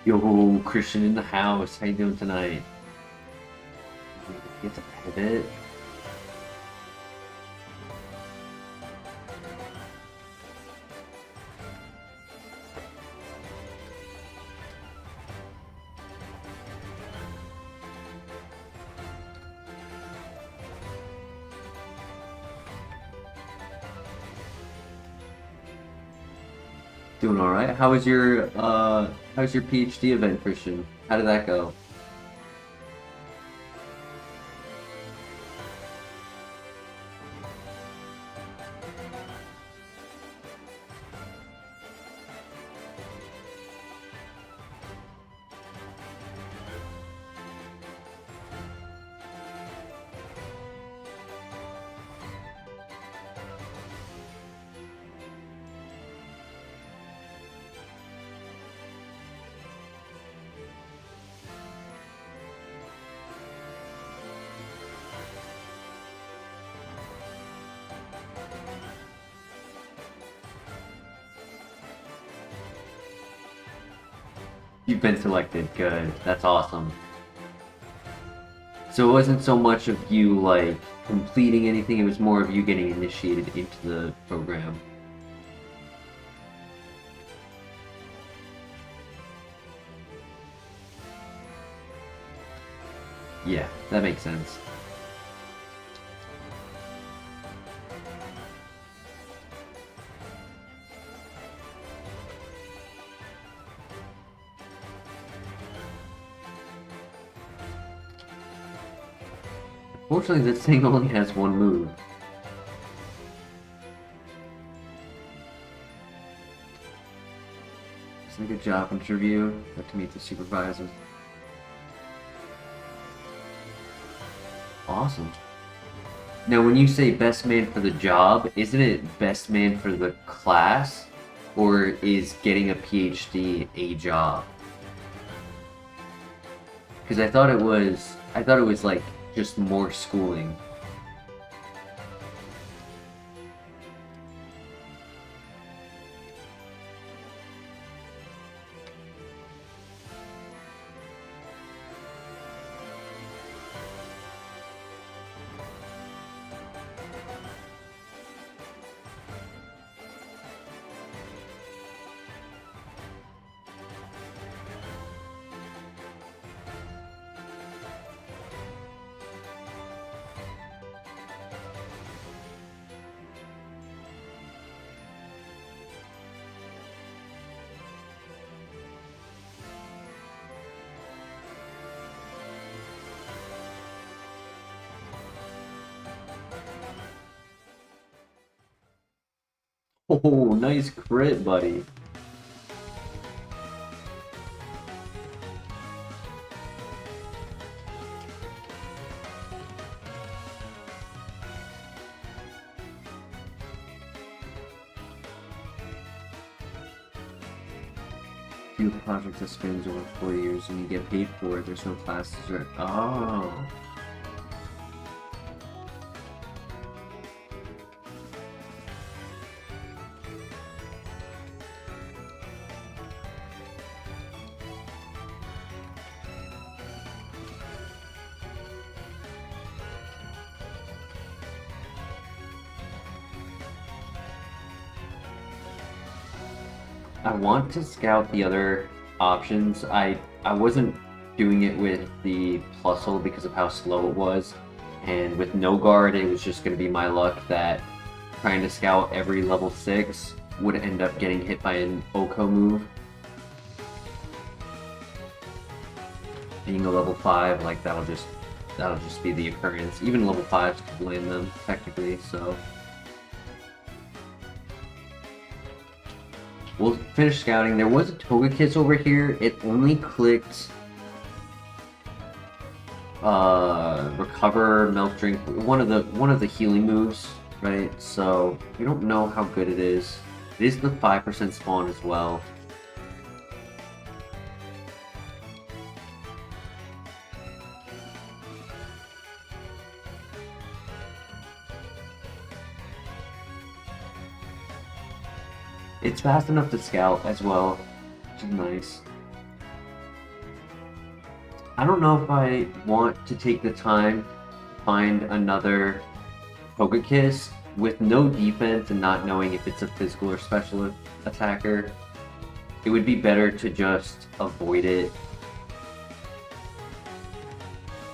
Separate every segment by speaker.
Speaker 1: Yo, Christian in the house. How you doing tonight? Get to pivot. Doing all right. How's your PhD event, Christian? How did that go? You've been selected. Good. That's awesome. So it wasn't so much of you like completing anything, it was more of you getting initiated into the program. Yeah, that makes sense. Fortunately, this thing only has one move. It's like a job interview. Got to meet the supervisor. Awesome. Now, when you say best man for the job, isn't it best man for the class? Or is getting a PhD a job? Because I thought it was like just more schooling. Oh, nice crit, buddy. Do the project that spans over 4 years and you get paid for it. There's no classes or... Oh. I want to scout the other options. I wasn't doing it with the plus hole because of how slow it was, and with no guard it was just going to be my luck that trying to scout every level 6 would end up getting hit by an Oko move. Being a level 5, like that'll just be the occurrence. Even level 5s could land them technically, so we'll finish scouting. There was a Togekiss over here. It only clicked recover, milk drink, one of the healing moves, right? So we don't know how good it is. It is the 5% spawn as well. It's fast enough to scout as well, which is nice. I don't know if I want to take the time to find another Togekiss with no defense and not knowing if it's a physical or special attacker. It would be better to just avoid it.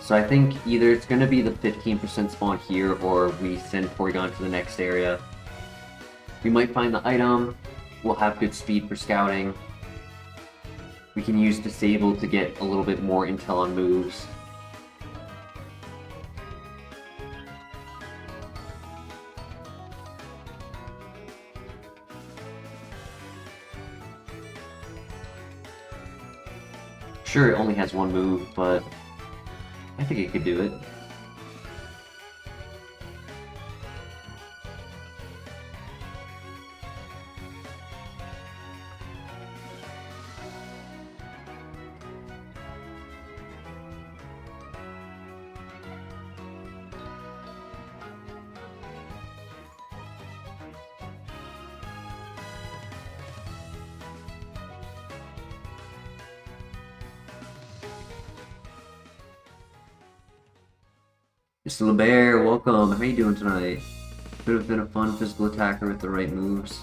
Speaker 1: So I think either it's going to be the 15% spawn here, or we send Porygon to the next area. We might find the item, we'll have good speed for scouting. We can use Disable to get a little bit more intel on moves. Sure, it only has one move, but I think it could do it. Mr. LeBear, welcome. How you doing tonight? Could have been a fun physical attacker with the right moves.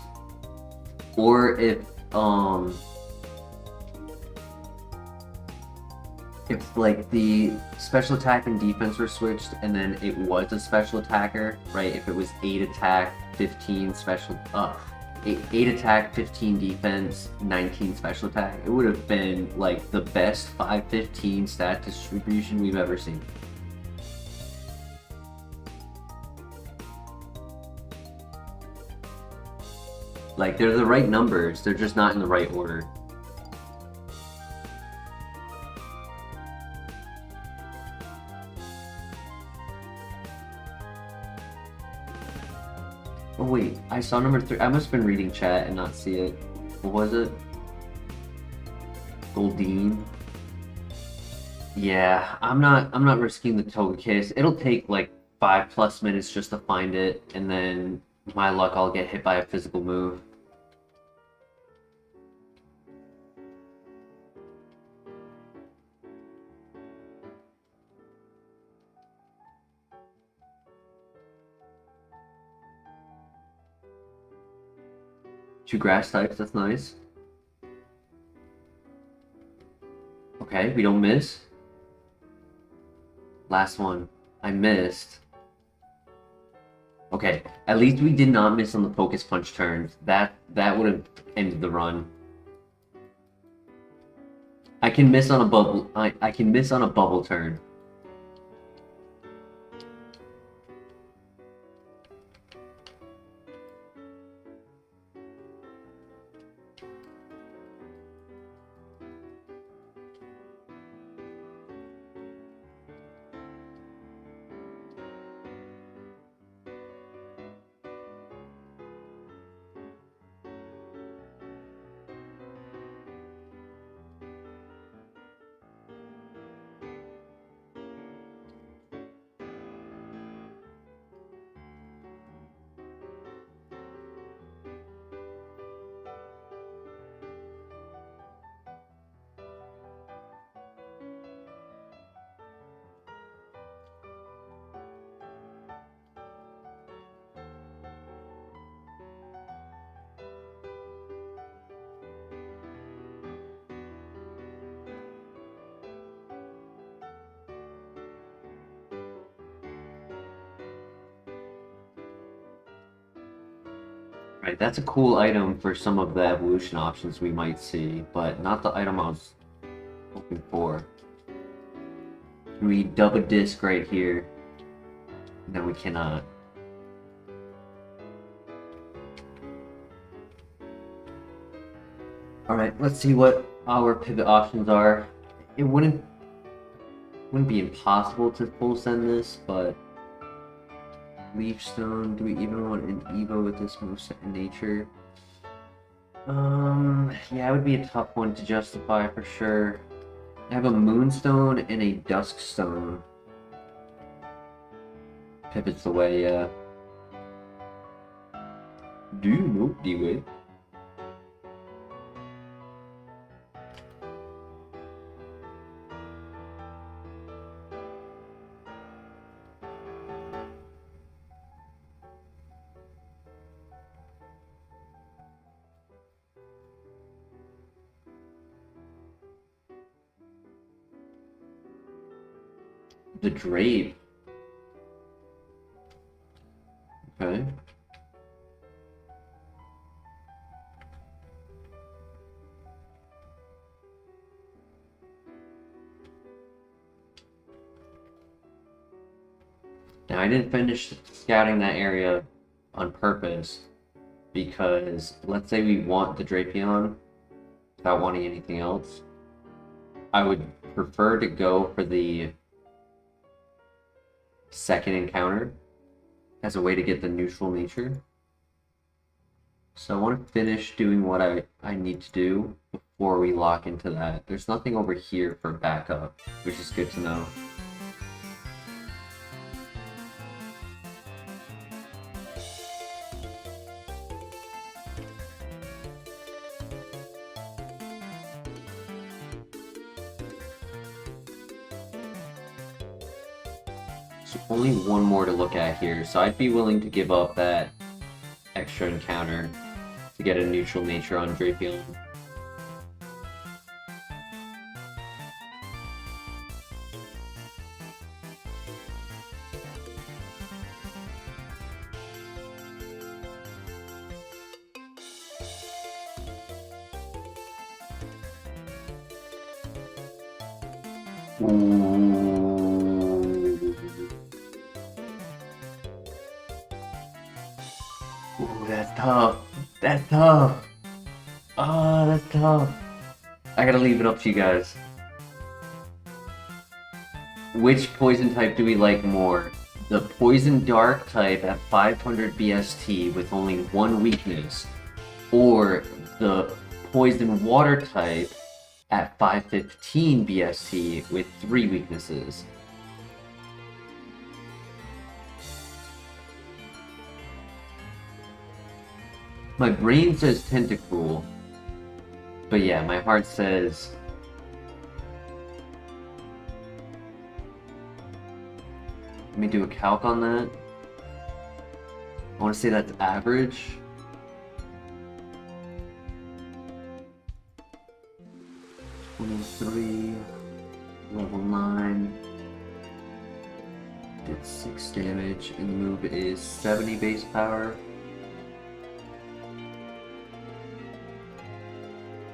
Speaker 1: Or if like the special attack and defense were switched and then it was a special attacker, right? If it was 8 attack, 15 special 8 attack, 15 defense, 19 special attack, it would have been like the best 5-15 stat distribution we've ever seen. Like, they're the right numbers, they're just not in the right order. Oh wait, I saw number 3. I must have been reading chat and not see it. What was it? Goldeen? Yeah, I'm not risking the Togekiss. It'll take like 5+ minutes just to find it, and then my luck I'll get hit by a physical move. Two grass types, that's nice. Okay, we don't miss. Last one. I missed. Okay, at least we did not miss on the Focus Punch turns. That would have ended the run. I can miss on a bubble. I can miss on a bubble turn. Right, that's a cool item for some of the evolution options we might see, but not the item I was hoping for. We dub a disc right here. No, we cannot. Alright, let's see what our pivot options are. It wouldn't be impossible to full send this, but Leaf Stone, do we even want an Evo with this moveset in nature? Yeah, it would be a tough one to justify for sure. I have a Moonstone and a Dusk Stone. Pivot's the way, yeah. Do you know D-Way? The Drape. Okay. Now, I didn't finish scouting that area on purpose because let's say we want the Drapion without wanting anything else. I would prefer to go for the second encounter as a way to get the neutral nature. So I want to finish doing what I need to do before we lock into that. There's nothing over here for backup, which is good to know. So only one more to look at here, so I'd be willing to give up that extra encounter to get a neutral nature on Drapion. Ooh, that's tough. That's tough. Oh, that's tough. I gotta leave it up to you guys. Which poison type do we like more? The poison dark type at 500 BST with only one weakness, or the poison water type at 515 BST with 3 weaknesses? My brain says Tentacruel, but yeah, my heart says... Let me do a calc on that. I want to say that's average. (23), level 9, did 6 damage, and the move is 70 base power.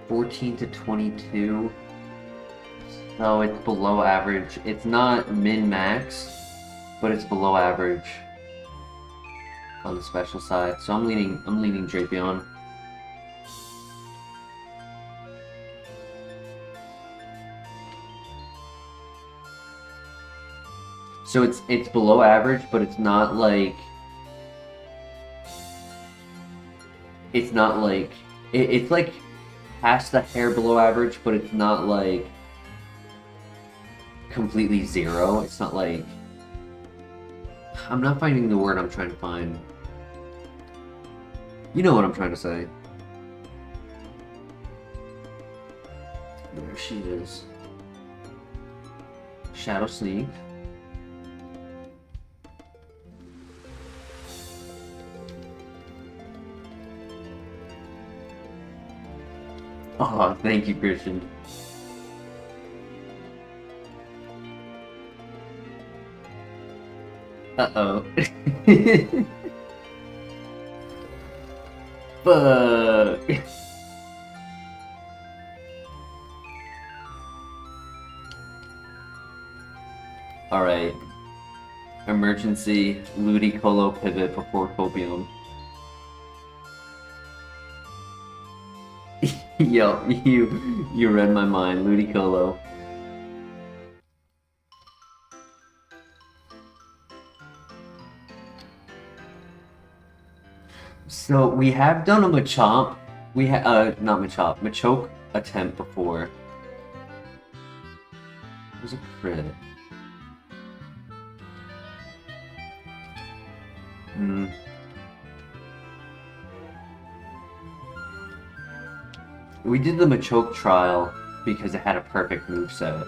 Speaker 1: 14 to 22. So it's below average. It's not min-max, but it's below average on the special side. So I'm leaning Drapion. So it's below average, but it's not like it's like past the hair below average, but it's not like completely zero. It's not like, I'm not finding the word I'm trying to find. You know what I'm trying to say. There she is. Shadow Sneak. Oh, thank you, Christian. Uh-oh. Fuck. Alright. Emergency Ludicolo pivot before Copium. Yo, you read my mind, Ludicolo. So we have done a Machop. We not Machop, Machoke attempt before. It was a crit. We did the Machoke trial because it had a perfect moveset.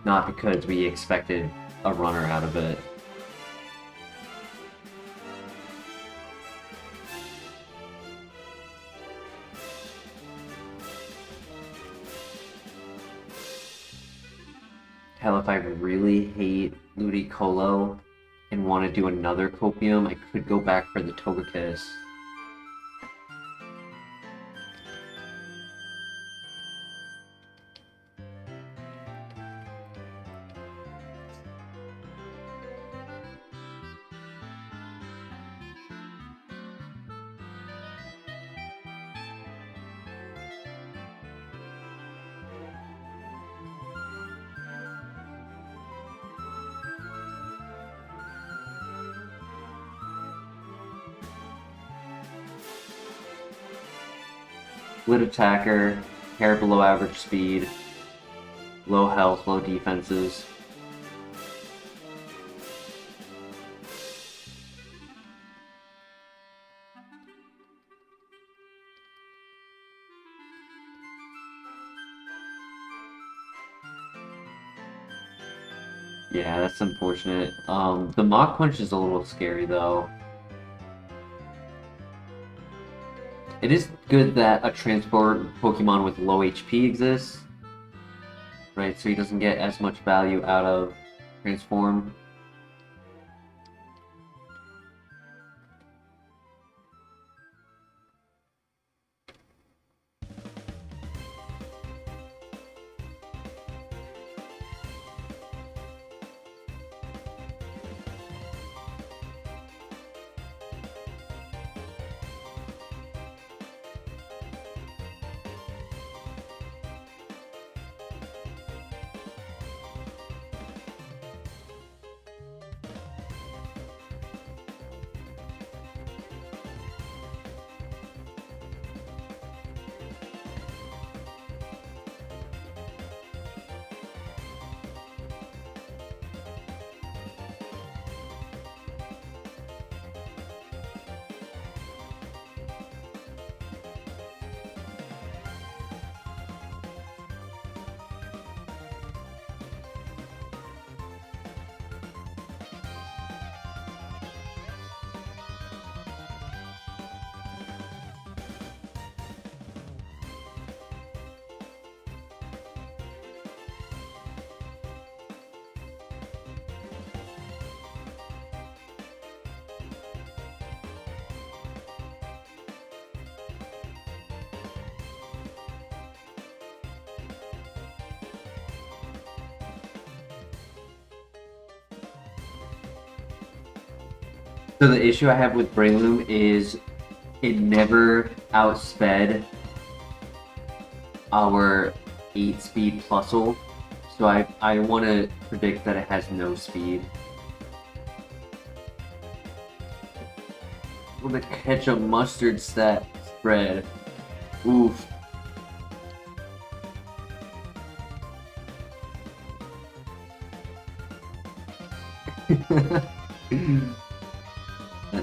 Speaker 1: Not because we expected a runner out of it. Hell, if I really hate Ludicolo and want to do another Copium, I could go back for the Togekiss. Split attacker, hair below average speed, low health, low defenses. Yeah, that's unfortunate. The Mach Punch is a little scary though. It is good that a transport Pokemon with low HP exists, right? So he doesn't get as much value out of Transform. So the issue I have with Breloom is it never outsped our 8-speed Plusle, so I want to predict that it has no speed. With a ketchup mustard stat spread. Oof.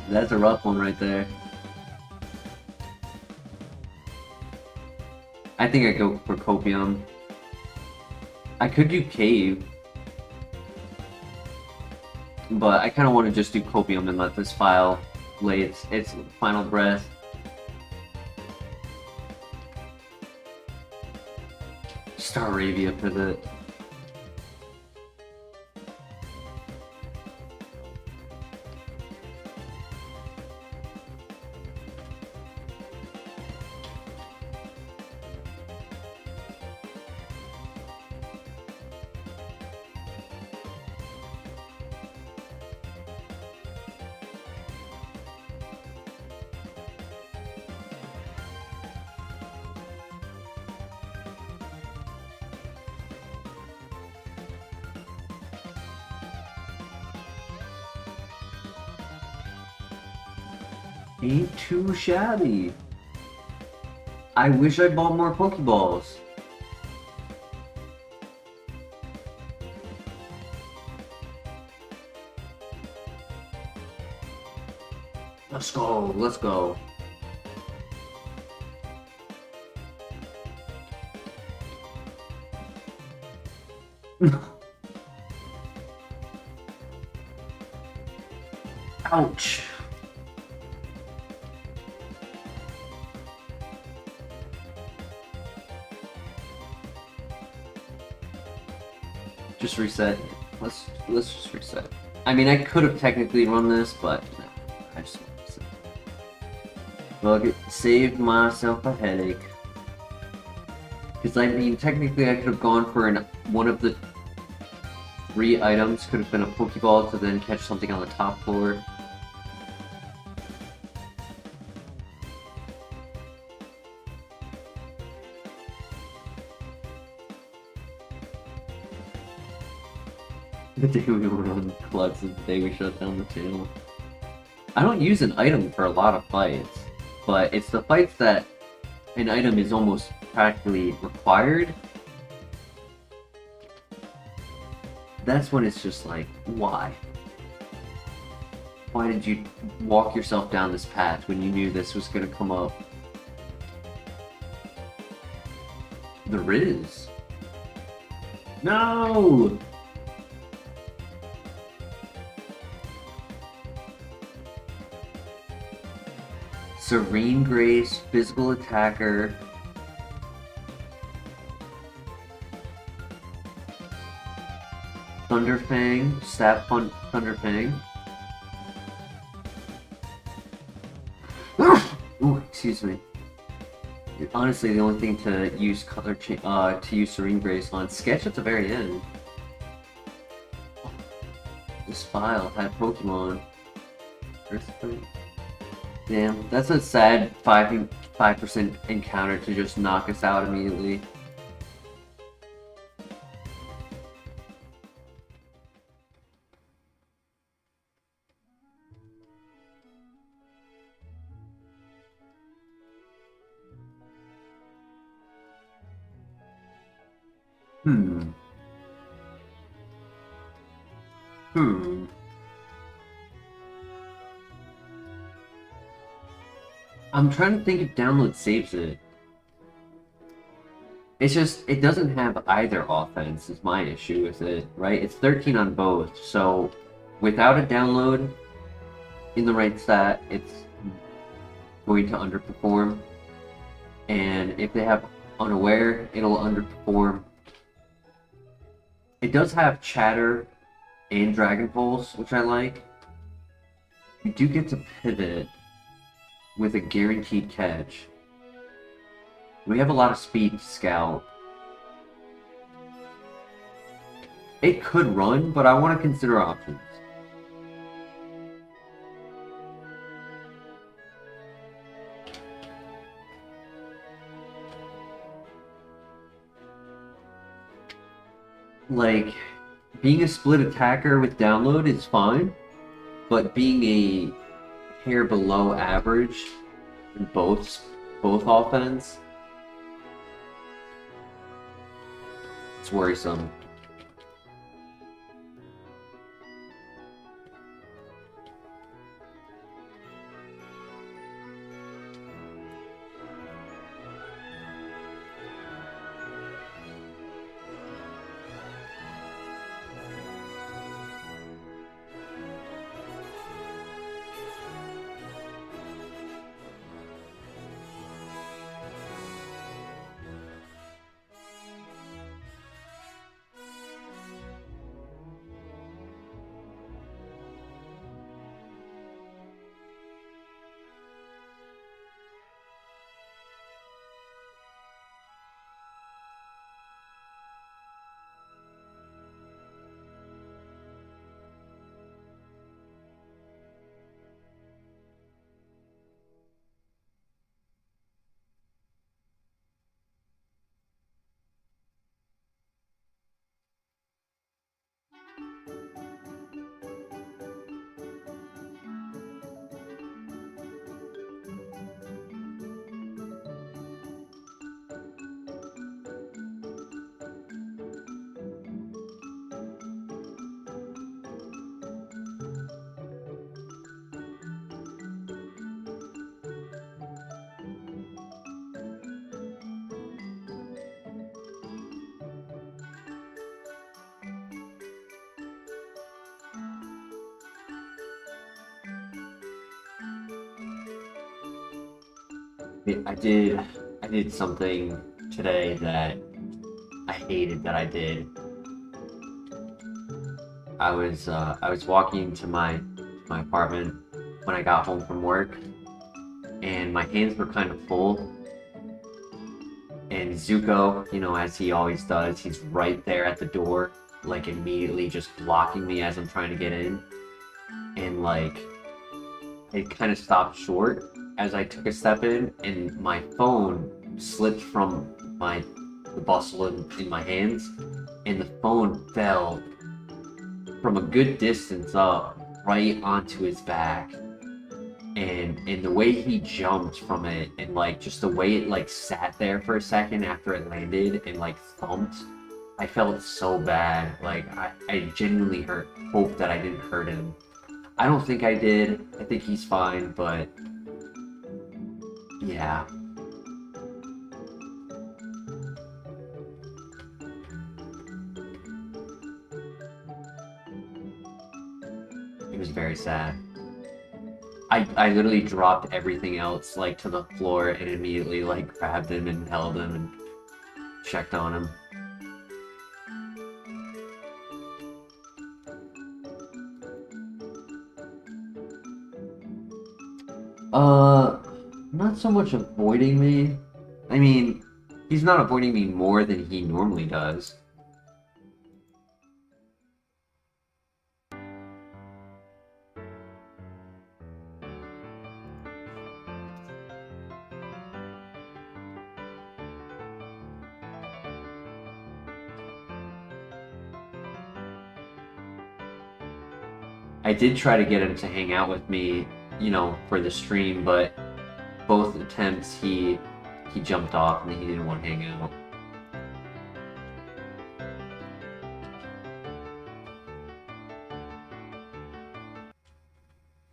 Speaker 1: That's a rough one right there. I think I go for Copium. I could do Cave, but I kind of want to just do Copium and let this file lay its final breath. Staravia for the... Ain't too shabby. I wish I bought more Pokeballs. Let's go, let's go. Ouch. Just reset. Let's just reset. I mean, I could have technically run this, but no, I just want to reset. Well, it saved myself a headache. Because I mean, technically, I could have gone for one of the 3 items. Could have been a Pokeball to then catch something on the top floor. The day we were on clubs is the day we shut down the channel. I don't use an item for a lot of fights, but it's the fights that an item is almost practically required. That's when it's just like, why? Why did you walk yourself down this path when you knew this was gonna come up? The Riz. No! Serene Grace, Physical Attacker. Thunderfang, Stab Thunderfang. Ooh, excuse me. Honestly, the only thing to use Serene Grace on. Sketch at the very end. This file had Pokemon. Earthquake. Damn, that's a sad 5% encounter to just knock us out immediately. I'm trying to think if download saves it. It's just, it doesn't have either offense is my issue with it, right? It's 13 on both, so without a download in the right stat, it's going to underperform. And if they have unaware, it'll underperform. It does have Chatter and Dragon Pulse, which I like. You do get to pivot with a guaranteed catch. We have a lot of speed to scout. It could run, but I want to consider options. Like, being a split attacker with download is fine, but being a hair below average in both offense, it's worrisome. I did something today that I hated that I did. I was walking to my apartment when I got home from work, and my hands were kind of full. And Zuko, you know, as he always does, he's right there at the door, like immediately just blocking me as I'm trying to get in. And like, it kind of stopped short as I took a step in, and my phone slipped from the bustle in my hands, and the phone fell from a good distance up right onto his back. And the way he jumped from it, and like just the way it like sat there for a second after it landed and like thumped, I felt so bad. Like I genuinely hope that I didn't hurt him. I don't think I did. I think he's fine, but yeah. It was very sad. I literally dropped everything else like to the floor and immediately like grabbed him and held him and checked on him. Not so much avoiding me. I mean, he's not avoiding me more than he normally does. I did try to get him to hang out with me, you know, for the stream, but both attempts he jumped off and he didn't want to hang out.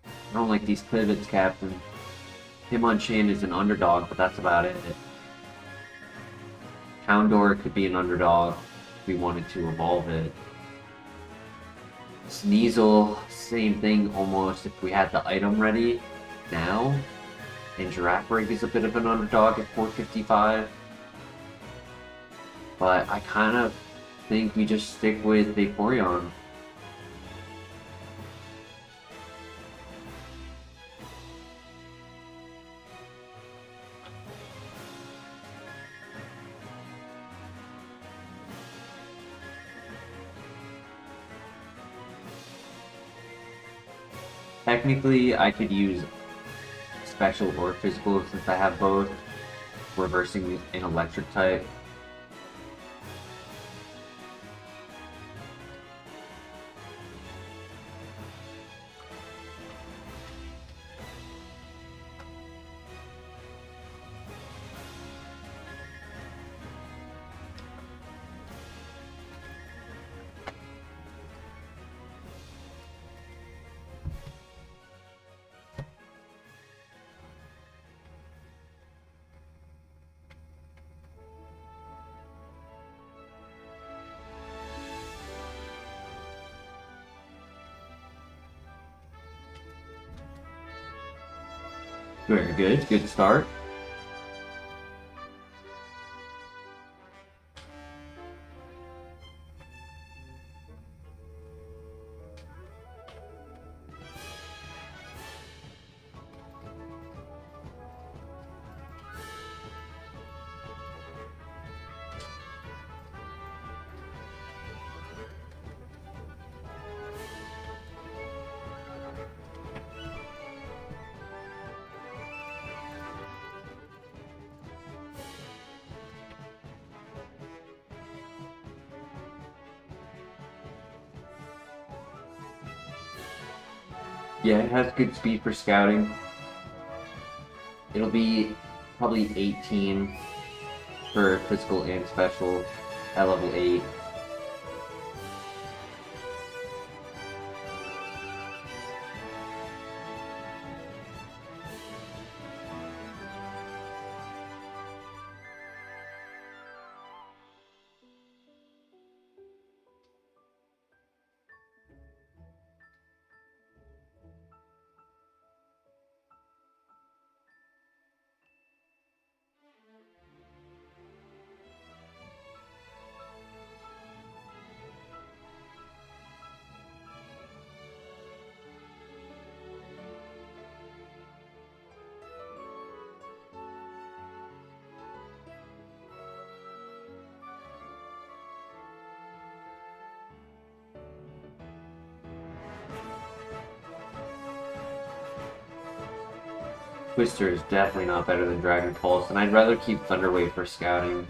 Speaker 1: I don't like these pivots, Captain. Hitmonchan is an underdog, but that's about it. Houndour could be an underdog if we wanted to evolve it. Sneasel, same thing almost if we had the item ready now. And Girafarig is a bit of an underdog at 455. But I kind of think we just stick with Vaporeon. Technically, I could use special or physical since I have both, reversing an electric type. Very good, good start. Yeah, it has good speed for scouting. It'll be probably 18 for physical and special at level 8. Twister is definitely not better than Dragon Pulse, and I'd rather keep Thunder Wave for scouting.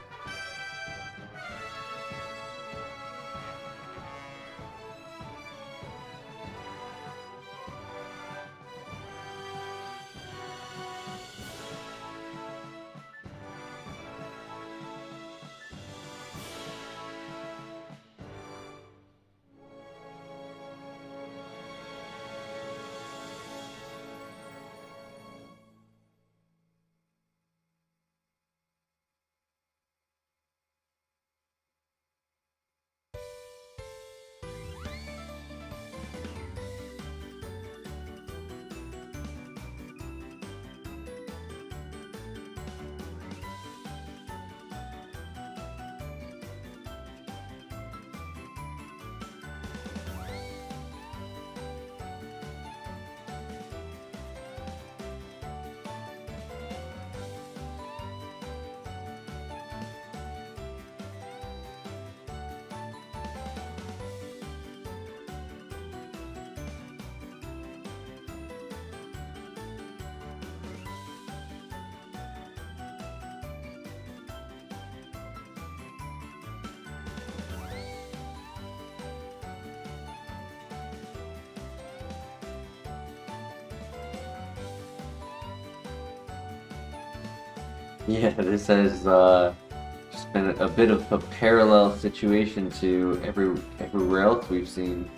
Speaker 1: Yeah, this has just been a bit of a parallel situation to everywhere else we've seen.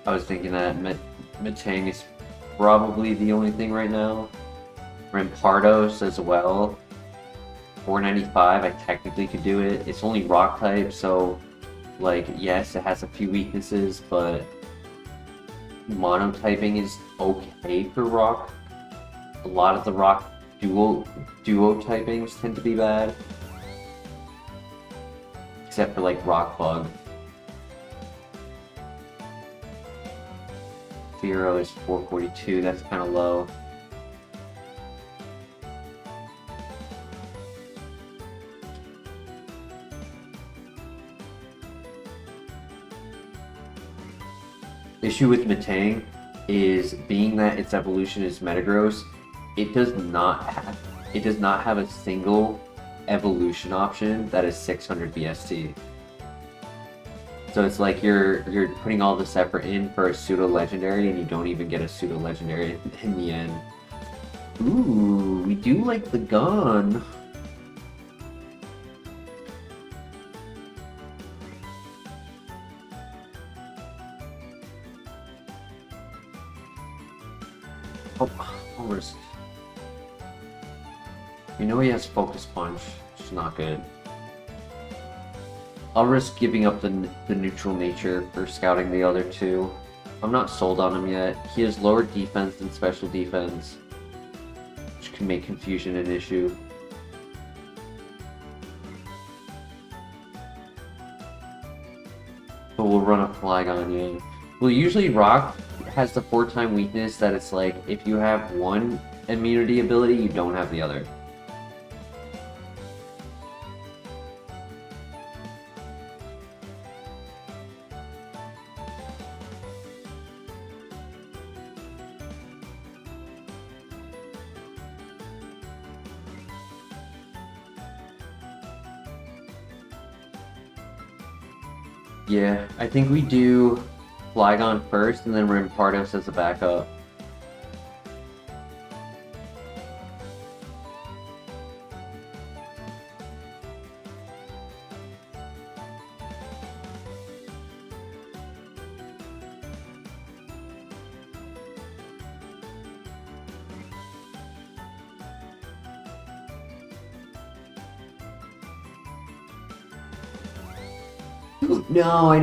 Speaker 1: I was thinking that Matang is probably the only thing right now. Rampardos as well. 495, I technically could do it. It's only rock type, so like yes, it has a few weaknesses, but mono typing is okay for rock. A lot of the rock duo typings tend to be bad, except for like rock bug. Fearow is 442, that's kind of low. Issue with Matang is being that its evolution is Metagross, it does not have a single evolution option that is 600 BST. So it's like you're putting all this effort in for a pseudo-legendary and you don't even get a pseudo-legendary in the end. Ooh, we do like the gun. I'll risk. You know he has Focus Punch, which is not good. I'll risk giving up the neutral nature for scouting the other two. I'm not sold on him yet. He has lower defense than special defense, which can make confusion an issue. But we'll run a Flygon in. Well, usually Rock has the 4-time weakness that it's like, if you have one immunity ability, you don't have the other. Yeah, I think we do Flygon first, and then Rampardos as a backup. No, I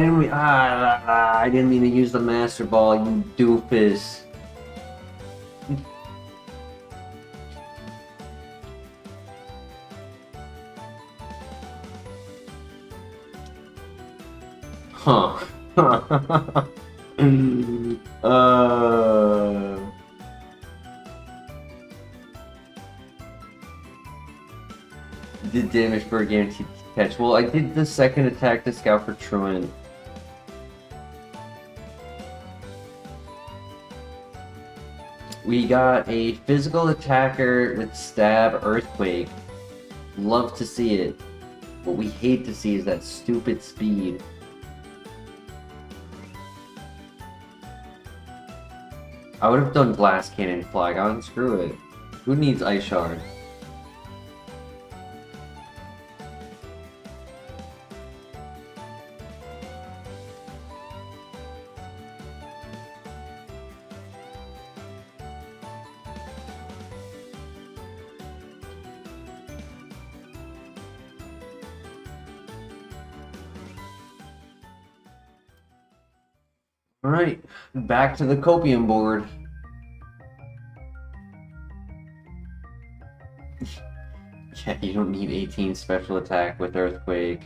Speaker 1: didn't mean to use the Master Ball, you doofus. Huh. Did damage for a guaranteed catch. Well, I did the second attack to scout for truant. We got a physical attacker with stab earthquake. Love to see it. What we hate to see is that stupid speed. I would have done glass cannon Flygon, screw it. Who needs ice shard? Alright, back to the copium board. Yeah, you don't need 18 special attack with Earthquake.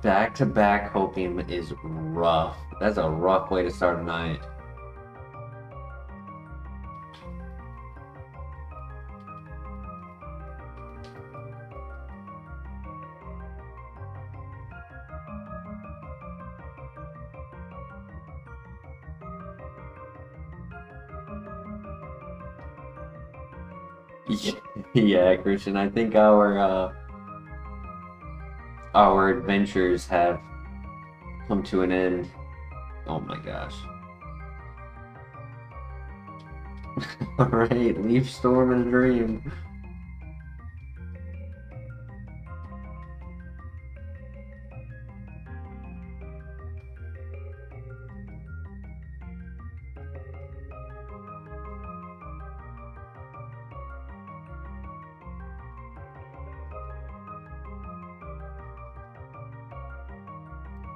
Speaker 1: Back-to-back copium is rough. That's a rough way to start a night. Yeah, Christian, I think our adventures have come to an end. Oh my gosh. Alright, Leaf Storm and Dream.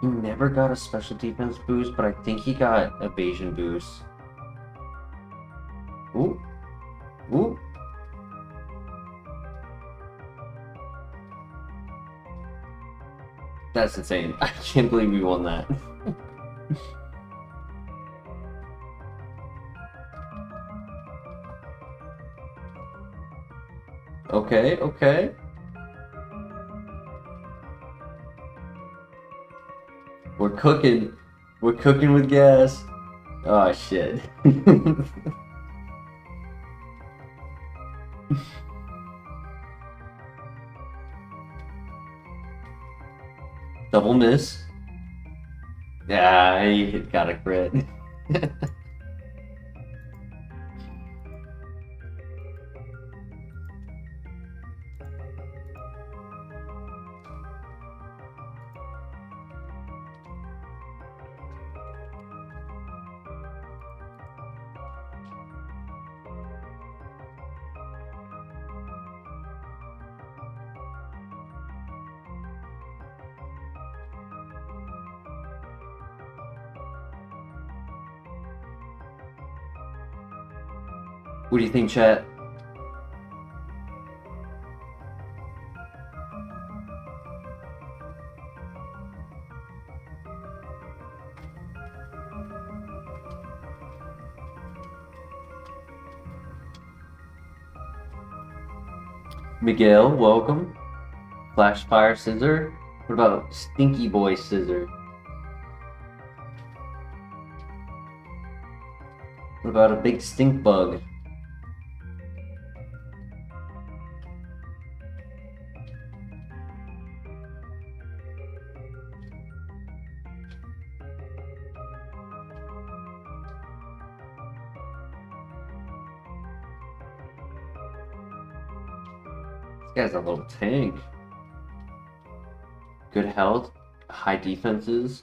Speaker 1: He never got a special defense boost, but I think he got evasion boost. Ooh. Ooh. That's insane. I can't believe we won that. Okay, okay. We're cooking. We're cooking with gas. Oh shit. Double miss. Yeah, he got a crit. What do you think, chat? Miguel, welcome. Flash Fire Scizor. What about Stinky Boy Scizor? What about a big stink bug? This guy's a little tank. Good health, high defenses.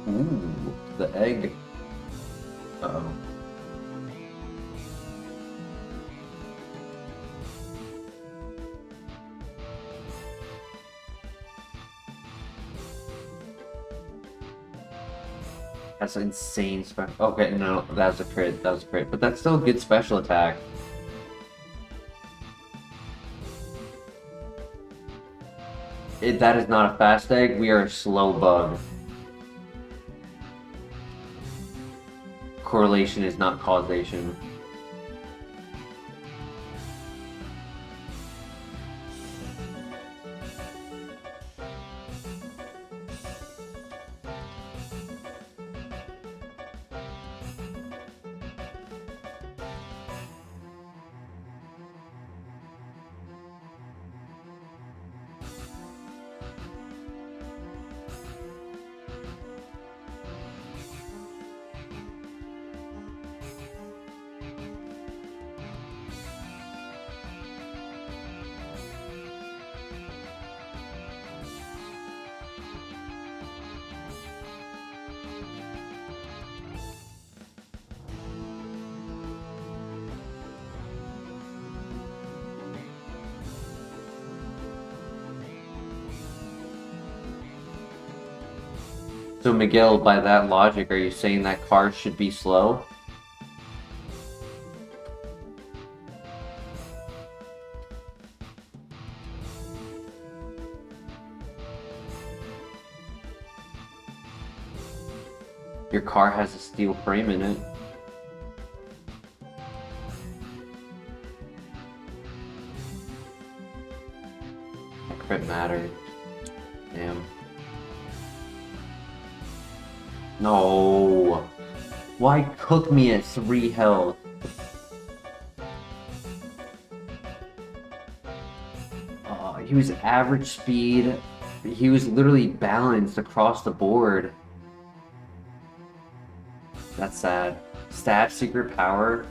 Speaker 1: Ooh, the egg. Uh-oh. That's an insane special. Okay, no, that was a crit. That was a crit. But that's still a good special attack. That is not a fast egg. We are a slow bug. Correlation is not causation. So Miguel, by that logic, are you saying that cars should be slow? Your car has a steel frame in it. That crit mattered. Damn. No. Why cook me at 3 health? He was average speed. He was literally balanced across the board. That's sad. Stab, secret power,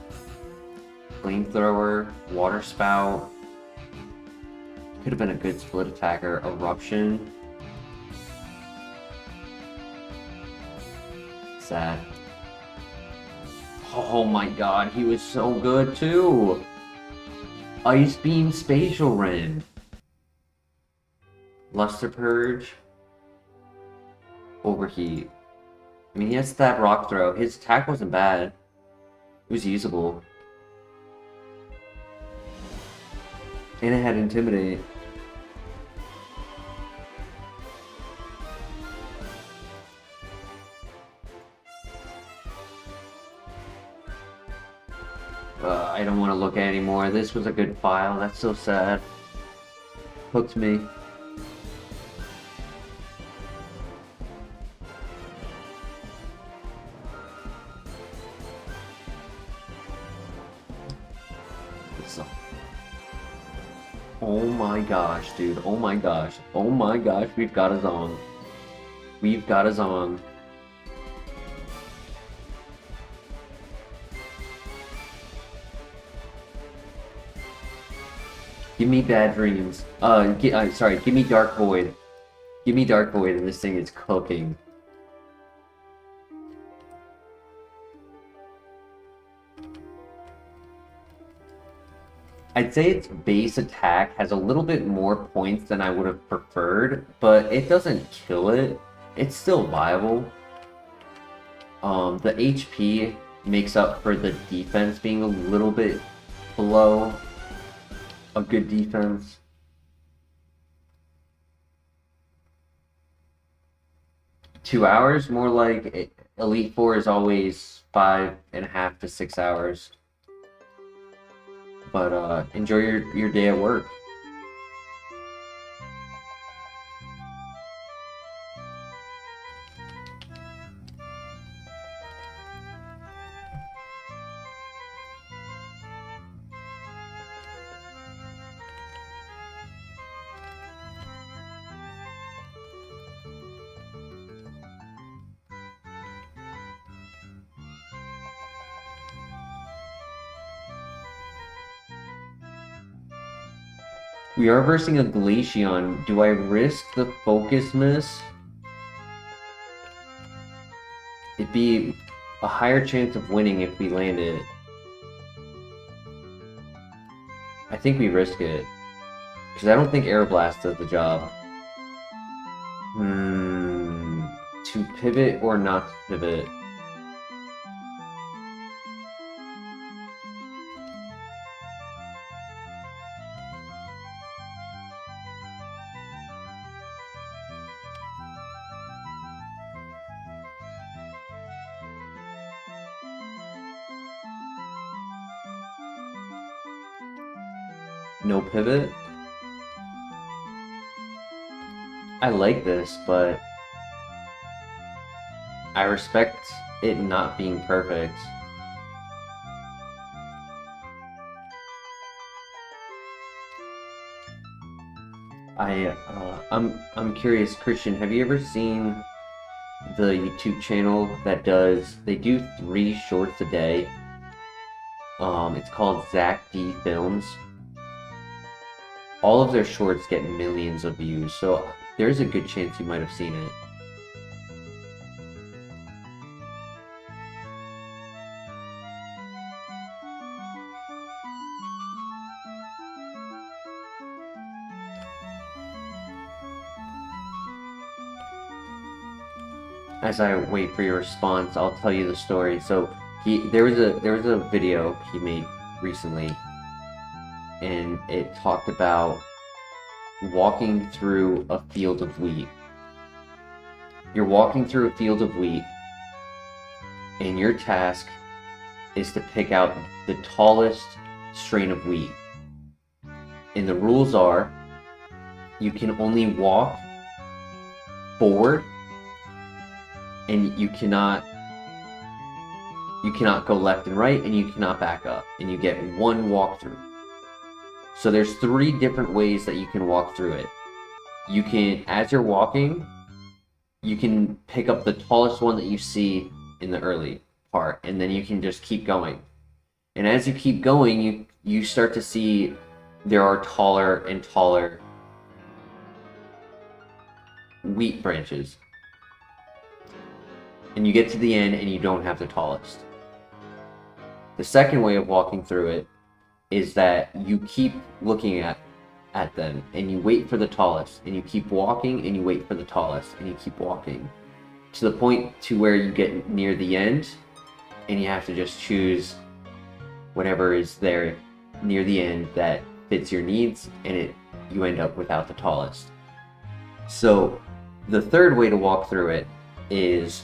Speaker 1: flamethrower, water spout. Could have been a good split attacker. Eruption. Sad. Oh my god, he was so good too! Ice Beam Spatial Rend. Luster Purge. Overheat. I mean, he has Stab Rock Throw. His attack wasn't bad. It was usable. And it had Intimidate. I don't want to look at anymore. This was a good file. That's so sad. Hooked me. Oh my gosh, dude. Oh my gosh. Oh my gosh. We've got a Zong. We've got a Zong. Give me bad dreams. Sorry, give me Dark Void. Give me Dark Void and this thing is cooking. I'd say its base attack has a little bit more points than I would have preferred, but it doesn't kill it. It's still viable. The HP makes up for the defense being a little bit below a good defense. Two hours? More like Elite Four is always 5.5 to 6 hours. But enjoy your day at work. We are versing a Glaceon. Do I risk the focus miss? It'd be a higher chance of winning if we land it. I think we risk it. Because I don't think Aeroblast does the job. To pivot or not to pivot? No pivot. I like this, but I respect it not being perfect. I'm curious, Christian, have you ever seen the YouTube channel that they do 3 shorts a day? It's called Zach D Films. All of their shorts get millions of views, so there's a good chance you might have seen it. As I wait for your response, I'll tell you the story. So there was a video he made recently, and it talked about walking through a field of wheat. You're walking through a field of wheat, and your task is to pick out the tallest strain of wheat. And the rules are, you can only walk forward, and you cannot go left and right, and you cannot back up, and you get 1 walkthrough. So there's 3 different ways that you can walk through it. You can, as you're walking, you can pick up the tallest one that you see in the early part, and then you can just keep going. And as you keep going, you start to see there are taller and taller wheat branches. And you get to the end and you don't have the tallest. The second way of walking through it is that you keep looking at them and you wait for the tallest, and you keep walking and you wait for the tallest, and you keep walking to the point to where you get near the end, and you have to just choose whatever is there near the end that fits your needs, and you end up without the tallest. So the third way to walk through it is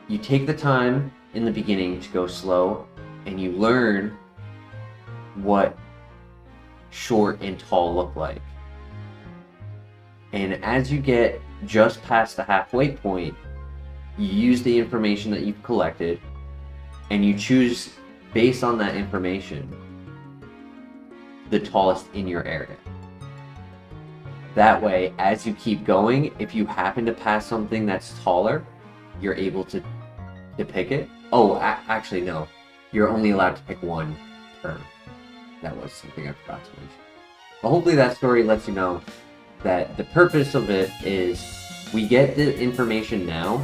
Speaker 1: you take the time in the beginning to go slow, and you learn what short and tall look like. And as you get just past the halfway point, you use the information that you've collected, and you choose, based on that information, the tallest in your area. That way, as you keep going, if you happen to pass something that's taller, you're able to pick it. Oh, actually no. You're only allowed to pick 1 turn. That was something I forgot to mention. But hopefully that story lets you know that the purpose of it is we get the information now,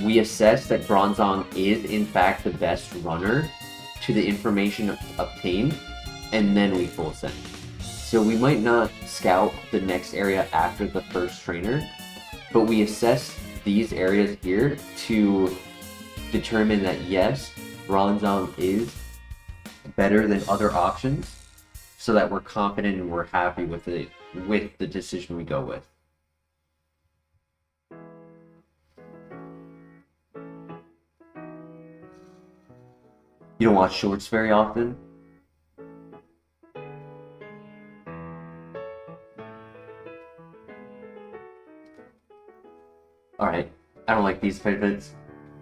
Speaker 1: we assess that Bronzong is in fact the best runner to the information obtained, and then we full send. So we might not scout the next area after the first trainer, but we assess these areas here to determine that yes, Bronzong is better than other options, so that we're confident and we're happy with the decision we go with. You don't watch shorts very often? Alright, I don't like these pivots.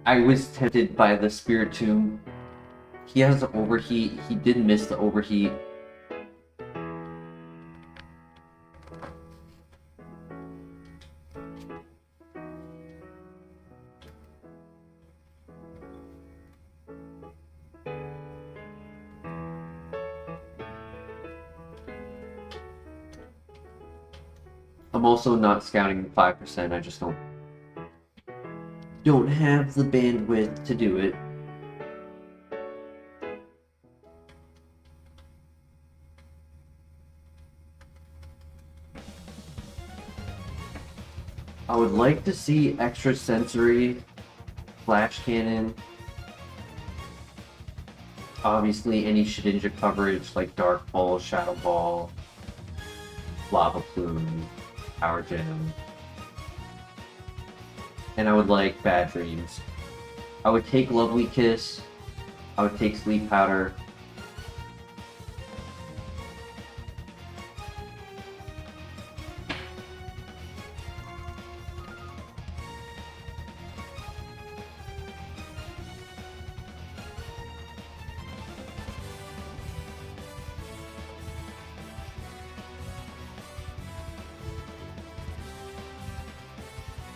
Speaker 1: I was tempted by the Spiritomb. He has the overheat. He did miss the overheat. I'm also not scouting 5%. I just don't have the bandwidth to do it. I would like to see extra sensory, flash cannon. Obviously any Shedinja coverage like Dark Ball, Shadow Ball, Lava Plume, Power Gem. And I would like Bad Dreams. I would take Lovely Kiss. I would take Sleep Powder.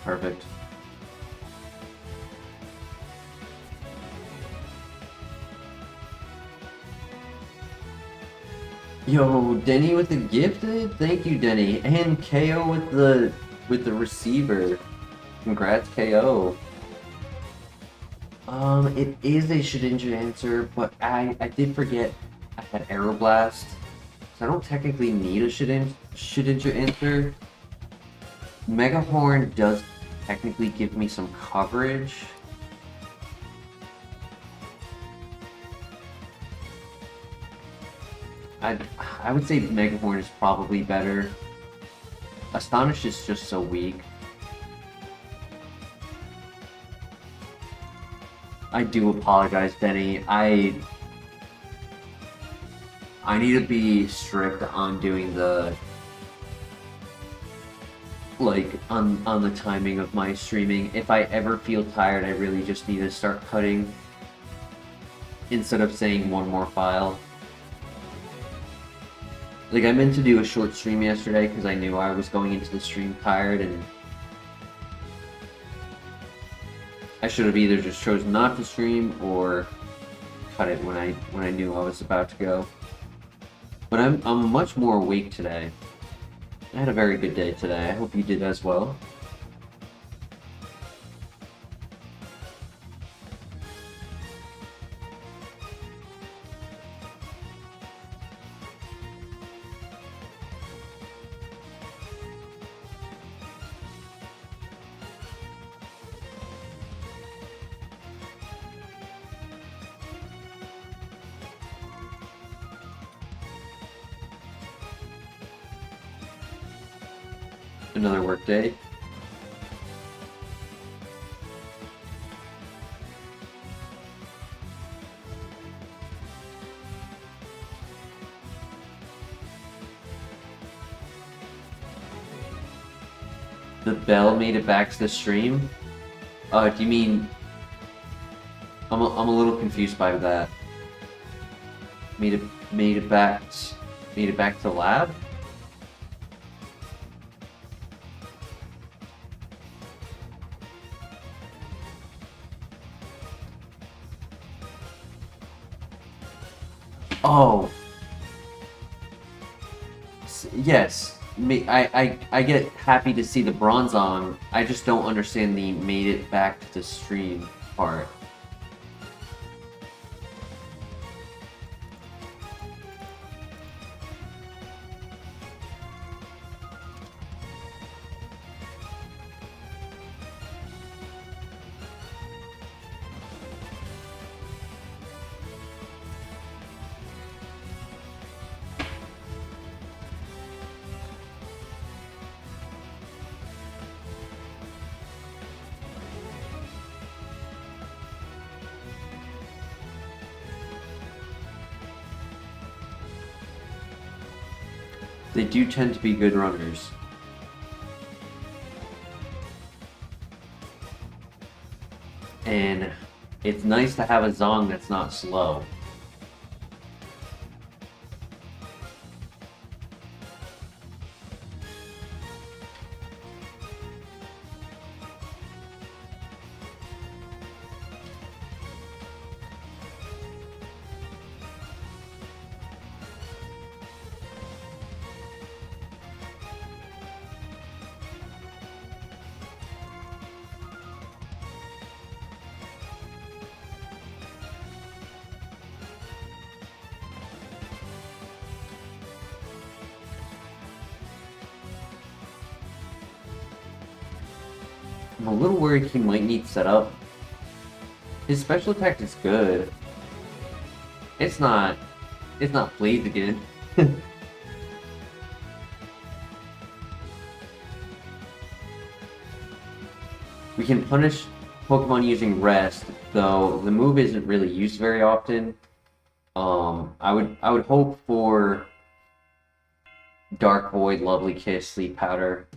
Speaker 1: perfect. Yo, Denny with the gifted? Thank you, Denny. And KO with the receiver. Congrats, KO. It is a Shedinja answer, but I did forget I had Aeroblast. So I don't technically need a Shedinja answer. Mega Horn does technically give me some coverage. I would say Mega Horn is probably better. Astonish is just so weak. I do apologize, Denny. I need to be strict on doing the on the timing of my streaming. If I ever feel tired, I really just need to start cutting instead of saying one more file. Like, I meant to do a short stream yesterday because I knew I was going into the stream tired, and I should have either just chosen not to stream or cut it when I knew I was about to go. But I'm much more awake today. I had a very good day today. I hope you did as well. Another work day. The bell made it back to the stream? Do you mean... I'm a little confused by that. Made it back to the lab? Oh. Yes. I get happy to see the Bronzong. I just don't understand the made it back to the stream part. They do tend to be good runners. And it's nice to have a Zong that's not slow. I'm a little worried he might need setup. His special attack is good. It's not Blaze again. We can punish Pokemon using Rest, though the move isn't really used very often. I would hope for Dark Void, Lovely Kiss, Sleep Powder.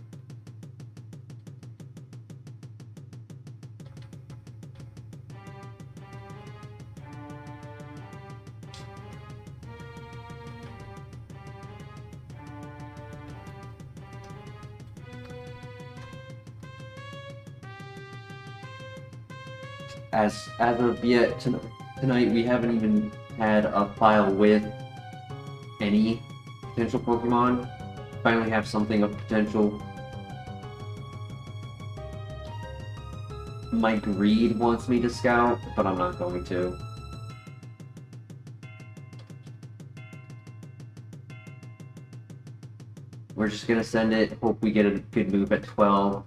Speaker 1: as of yet tonight, we haven't even had a file with any potential Pokemon. Finally have something of potential. My greed wants me to scout, but I'm not going to. We're just gonna send it, hope we get a good move at 12.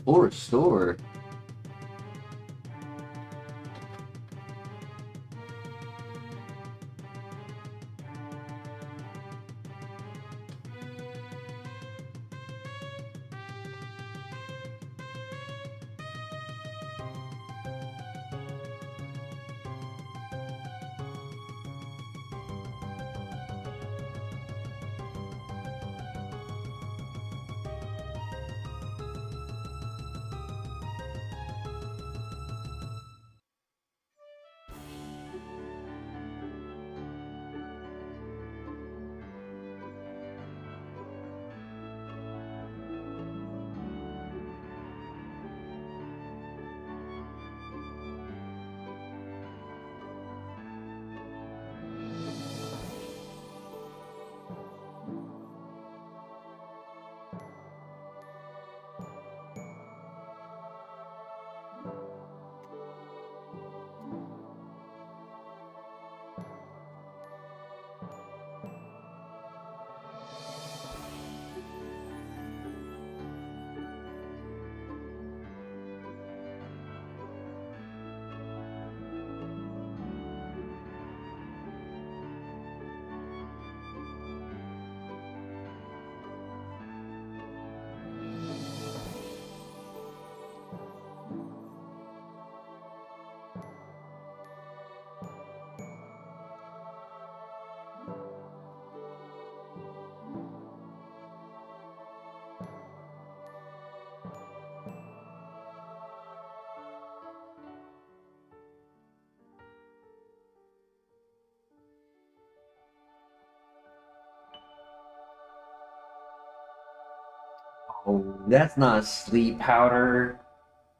Speaker 1: Or restore. Oh, that's not sleep powder.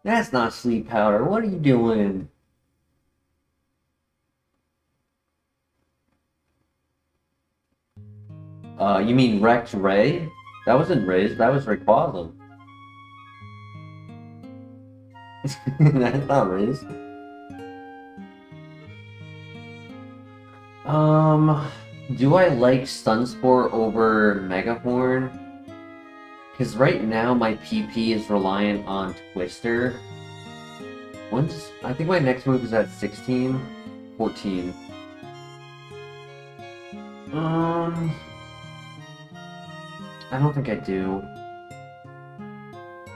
Speaker 1: That's not sleep powder. What are you doing? You mean Rex Ray? That wasn't Riz, that was Rayquaza. That's not Riz. Do I like Sunspore over Megahorn? Because right now my PP is reliant on Twister. I think my next move is at 16? 14. I don't think I do.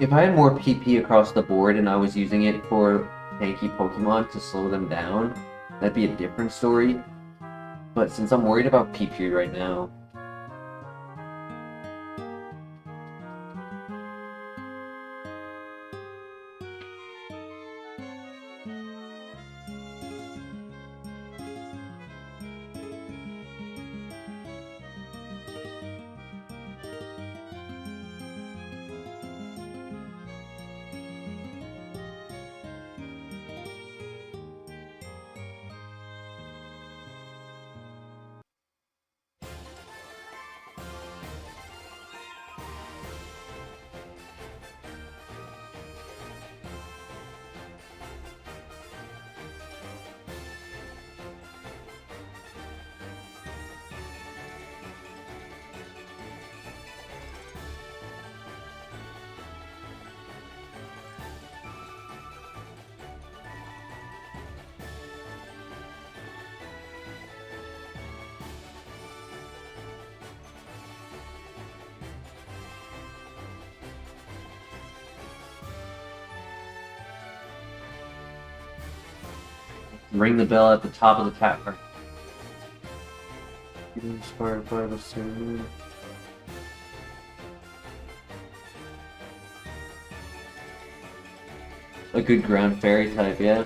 Speaker 1: If I had more PP across the board and I was using it for tanky Pokemon to slow them down, that'd be a different story. But since I'm worried about PP right now, ring the bell at the top of the cat card. Inspired by the ceremony. A good ground fairy type, yeah.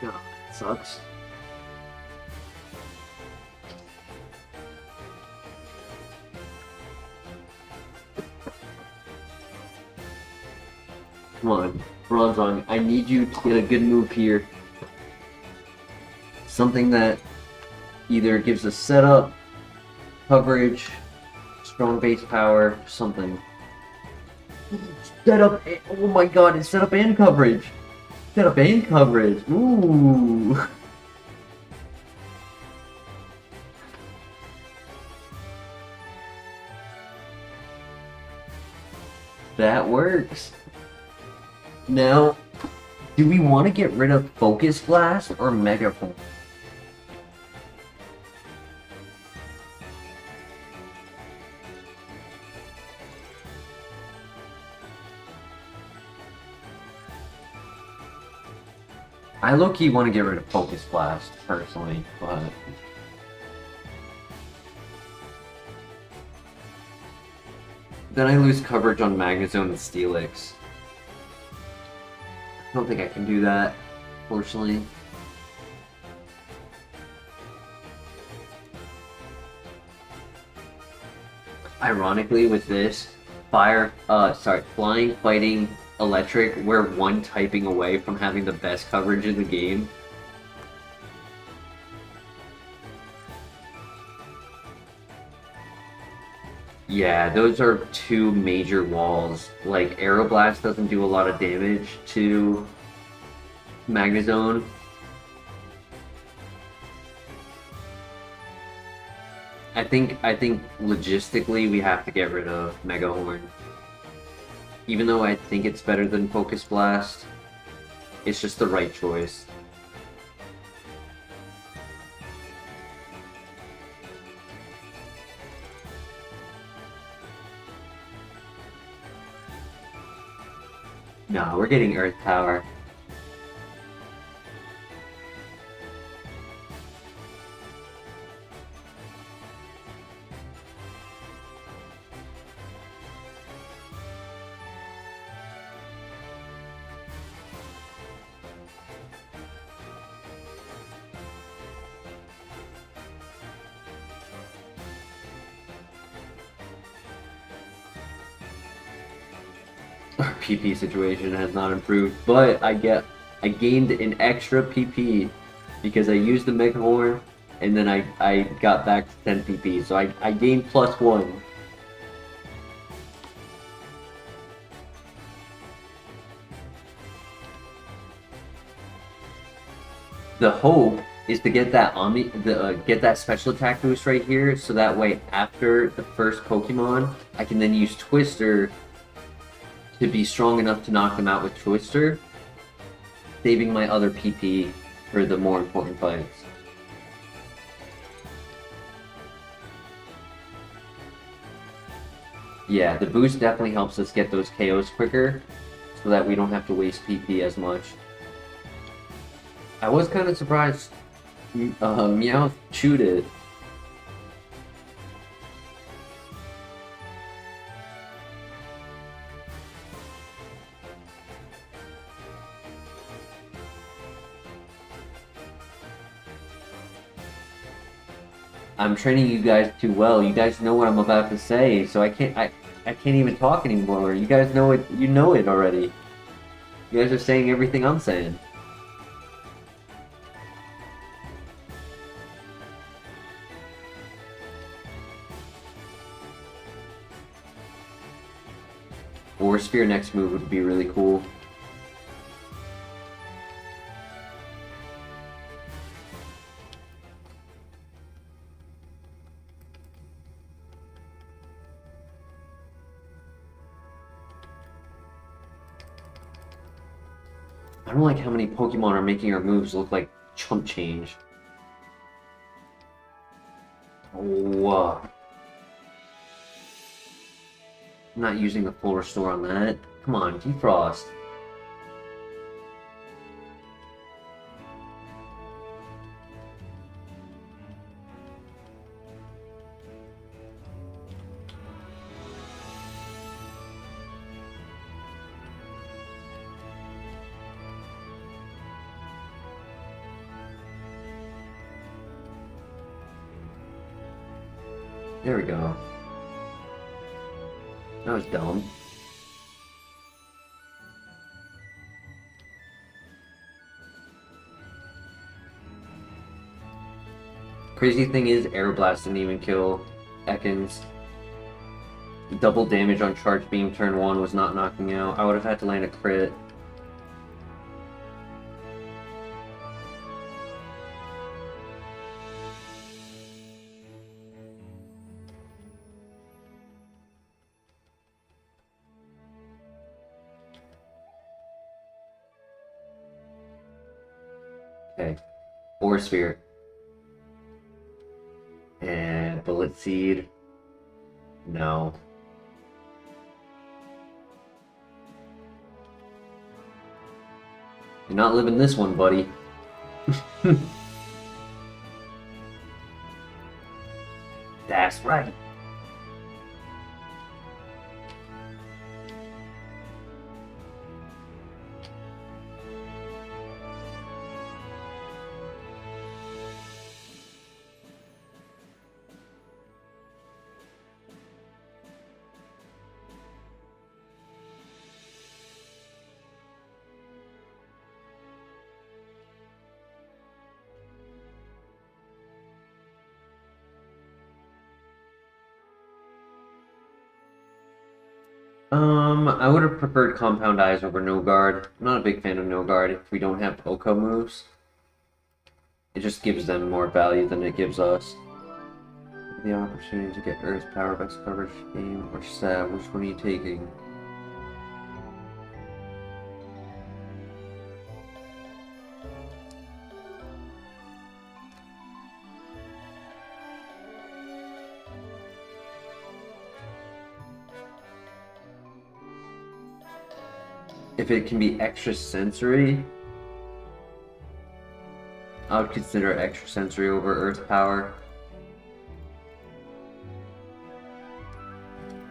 Speaker 1: God, it sucks. Come on, Bronzong, I need you to get a good move here. Something that either gives us setup, coverage, strong base power, something. Setup, oh my god, it's setup and coverage! Setup and coverage, ooh! That works. Now, do we want to get rid of Focus Blast or Mega Horn? I low-key want to get rid of Focus Blast, personally, but... then I lose coverage on Magnezone and Steelix. I don't think I can do that, fortunately. Ironically, with this, Flying, Fighting, Electric, we're one typing away from having the best coverage in the game. Yeah, those are two major walls. Like, Aeroblast doesn't do a lot of damage to Magnezone. I think logistically we have to get rid of Mega Horn. Even though I think it's better than Focus Blast, it's just the right choice. No, we're getting Earth Power. Our PP situation has not improved, but I gained an extra PP because I used the Mega Horn and then I got back to 10 PP, so I gained +1. The hope is to get that get that special attack boost right here, so that way after the first Pokemon, I can then use Twister to be strong enough to knock them out with Twister, saving my other PP for the more important fights. Yeah, the boost definitely helps us get those KOs quicker, so that we don't have to waste PP as much. I was kind of surprised Meowth chewed it. I'm training you guys too well. You guys know what I'm about to say, so I can't even talk anymore. You guys know it. You know it already. You guys are saying everything I'm saying. Or Sphere next move would be really cool. I don't like how many Pokemon are making our moves look like chump change. Oh, I'm not using the full restore on that. Come on, Defrost. There we go. That was dumb. Crazy thing is, Air Blast didn't even kill Ekans. Double damage on Charge Beam turn 1 was not knocking out. I would have had to land a crit. Okay. Ore Sphere. And Bullet Seed. No. You're not living this one, buddy. That's right. I would have preferred Compound Eyes over No Guard. I'm not a big fan of No Guard if we don't have Oko moves. It just gives them more value than it gives us. The opportunity to get Earth Power, best coverage game, or Stab. Which one are you taking? If it can be extra sensory, I would consider extra sensory over Earth Power.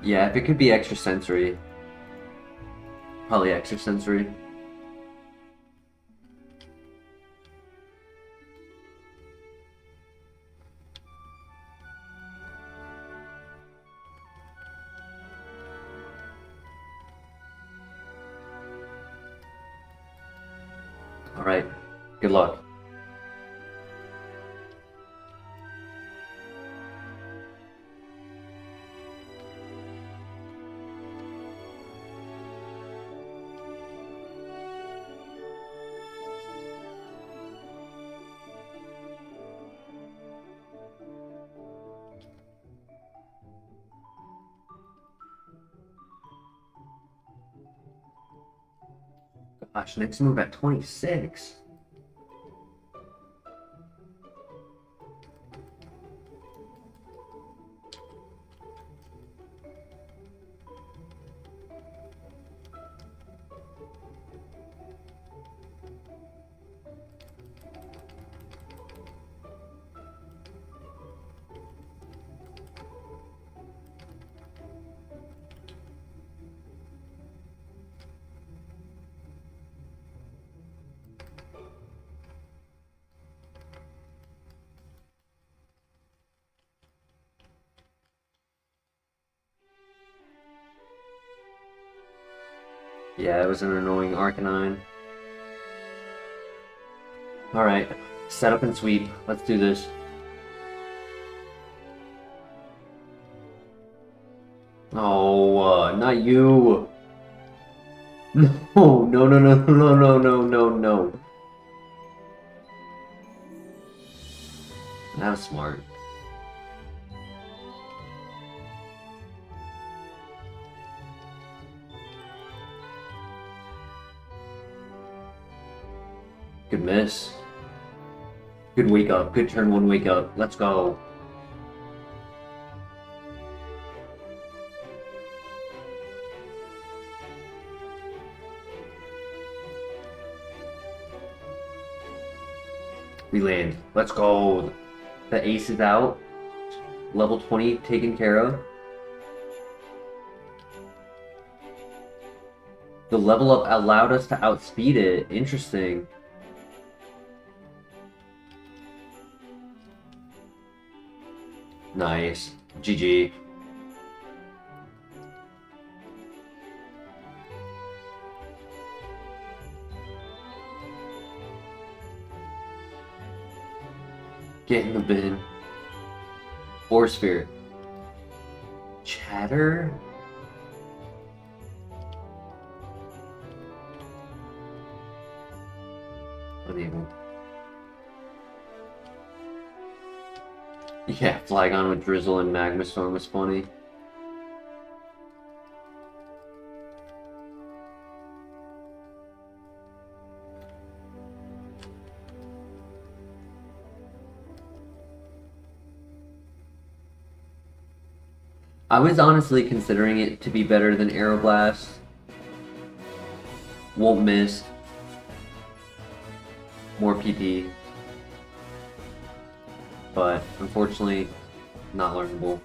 Speaker 1: Yeah, if it could be extra sensory, probably extra sensory. Alright, good luck. Gosh, next move at 26. Yeah, it was an annoying Arcanine. Alright, set up and sweep. Let's do this. Oh, not you! No, no, no, no, no, no, no, no, no. That was smart. Good miss. Good wake up. Good turn 1 wake up. Let's go. We land. Let's go. The ace is out. Level 20 taken care of. The level up allowed us to outspeed it. Interesting. Nice. GG. Get in the bin. Force Spirit. Chatter? Unable. Yeah, Flygon with Drizzle and Magma Storm was funny. I was honestly considering it to be better than Aeroblast. Won't miss. More PP. But unfortunately, not learnable.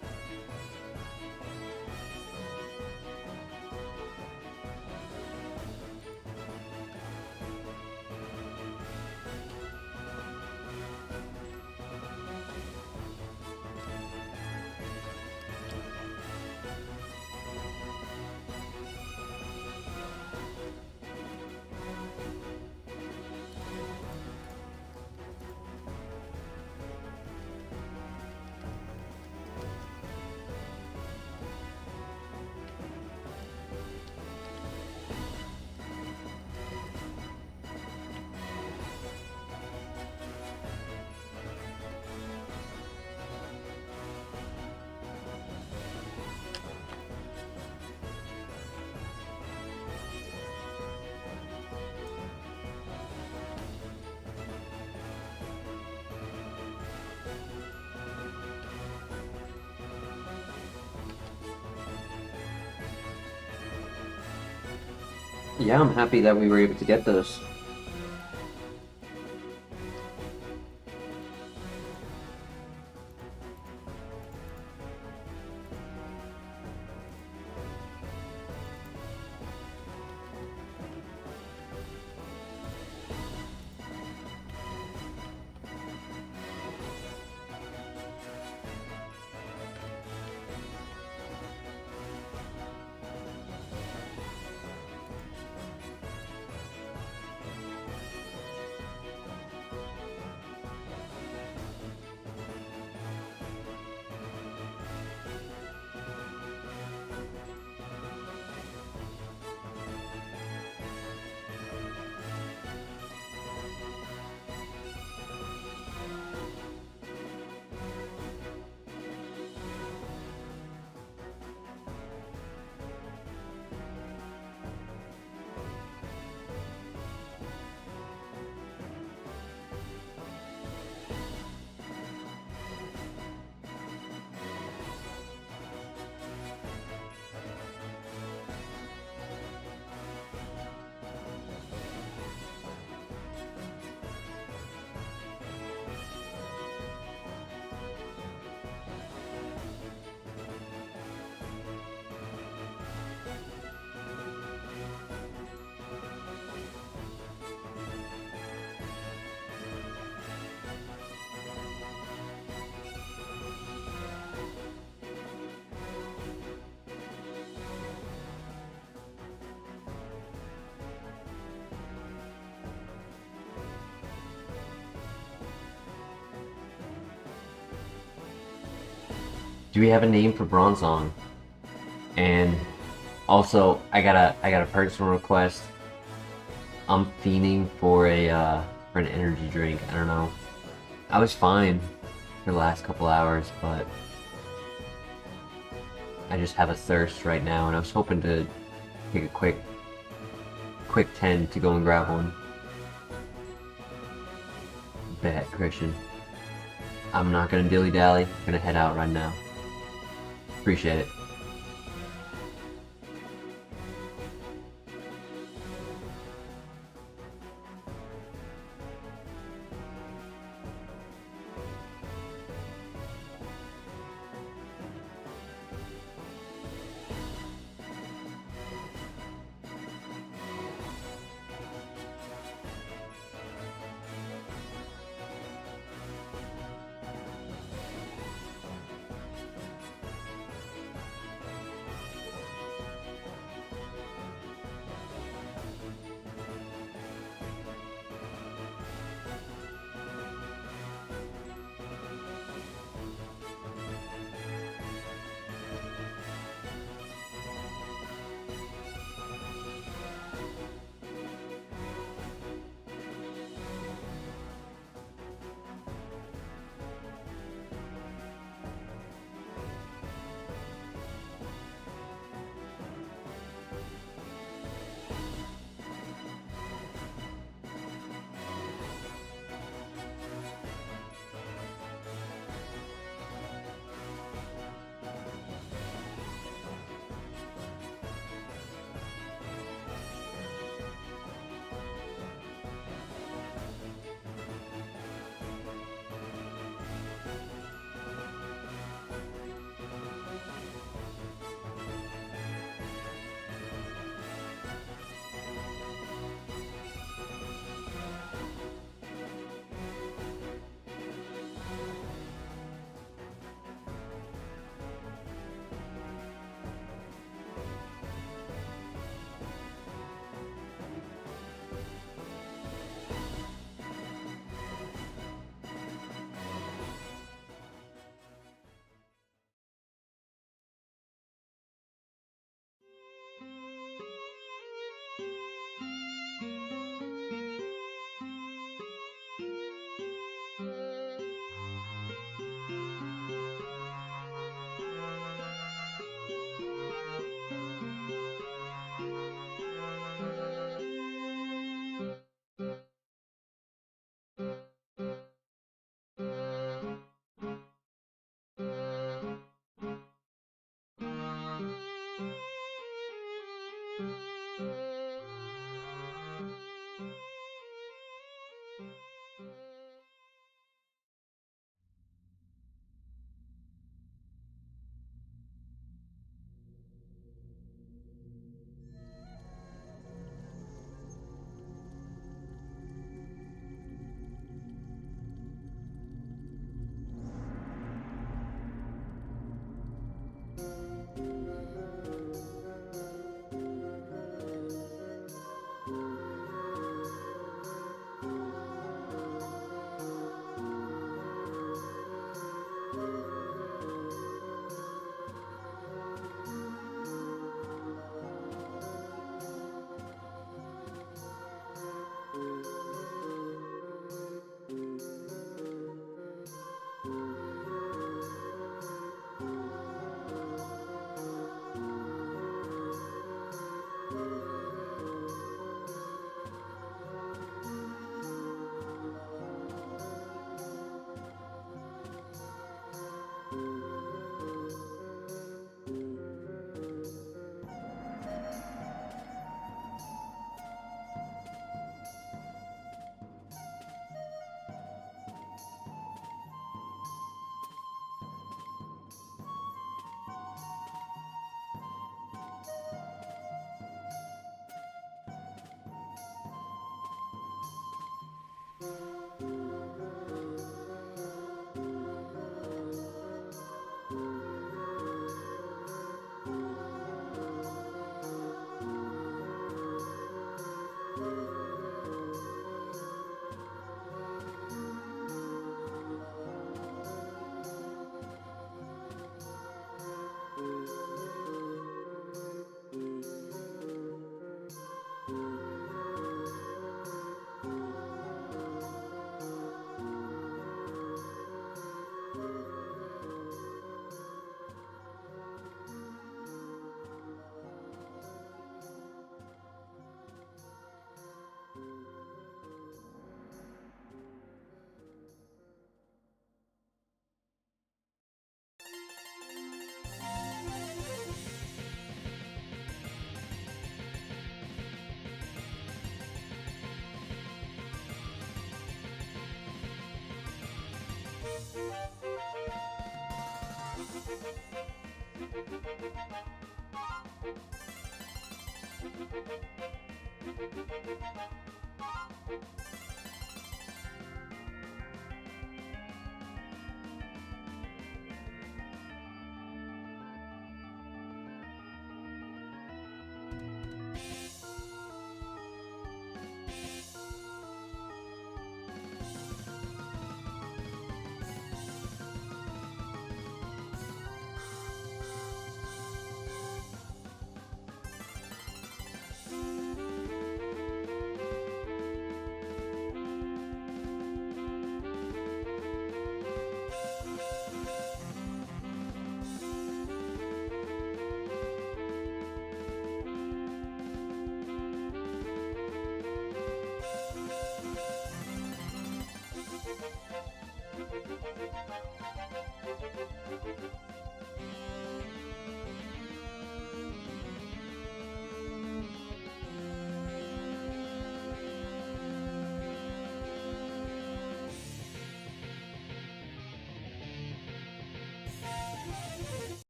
Speaker 1: Yeah, I'm happy that we were able to get this. Do we have a name for Bronzong? And also, I got a personal request. I'm fiending for an energy drink. I don't know. I was fine for the last couple hours, but I just have a thirst right now, and I was hoping to take a quick 10 to go and grab one. Bet, Christian. I'm not gonna dilly-dally. I'm gonna head out right now. Appreciate it.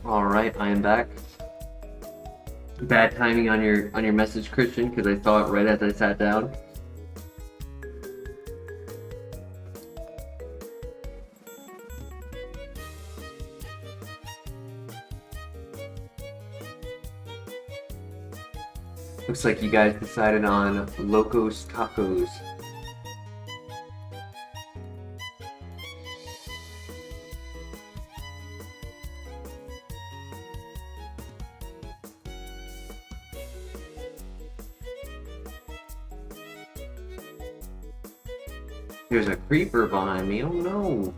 Speaker 1: Alright, I am back. Bad timing on your message, Christian, because I saw it right as I sat down. Looks like you guys decided on Locos Tacos. There's a creeper behind me, oh no!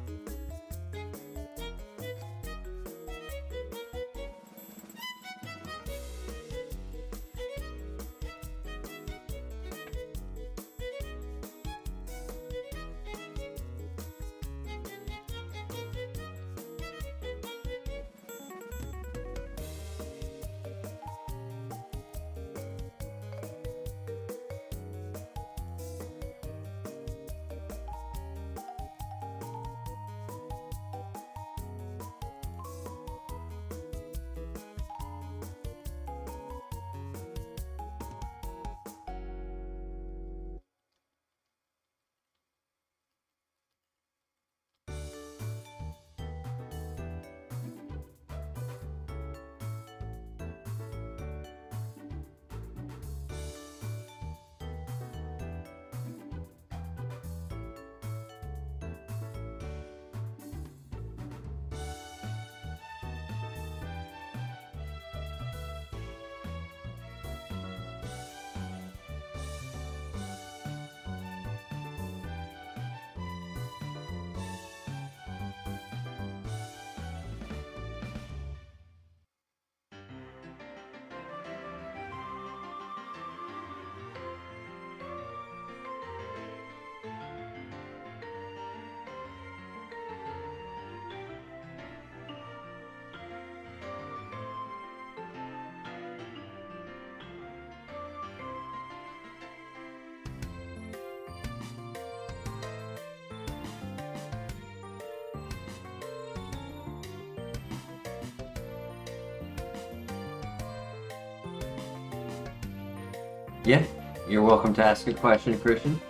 Speaker 1: Yeah, you're welcome to ask a question, Christian.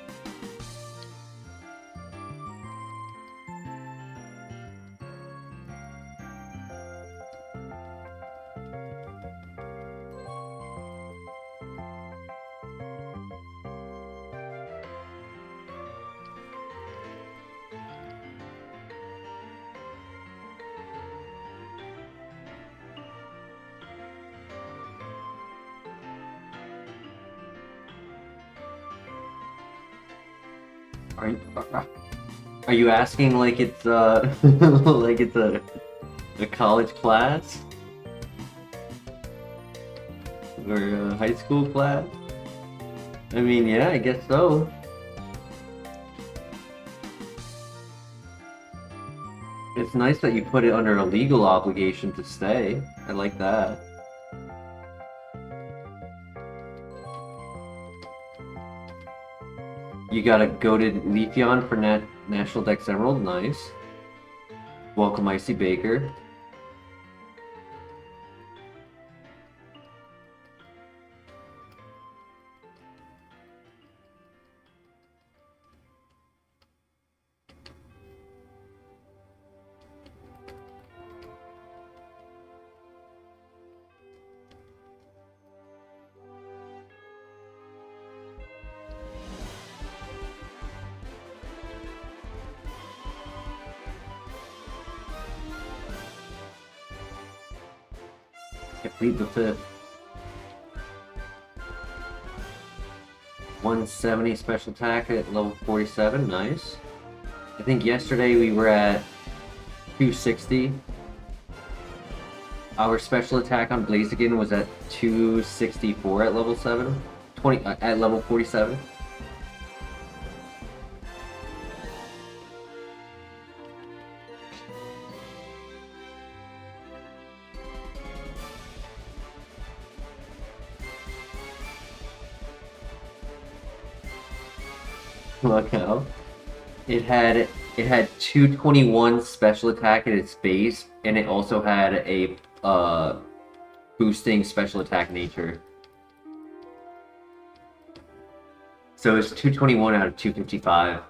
Speaker 1: Are you asking like it's like it's a college class or a high school class? I mean, yeah, I guess so. It's nice that you put it under a legal obligation to stay. I like that. You got a goated Leafeon for National Dex Emerald, nice. Welcome Icy Baker. Complete the fifth. 170 special attack at level 47, nice. I think yesterday we were at 260. Our special attack on Blaziken was at 264 at level 20 at level 47. Look how it had 221 special attack at its base, and it also had a boosting special attack nature. So it's 221 out of 255.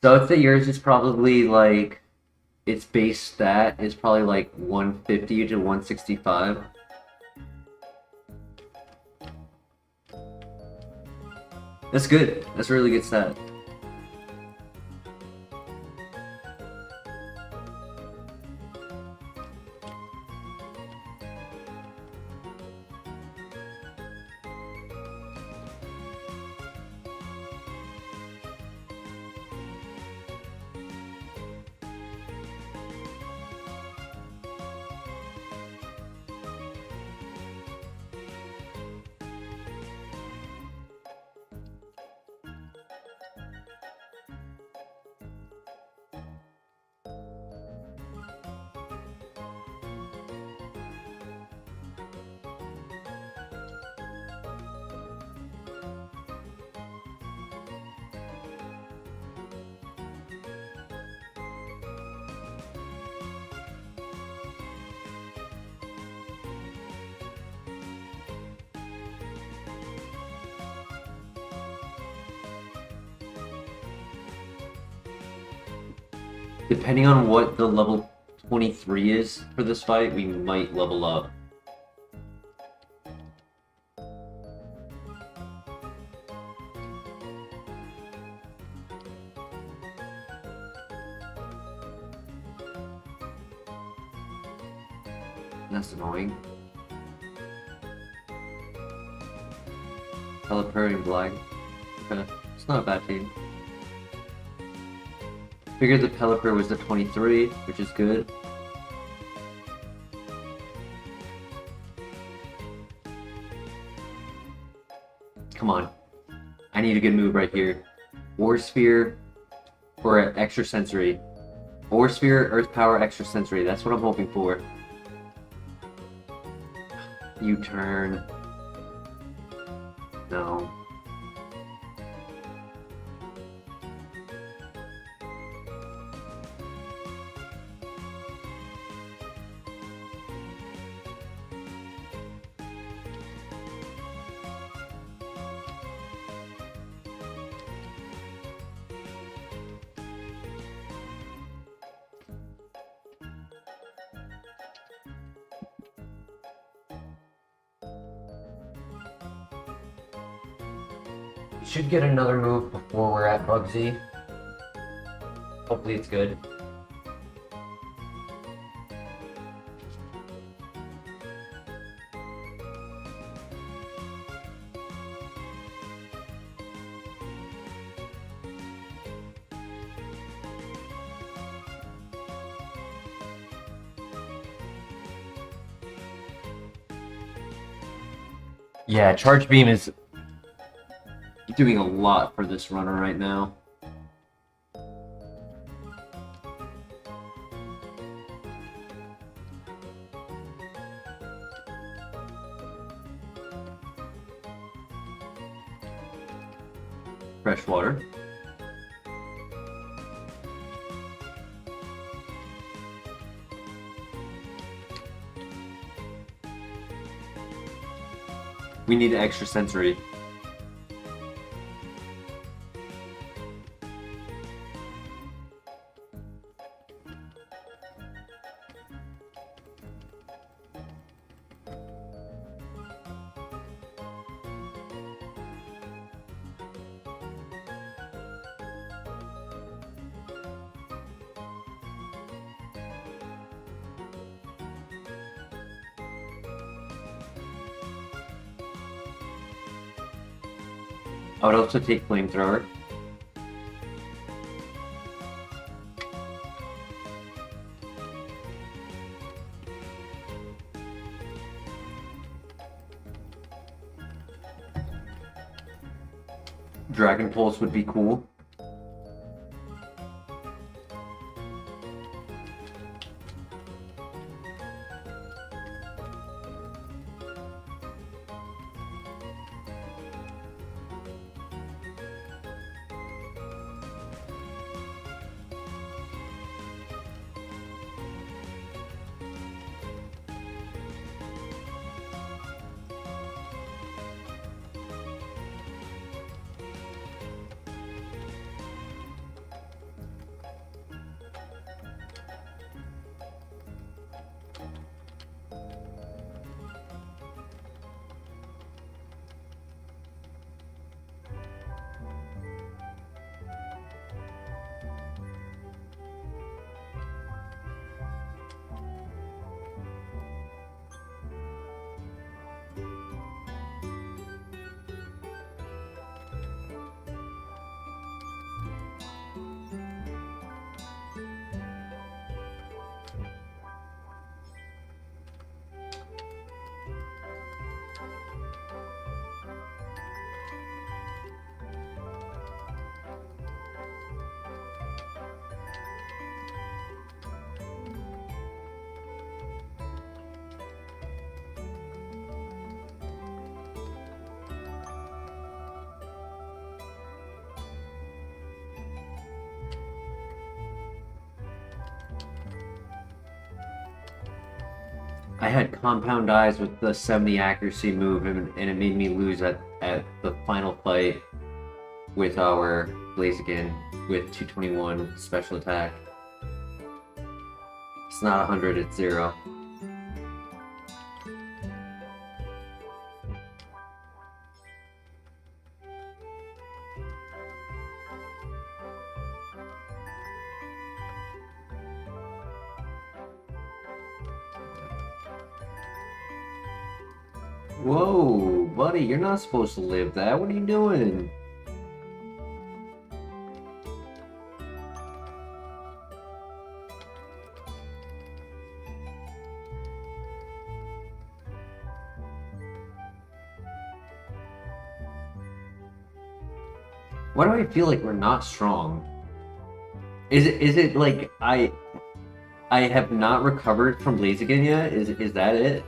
Speaker 1: So I'd say yours is probably like, its base stat is probably like 150 to 165. That's good. That's a really good stat. Depending on what the level 23 is for this fight, we might level up. That's annoying. Pelipper and Black. Okay, it's not a bad team. Figured the Pelipper was the 23, which is good. Come on. I need a good move right here. War Sphere or Extra Sensory. War Sphere, Earth Power, Extra Sensory. That's what I'm hoping for. U-turn. No. Should get another move before we're at Bugsy. Hopefully it's good. Yeah, Charge Beam is doing a lot for this runner right now. Fresh water. We need extra sensory. I would also take Flamethrower. Dragon Pulse would be cool. I had Compound Eyes with the 70 accuracy move, and it made me lose at the final fight with our Blaziken with 221 special attack. It's not 100, it's 0. Whoa, buddy, you're not supposed to live that. What are you doing? Why do I feel like we're not strong? Is it like I have not recovered from Blaziken yet? Is that it?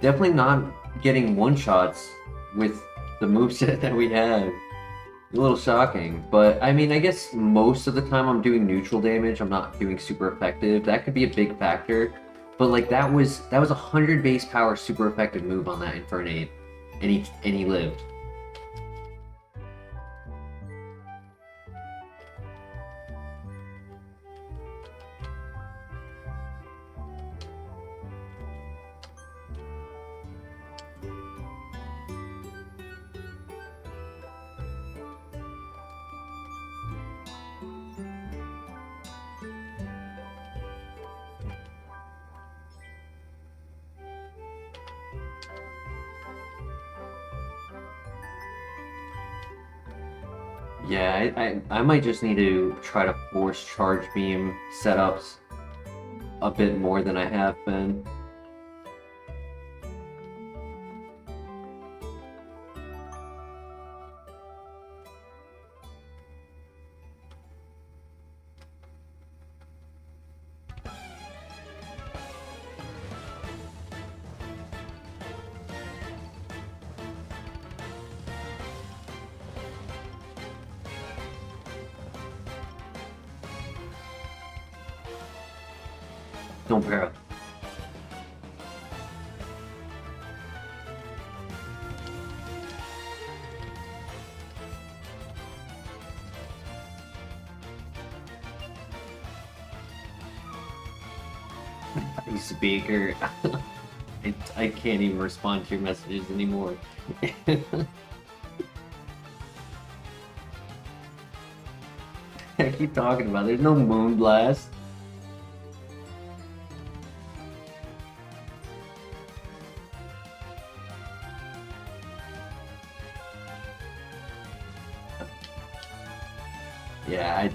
Speaker 1: Definitely not getting one-shots with the moveset that we have. A little shocking, but I mean, I guess most of the time I'm doing neutral damage. I'm not doing super effective. That could be a big factor, but like that was 100 base power super effective move on that Infernape, and he lived. Yeah, I might just need to try to force charge beam setups a bit more than I have been. Don't pair up. Hey, speaker. I can't even respond to your messages anymore. I keep talking about it. There's no Moonblast. Yeah,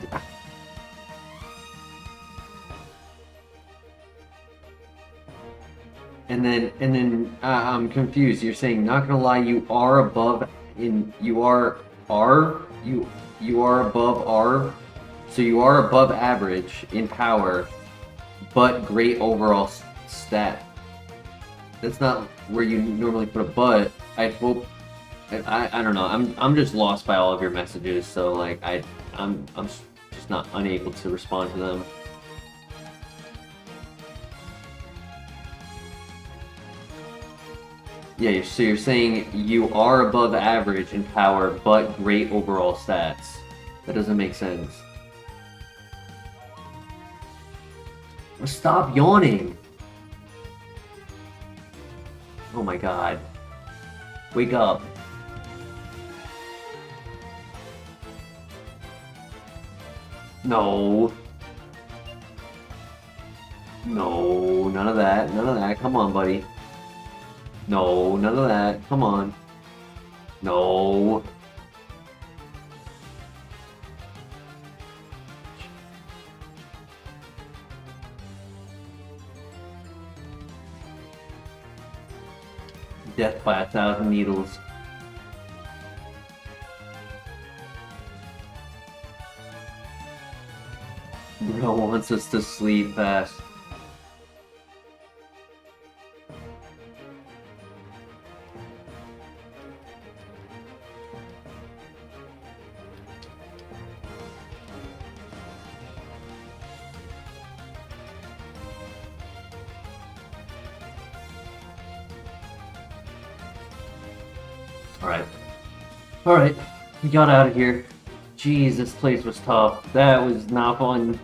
Speaker 1: and then I'm confused. You're saying, not gonna lie, you are above you are above R, so you are above average in power, but great overall stat. That's not where you normally put a but. I hope. I don't know. I'm just lost by all of your messages. So like I'm just not unable to respond to them. Yeah, so you're saying you are above average in power, but great overall stats. That doesn't make sense. Stop yawning! Oh my god. Wake up. No. No, none of that. None of that. Come on, buddy. No, none of that. Come on. No. Death by 1,000 needles. Bro wants us to sleep fast. Alright. Alright. We got out of here. Jeez, this place was tough. That was not fun.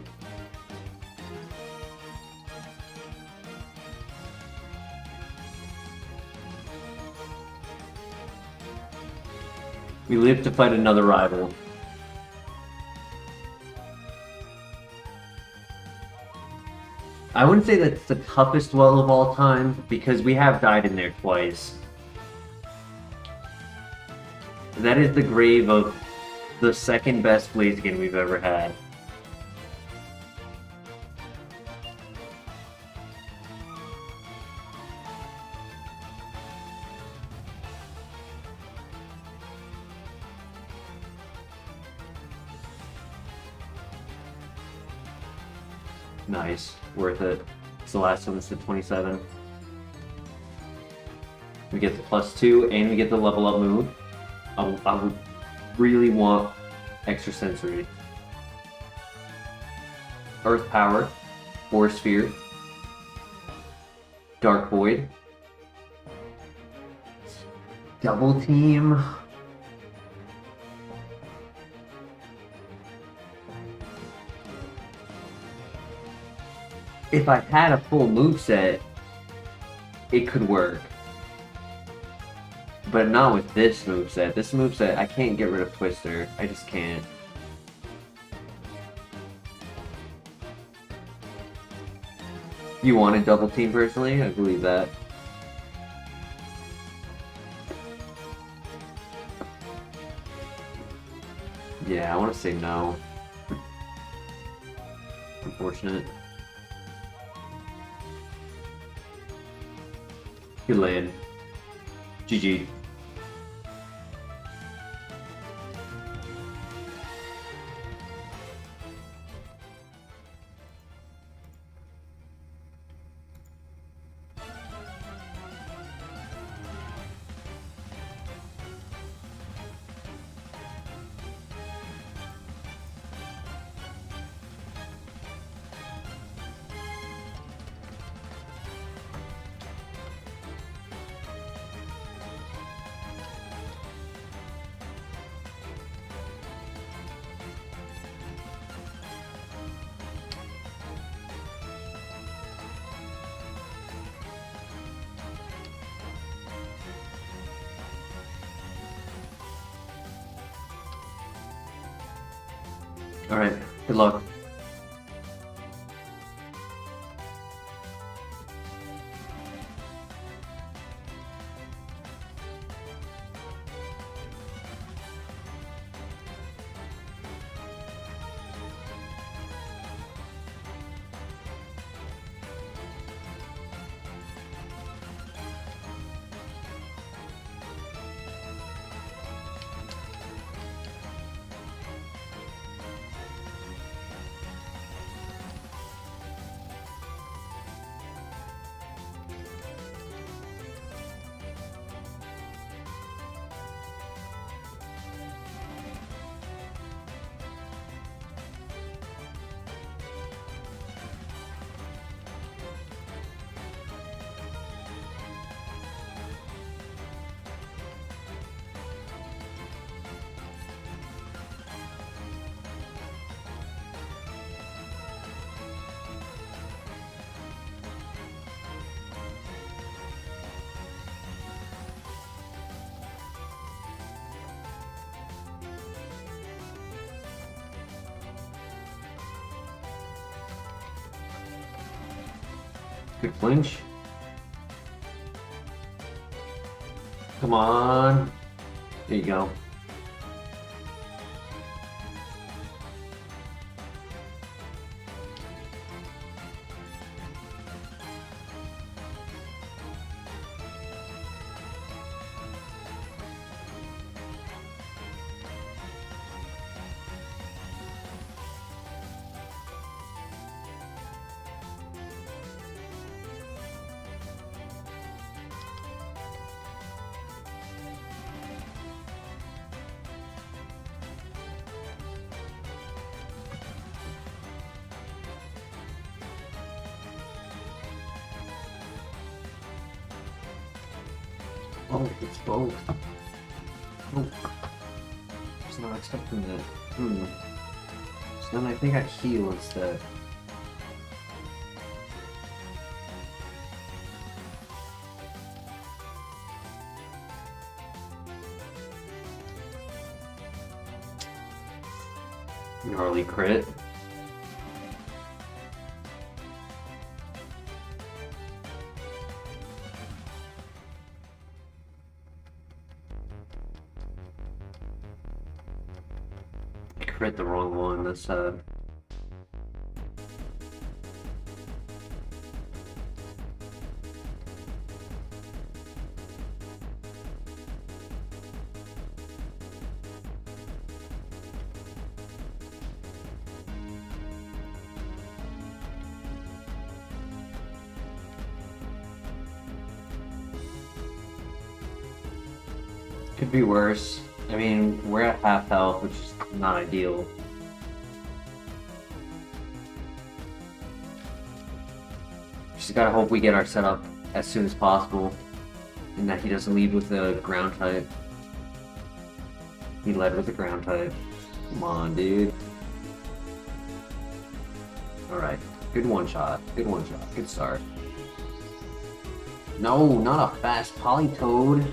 Speaker 1: We live to fight another rival. I wouldn't say that's the toughest well of all time, because we have died in there twice. That is the grave of the second best Blaziken we've ever had. Nice. Worth it. It's the last one that's at 27. We get the +2 and we get the level up move. I would really want extrasensory. Earth Power, Force Sphere, Dark Void, Double Team. If I had a full moveset, it could work. But not with this moveset. This moveset, I can't get rid of Twister. I just can't. You wanted Double Team personally? I believe that. Yeah, I want to say no. Unfortunate. Good land. GG. Alright, good luck. Good flinch. Come on. There you go. Oh, it's both. Oh, I was not expecting that. So then I think I heal instead. Gnarly crit. I crit the wrong one, that's sad. Could be worse. I mean, we're at half health, which is not ideal. Just gotta hope we get our setup as soon as possible, and that he doesn't lead with the ground type. He led with the ground type. Come on, dude. Alright, good one shot. Good one shot. Good start. No, not a fast Polytoad.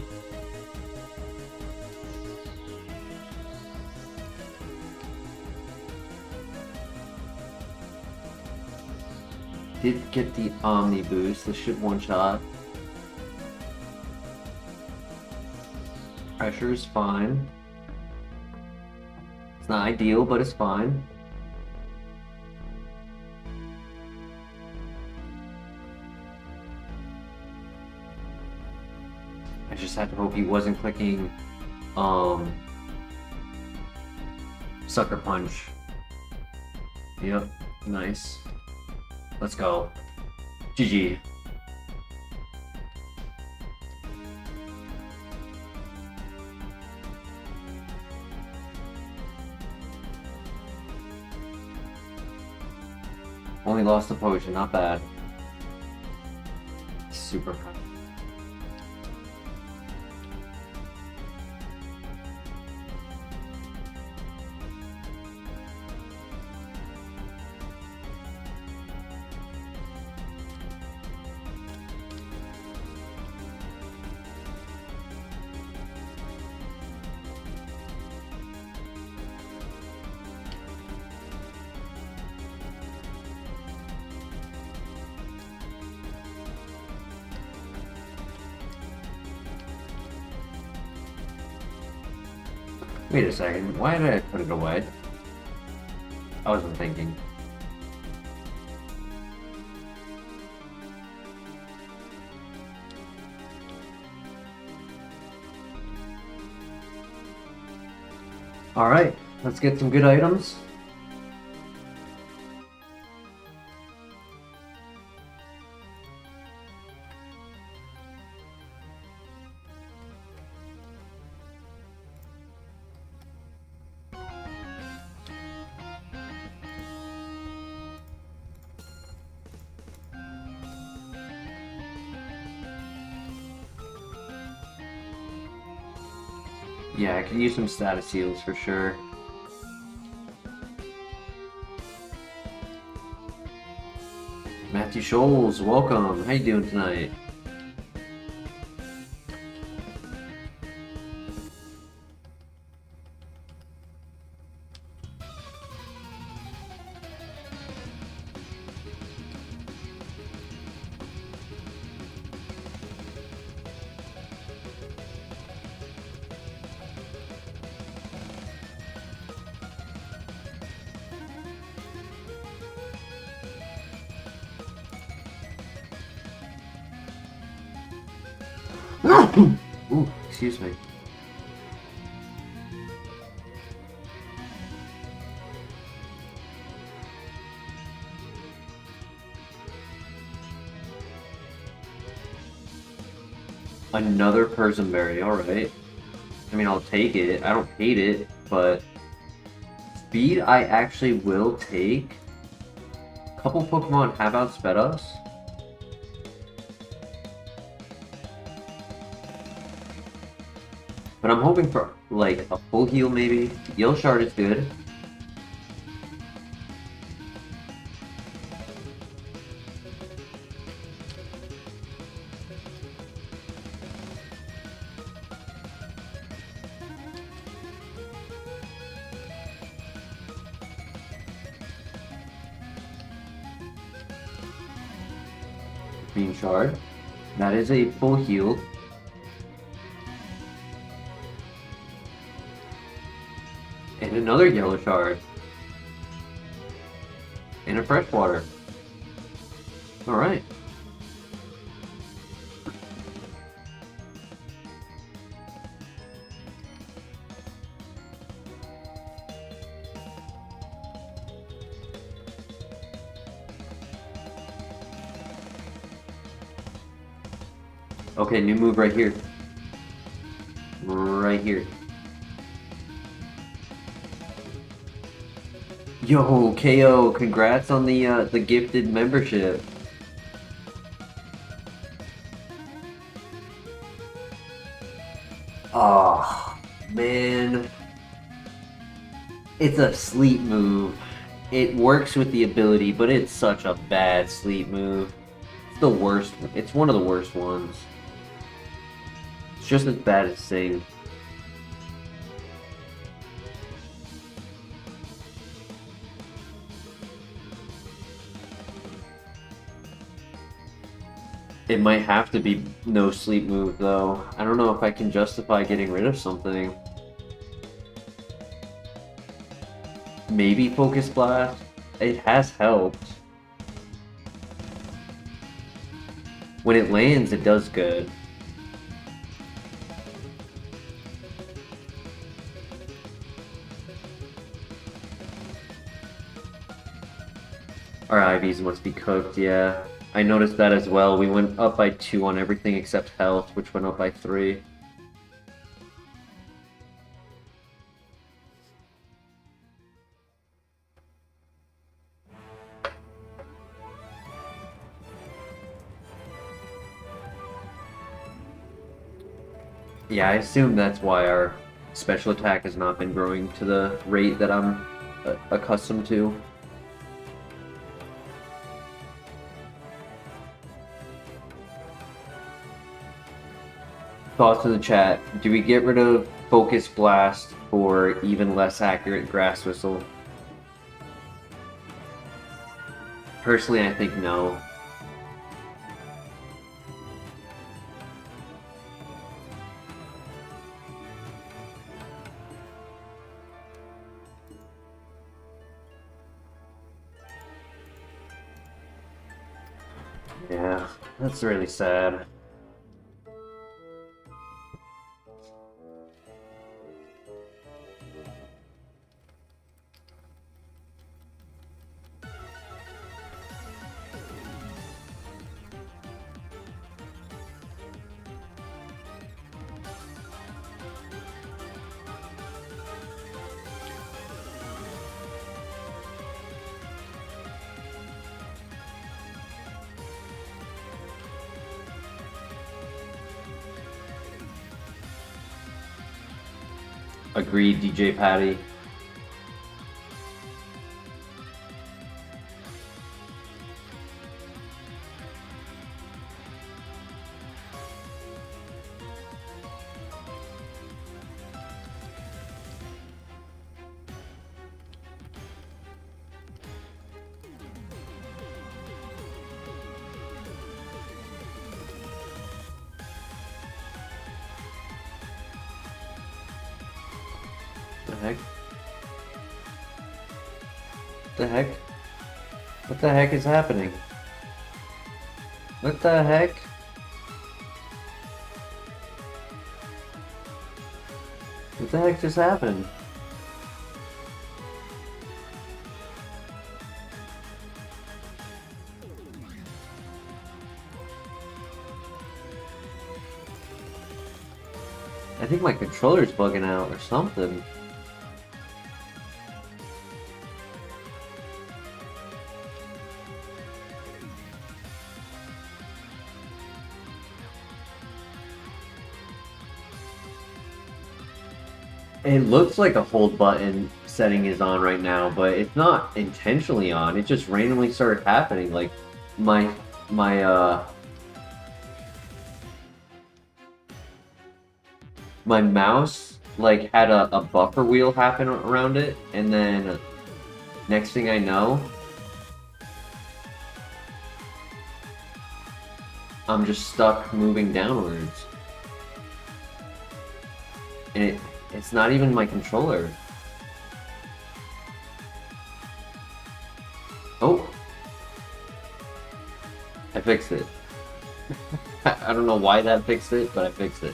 Speaker 1: Did get the Omni boost. This should one shot. Pressure is fine. It's not ideal, but it's fine. I just had to hope he wasn't clicking Sucker Punch. Yep, nice. Let's go. GG. Only lost the potion, not bad. Super proud. Wait a second, why did I put it away? I wasn't thinking. Alright, let's get some good items. Yeah, I can use some status seals for sure. Matthew Scholes, welcome. How you doing tonight? Ooh, excuse me. Another Persimberry, alright. I mean, I'll take it. I don't hate it, but speed I actually will take. A couple Pokemon have outsped us. But I'm hoping for, like, a full heal, maybe. Yellow Shard is good. Green Shard. That is a full heal. And another Yellow Shard. And a Freshwater. Alright. Okay, new move right here. Right here. Yo, KO, congrats on the gifted membership. Oh, man. It's a sleep move. It works with the ability, but it's such a bad sleep move. It's the worst. It's one of the worst ones. It's just as bad as Sing. It might have to be no sleep move though. I don't know if I can justify getting rid of something. Maybe Focus Blast? It has helped. When it lands, it does good. Our IVs must be cooked, yeah. I noticed that as well. We went up by 2 on everything except health, which went up by 3. Yeah, I assume that's why our special attack has not been growing to the rate that I'm accustomed to. Thoughts in the chat. Do we get rid of Focus Blast for even less accurate Grass Whistle? Personally, I think no. Yeah, that's really sad. Agreed, DJ Patty. What the heck? What the heck? What the heck is happening? What the heck? What the heck just happened? I think my controller's bugging out or something. It looks like a hold button setting is on right now, but it's not intentionally on. It just randomly started happening. Like my my mouse like had a buffer wheel happen around it, and then next thing I know, I'm just stuck moving downwards. And it's not even my controller. Oh. I fixed it. I don't know why that fixed it, but I fixed it.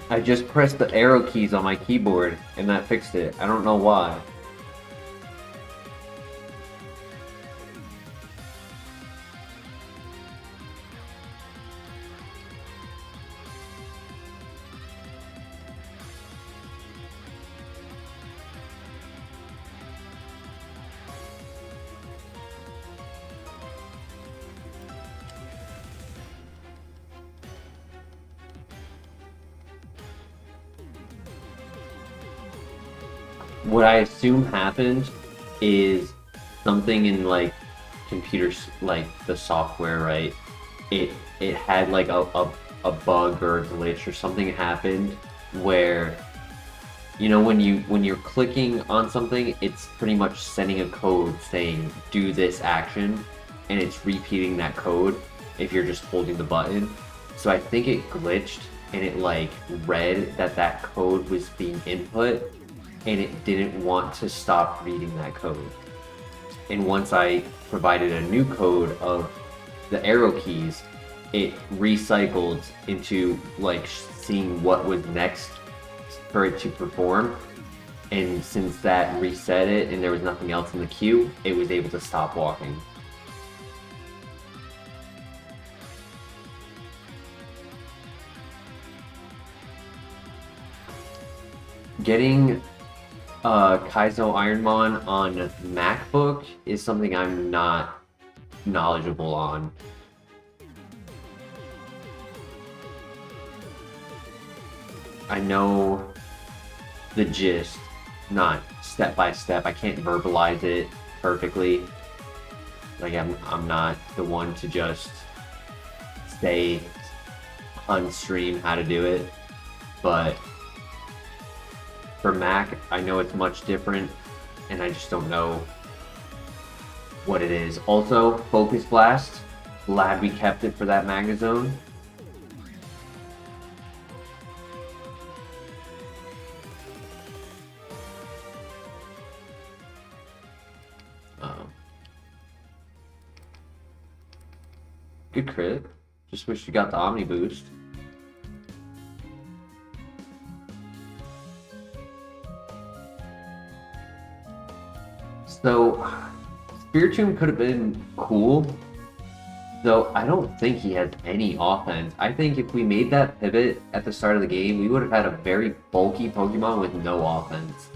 Speaker 1: I just pressed the arrow keys on my keyboard and that fixed it. I don't know why. What I assume happened is something in like computers, like the software, right? It had like a bug or a glitch or something happened where, you know, when you're clicking on something, it's pretty much sending a code saying do this action, and it's repeating that code if you're just holding the button. So I think it glitched and it like read that code was being input, and it didn't want to stop reading that code. And once I provided a new code of the arrow keys, it recycled into like seeing what was next for it to perform. And since that reset it and there was nothing else in the queue, it was able to stop walking. Getting Kaizo Ironmon on MacBook is something I'm not knowledgeable on. I know the gist, not step by step. I can't verbalize it perfectly. Like I'm not the one to just say on stream how to do it, but for Mac, I know it's much different, and I just don't know what it is. Also, Focus Blast, glad we kept it for that Magnezone. Good crit. Just wish you got the Omni Boost. So, Spiritomb could have been cool, though I don't think he has any offense. I think if we made that pivot at the start of the game, we would have had a very bulky Pokemon with no offense.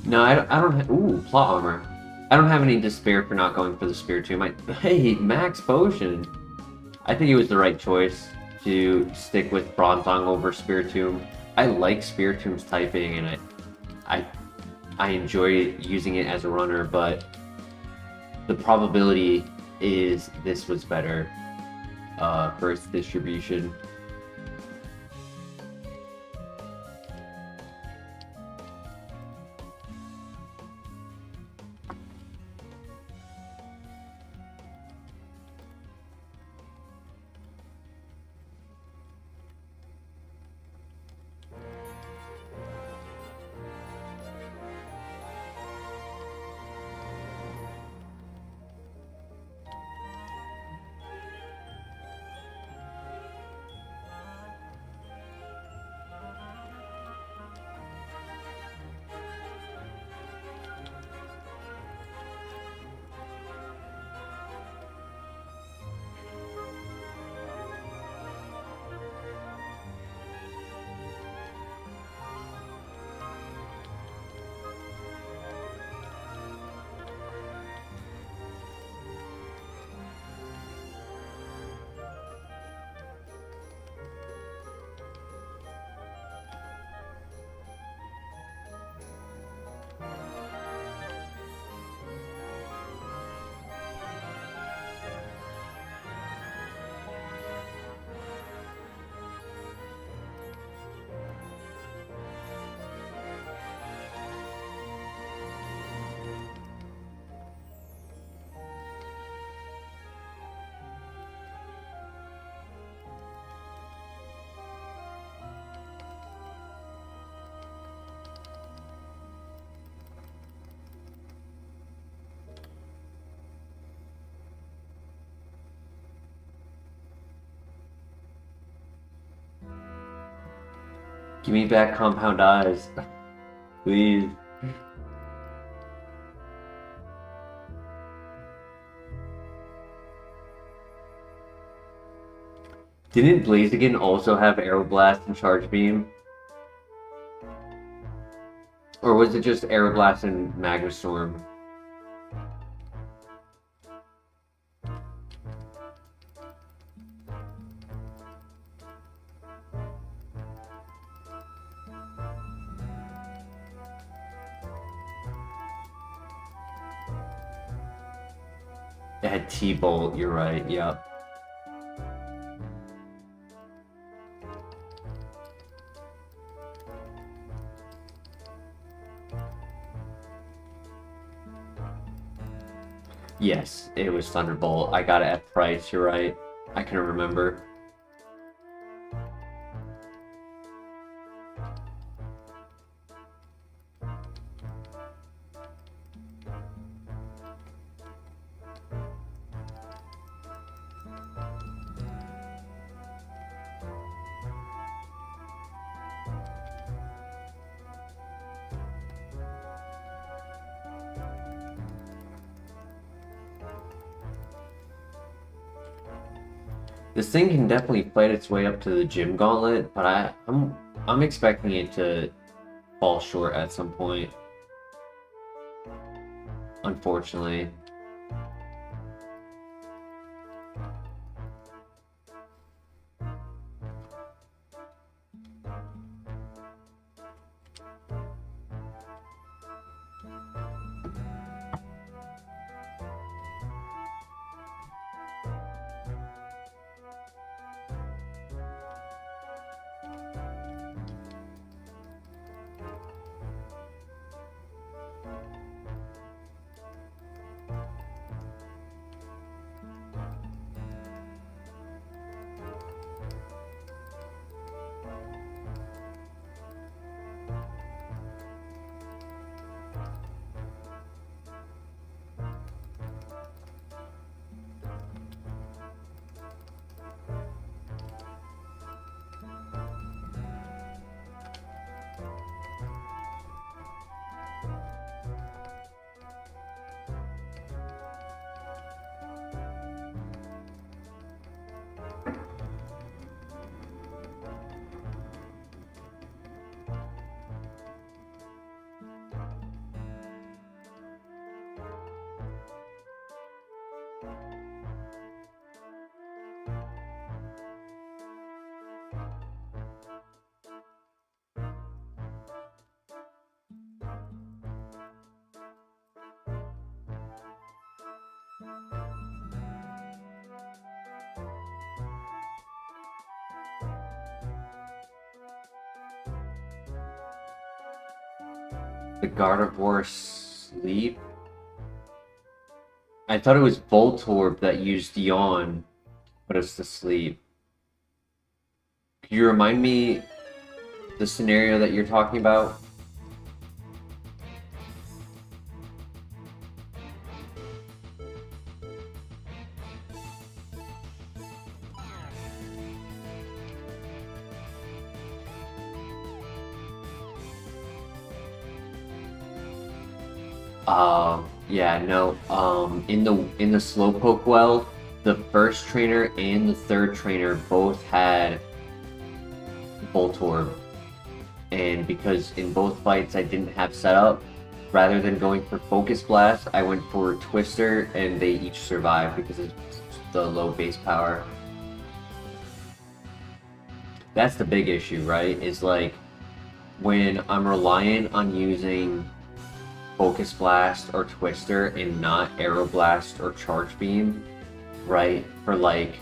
Speaker 1: No, I don't have... Ooh, Plot Armor. I don't have any despair for not going for the Spiritomb. Hey, Max Potion! I think it was the right choice to stick with Bronzong over Spiritomb. I like Spiritomb's typing, and I enjoy using it as a runner, but the probability is this was better. first distribution. Give me back Compound Eyes. Please. Didn't Blaziken also have Aeroblast and Charge Beam? Or was it just Aeroblast and Magma Storm? It had T-Bolt, you're right, yep. Yes, it was Thunderbolt. I got it at price, you're right. I couldn't remember. This thing can definitely fight its way up to the Gym Gauntlet, but I'm expecting it to fall short at some point. Unfortunately. The Gardevoir Sleep? I thought it was Voltorb that used Yawn, but it's the Sleep. Could you remind me the scenario that you're talking about? Yeah, no. In the Slowpoke well, the first trainer and the third trainer both had Voltorb, and because in both fights I didn't have setup, rather than going for Focus Blast, I went for Twister, and they each survived because of the low base power. That's the big issue, right? Is like when I'm reliant on using Focus Blast or Twister and not Aeroblast or Charge Beam, right? For like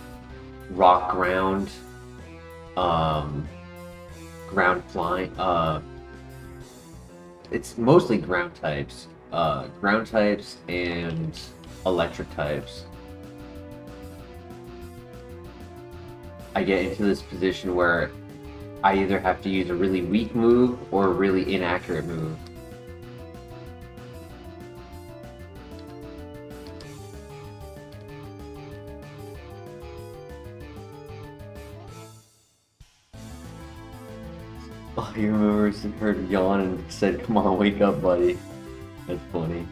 Speaker 1: Rock Ground, Ground Flying, it's mostly ground types. Ground types and electric types. I get into this position where I either have to use a really weak move or a really inaccurate move. Oh, you remember heard yawn and said, "Come on, wake up, buddy." That's funny.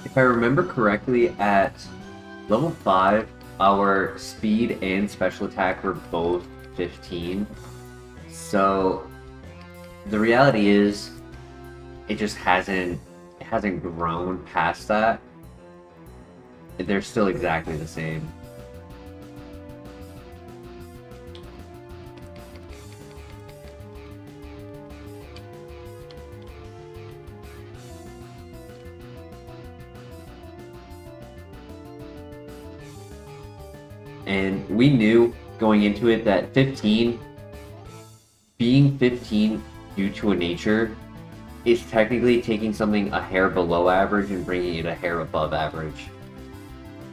Speaker 1: If I remember correctly, at level 5, our speed and special attack were both 15. So the reality is, it just hasn't grown past that. They're still exactly the same. And we knew going into it that being 15 due to a nature is technically taking something a hair below average and bringing it a hair above average.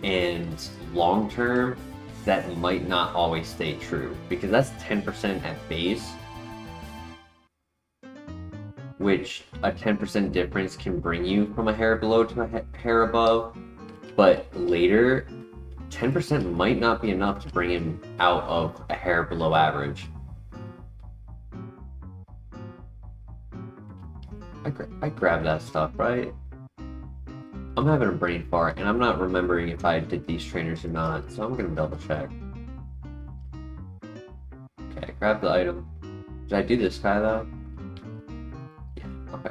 Speaker 1: And long term, that might not always stay true, because that's 10% at base, which a 10% difference can bring you from a hair below to a hair above, but later 10% might not be enough to bring him out of a hair below average. I grabbed that stuff, right? I'm having a brain fart, and I'm not remembering if I did these trainers or not, so I'm gonna double check. Okay, grab the item. Did I do this guy, though? Yeah, okay.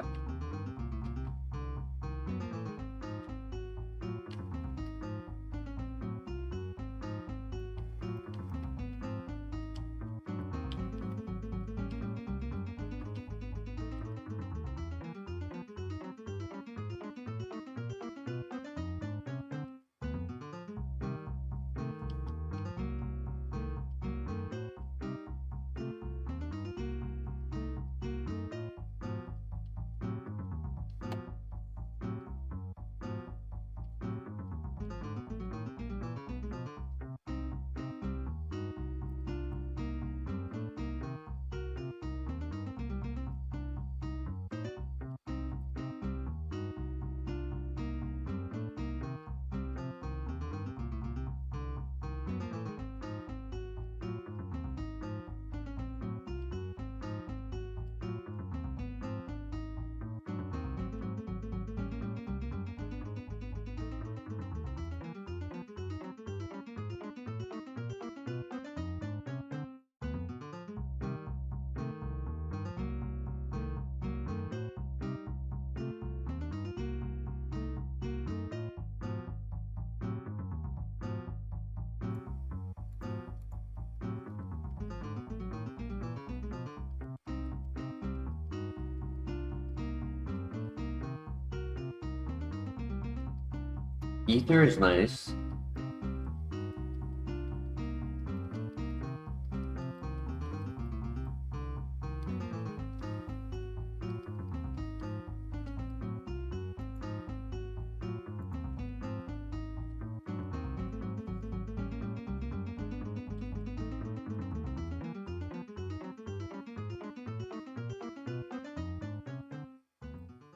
Speaker 1: Ether is nice.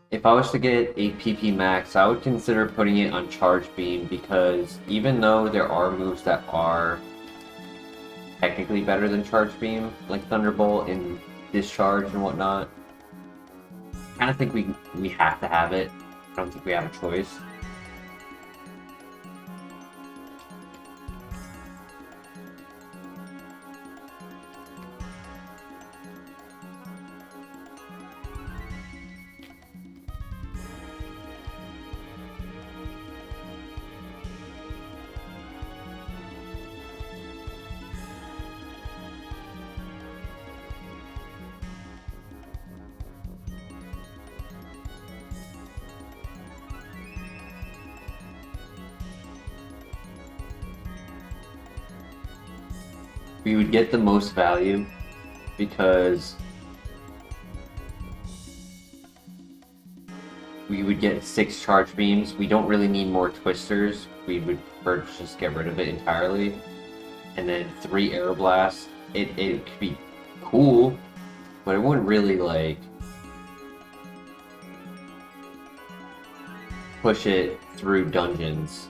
Speaker 1: If I was to get a PP max, I would consider putting it on Charge Beam because even though there are moves that are technically better than Charge Beam, like Thunderbolt and Discharge and whatnot, I kind of think we have to have it. I don't think we have a choice. We would get the most value because we would get 6 Charge Beams. We don't really need more Twisters. We would prefer to just get rid of it entirely. And then 3 Aeroblasts. It could be cool, but it wouldn't really, like, push it through dungeons.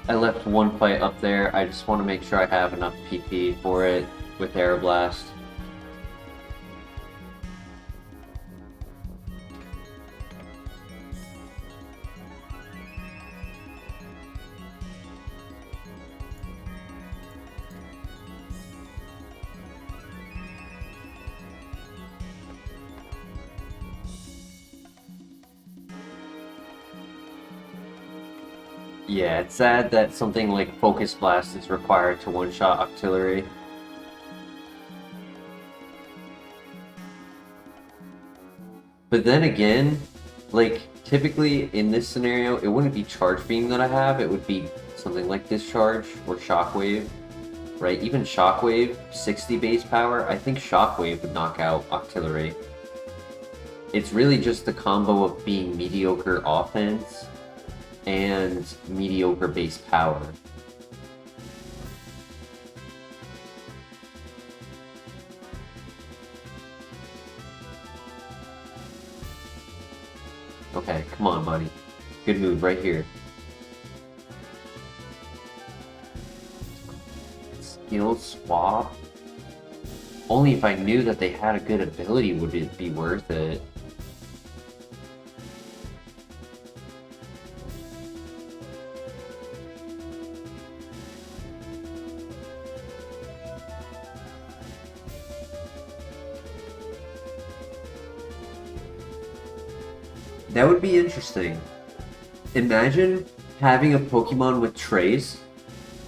Speaker 1: I left one fight up there. I just want to make sure I have enough PP for it with Aeroblast. Yeah, it's sad that something like Focus Blast is required to one-shot Octillery. But then again, like, typically in this scenario, it wouldn't be Charge Beam that I have, it would be something like Discharge or Shockwave, right? Even Shockwave, 60 base power, I think Shockwave would knock out Octillery. It's really just the combo of being mediocre offense and mediocre base power. Okay, come on, buddy. Good move right here. Skill swap? Only if I knew that they had a good ability would it be worth it. That would be interesting. Imagine having a Pokemon with Trace,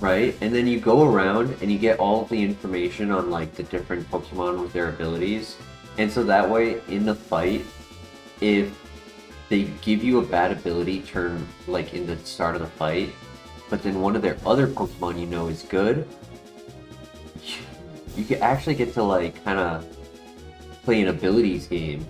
Speaker 1: right? And then you go around and you get all of the information on like the different Pokemon with their abilities. And so that way in the fight, if they give you a bad ability turn like in the start of the fight, but then one of their other Pokemon you know is good, you could actually get to like kind of play an abilities game.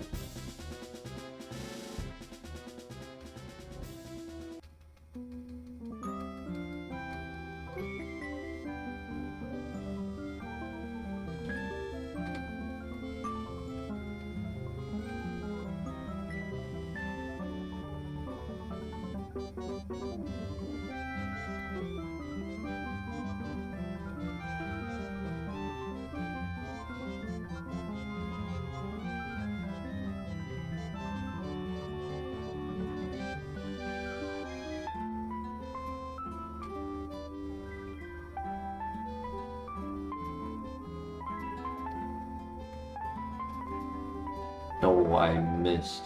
Speaker 1: Oh, I missed.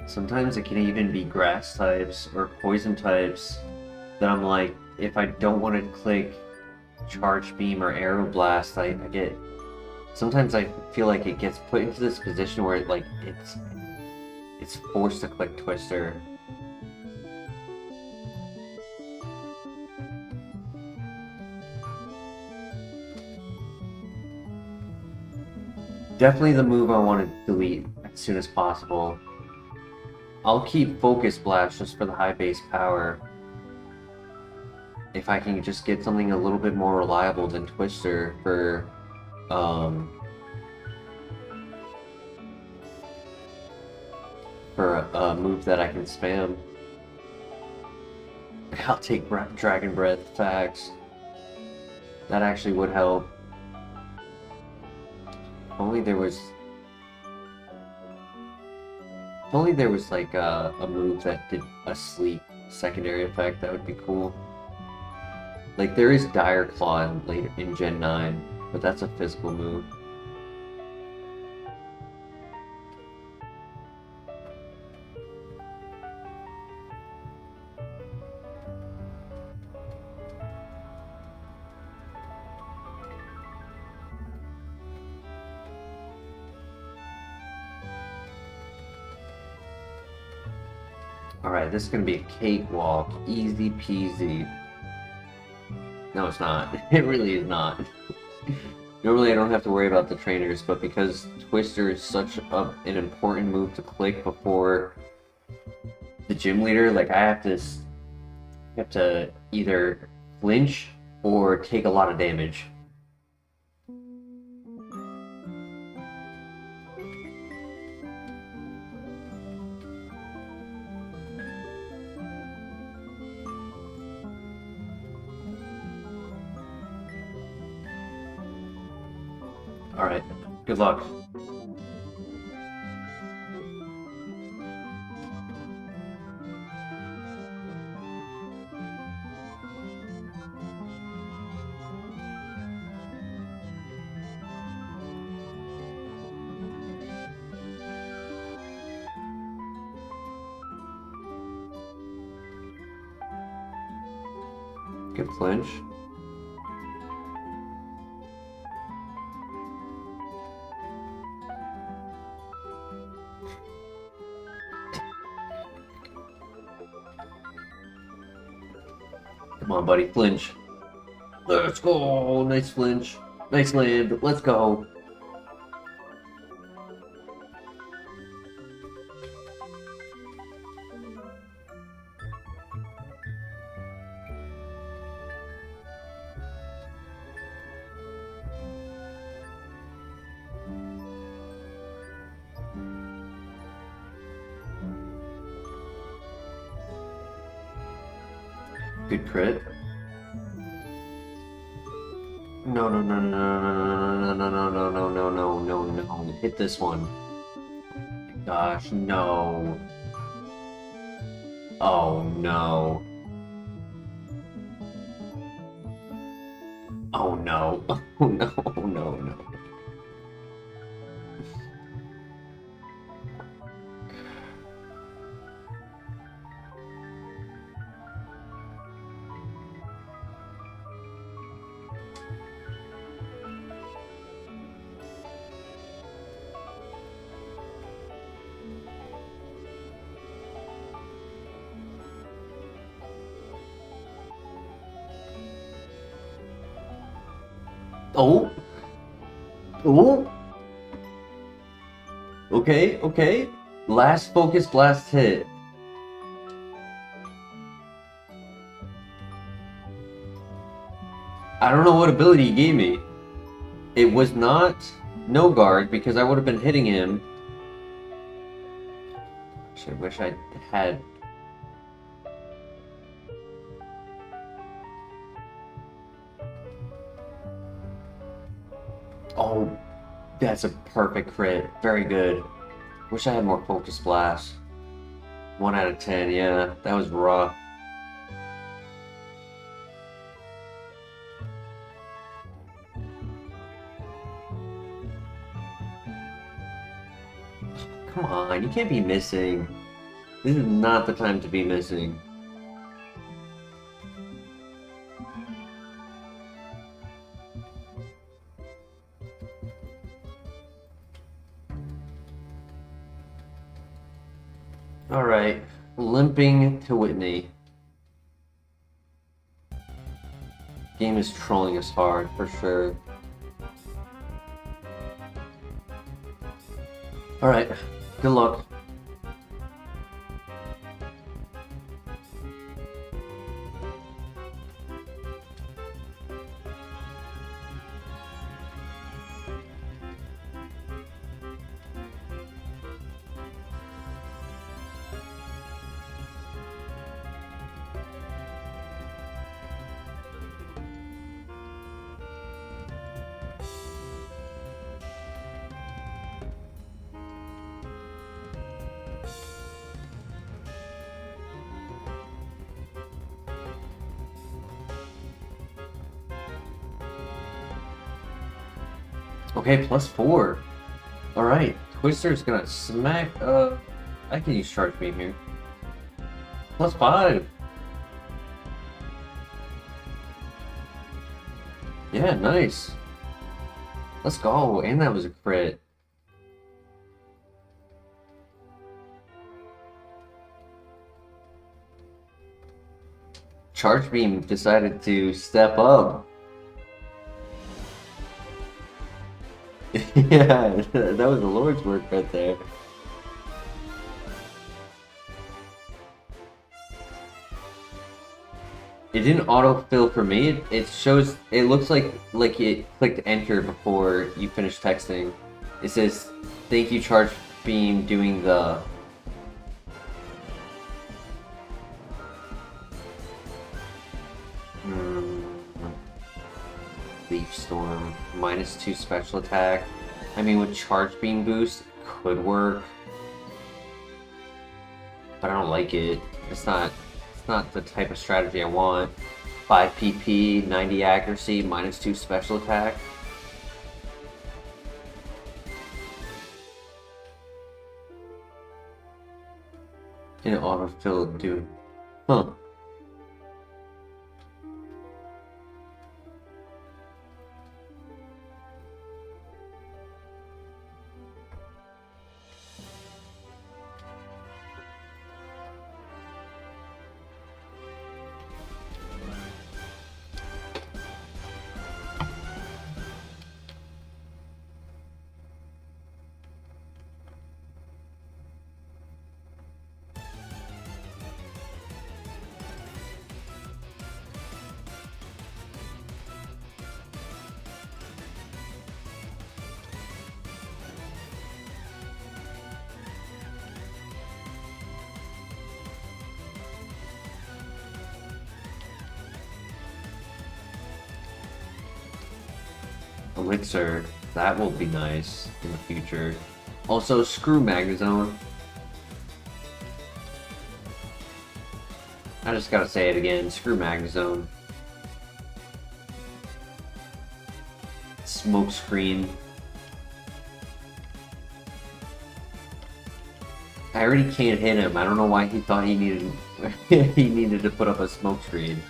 Speaker 1: Sometimes it can even be grass types or poison types that I'm like, if I don't want to click Charge Beam or Aeroblast, I get... Sometimes I feel like it gets put into this position where it's forced to click Twister. Definitely the move I want to delete as soon as possible. I'll keep Focus Blast just for the high base power. If I can just get something a little bit more reliable than Twister for a move that I can spam. I'll take Dragon Breath, facts. That actually would help. If only there was like a move that did a sleep secondary effect, that would be cool. Like there is Dire Claw in Gen 9, but that's a physical move. Alright, this is gonna be a cakewalk. Easy peasy. No, it's not. It really is not. Normally I don't have to worry about the trainers, but because Twister is such an important move to click before the gym leader, like I have to either flinch or take a lot of damage. Alright, good luck. Good flinch. Come on, buddy, flinch. Let's go. Nice flinch. Nice land. Let's go. Good crit. No, no, no, no, no, no, no, no, no, no, no, no, no, no. Hit this one. Gosh, no. Oh, no. Oh, no. Oh, no, no, no. Oh. Oh. Okay, okay. Last Focus Blast hit. I don't know what ability he gave me. It was not No Guard because I would have been hitting him. I wish I had. Oh, that's a perfect crit. Very good. Wish I had more Focus Blast. 1 out of 10, yeah. That was rough. Come on, you can't be missing. This is not the time to be missing. Alright, limping to Whitney. Game is trolling us hard, for sure. Alright, good luck. Okay, +4. Alright, Twister's gonna smack. I can use Charge Beam here. +5. Yeah, nice. Let's go. And that was a crit. Charge Beam decided to step up. Yeah, that was the Lord's work right there. It didn't autofill for me. It shows. It looks like it clicked enter before you finish texting. It says, "Thank you, Charge Beam, doing the." Leaf Storm, -2 special attack. I mean, with Charge Beam boost, could work, but I don't like it. It's not the type of strategy I want. 5 PP, 90 accuracy, -2 special attack. And autofill, dude. Huh. Elixir, that will be nice in the future. Also, screw Magnezone. I just gotta say it again, screw Magnezone. Smoke screen. I already can't hit him. I don't know why he thought he needed he needed to put up a smoke screen.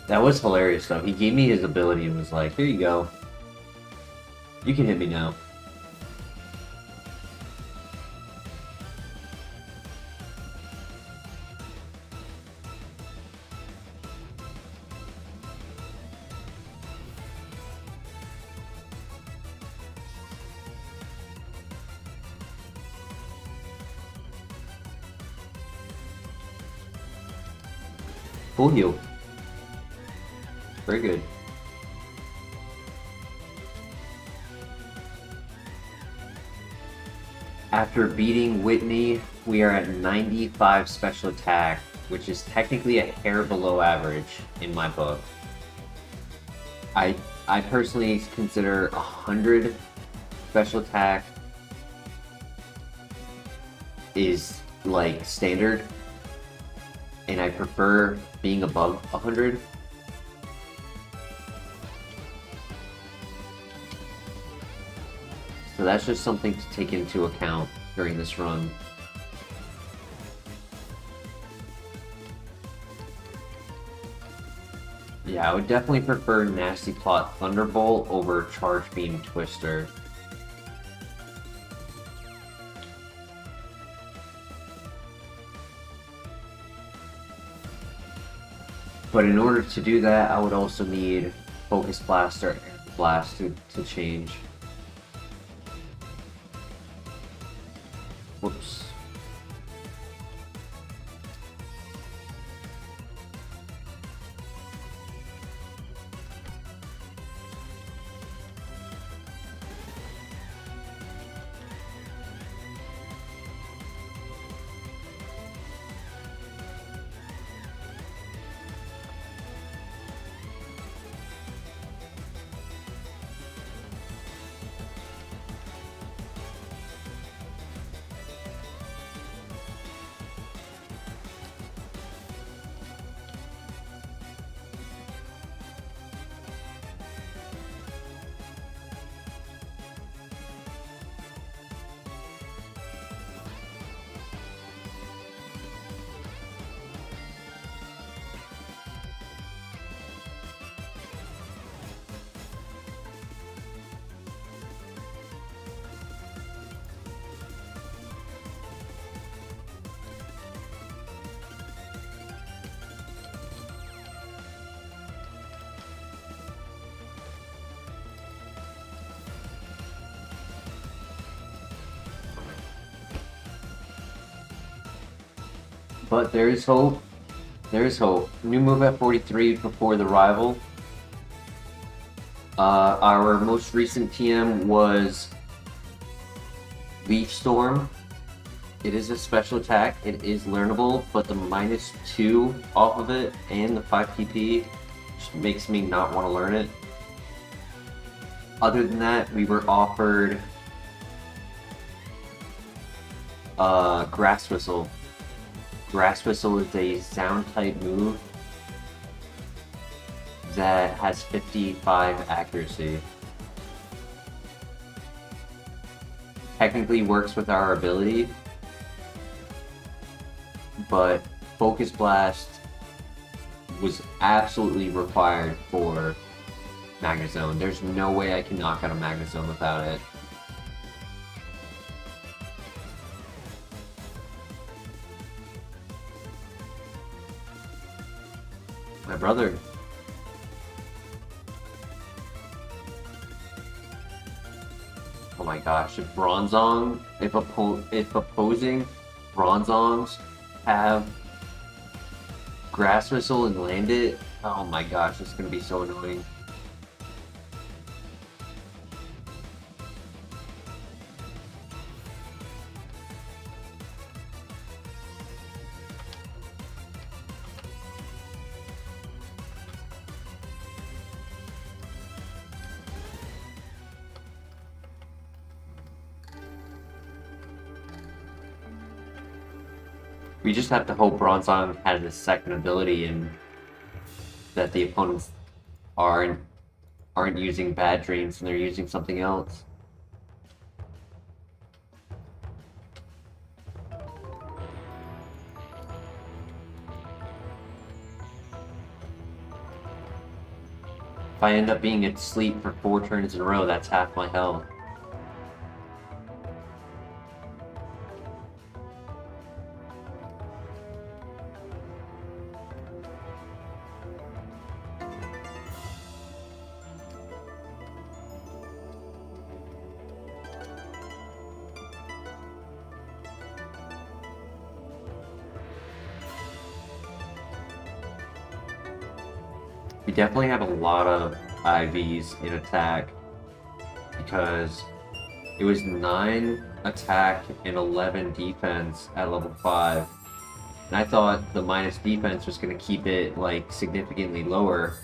Speaker 1: That was hilarious though. He gave me his ability and was like, here you go. You can hit me now. Full heal. Very good. After beating Whitney, we are at 95 special attack, which is technically a hair below average in my book. I personally consider 100 special attack is like standard, and I prefer being above 100. So that's just something to take into account during this run. Yeah, I would definitely prefer Nasty Plot Thunderbolt over Charge Beam Twister. But in order to do that, I would also need Focus Blast or Air Blast to change. Whoops. But there is hope. There is hope. New move at 43 before the rival. Our most recent TM was Leaf Storm. It is a special attack. It is learnable, but the -2 off of it and the 5 PP just makes me not want to learn it. Other than that, we were offered Grass Whistle. Grass Whistle is a sound type move that has 55 accuracy. Technically works with our ability, but Focus Blast was absolutely required for Magnezone. There's no way I can knock out a Magnezone without it. My brother. Oh my gosh, if Bronzong, if opposing Bronzongs have Grass Whistle and land it, oh my gosh, it's gonna be so annoying. We just have to hope Bronzong has a second ability and that the opponents aren't using Bad Dreams and they're using something else. If I end up being asleep for 4 turns in a row, that's half my health. We definitely have a lot of IVs in attack because it was 9 attack and 11 defense at level 5. And I thought the minus defense was going to keep it like significantly lower.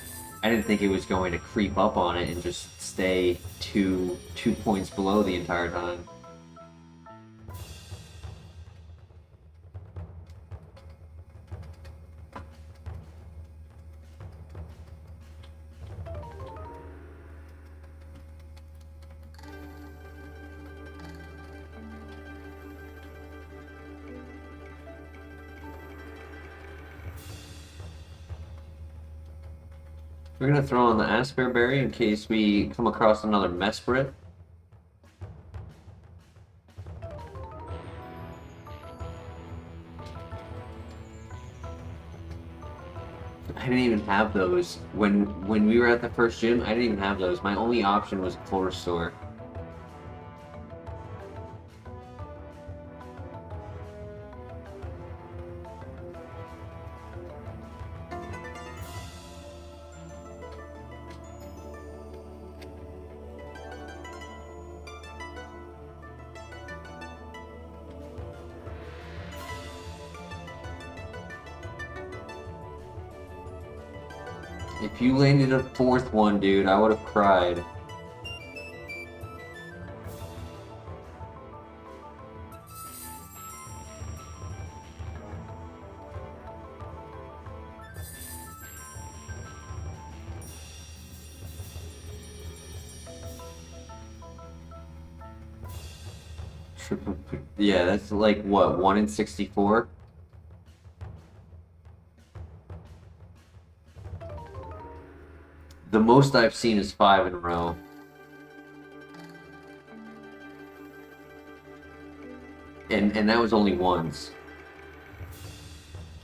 Speaker 1: I didn't think it was going to creep up on it and just stay two points below the entire time. We're gonna throw on the Asper Berry in case we come across another Mesprit. I didn't even have those. When we were at the first gym, I didn't even have those. My only option was Full Restore. If you landed a fourth one, dude, I would have cried. Yeah, that's like what, 1 in 64? The most I've seen is 5 in a row. And that was only once.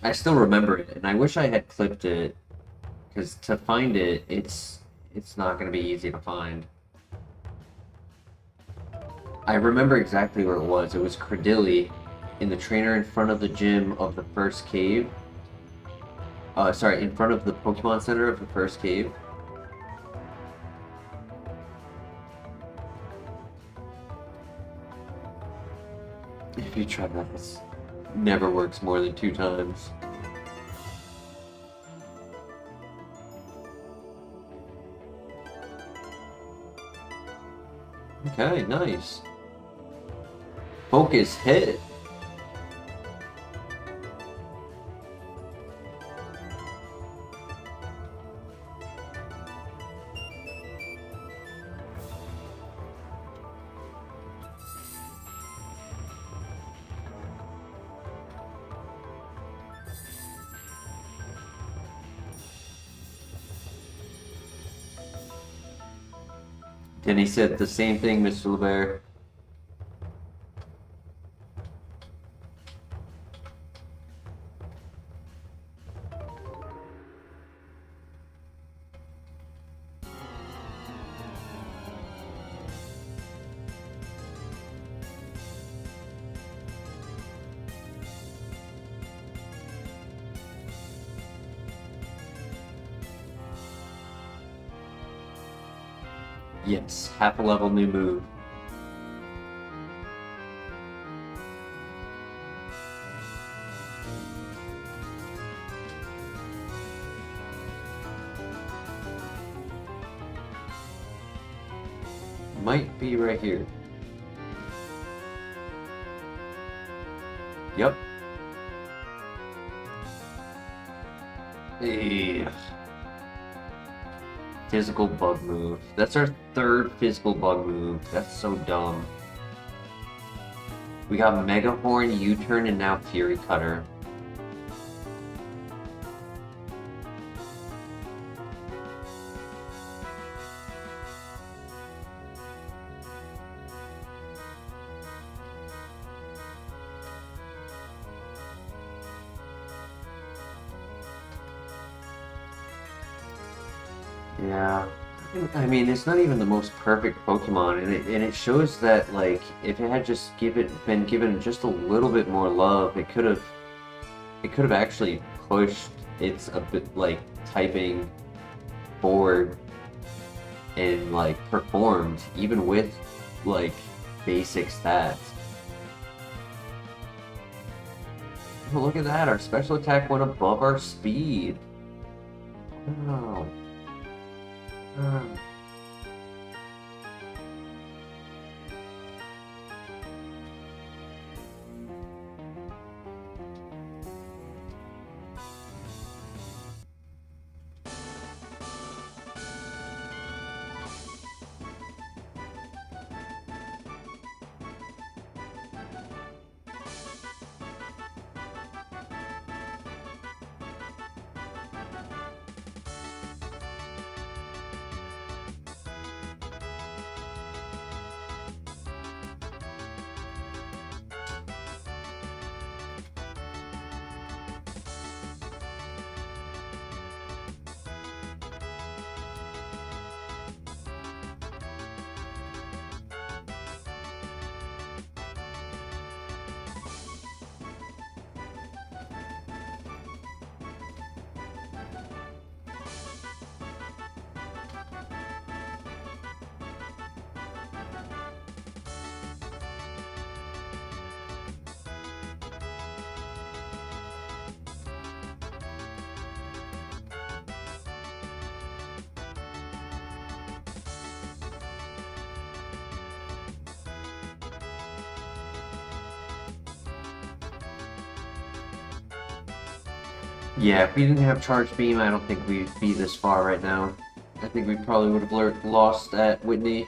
Speaker 1: I still remember it, and I wish I had clipped it, because to find it, it's not going to be easy to find. I remember exactly where it was. It was Credilli, in the trainer in front of the gym of the first cave. Sorry, in front of the Pokemon Center of the first cave. If you try that, it never works more than 2 times. Okay, nice. Focus hit. And he said the same thing, Mr. LeBear. Yes, half a level new move. Might be right here. Yep. Hey. Physical bug move. That's our 3rd physical bug move. That's so dumb. We got Mega Horn, U-turn, and now Fury Cutter. Yeah, I mean, it's not even the most perfect Pokemon, and it shows that, like, if it had just been given just a little bit more love, it could have actually pushed its a bit, like, typing forward and, like, performed even with, like, basic stats. Oh, look at that! Our special attack went above our speed. Wow. Yeah, if we didn't have Charge Beam, I don't think we'd be this far right now. I think we probably would have lost at Whitney.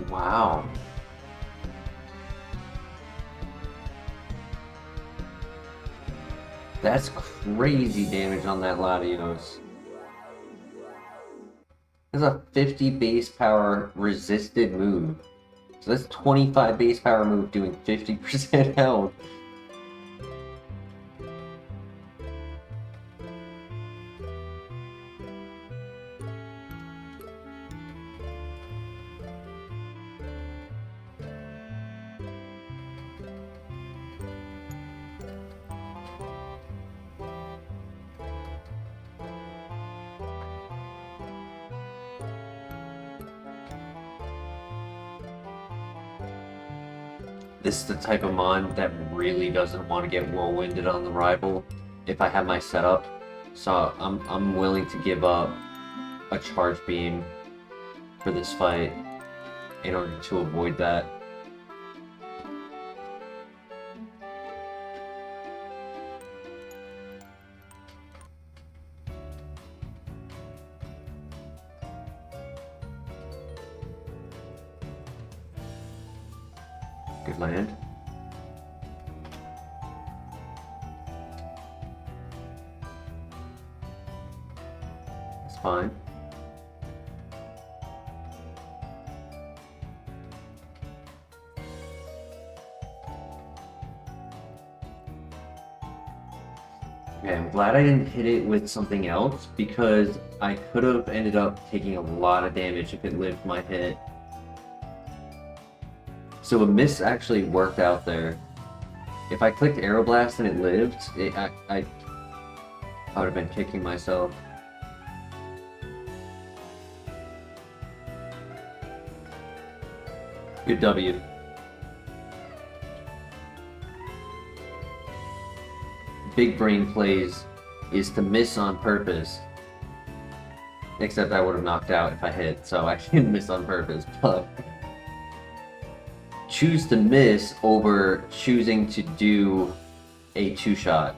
Speaker 1: Wow. That's crazy damage on that Latios. That's a 50 base power resisted move. So that's 25 base power move doing 50% health. This is the type of mon that really doesn't want to get whirlwinded on the rival if I have my setup. So I'm willing to give up a charge beam for this fight in order to avoid that. Good land. That's fine. Okay, I'm glad I didn't hit it with something else because I could have ended up taking a lot of damage if it lived my hit. So a miss actually worked out there. If I clicked Aeroblast and it lived, I would have been kicking myself. Good W. Big brain plays is to miss on purpose. Except I would have knocked out if I hit, so I didn't miss on purpose, but... Choose to miss over choosing to do a two-shot.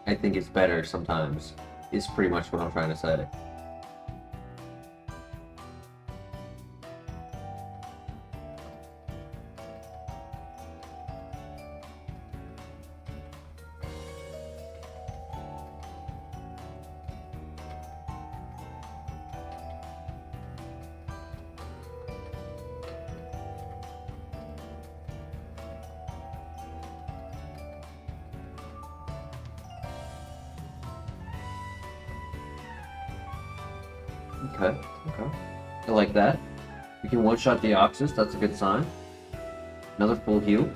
Speaker 1: I think it's better sometimes, is pretty much what I'm trying to say. Okay, okay. I like that. We can one-shot Deoxys, that's a good sign. Another full heal.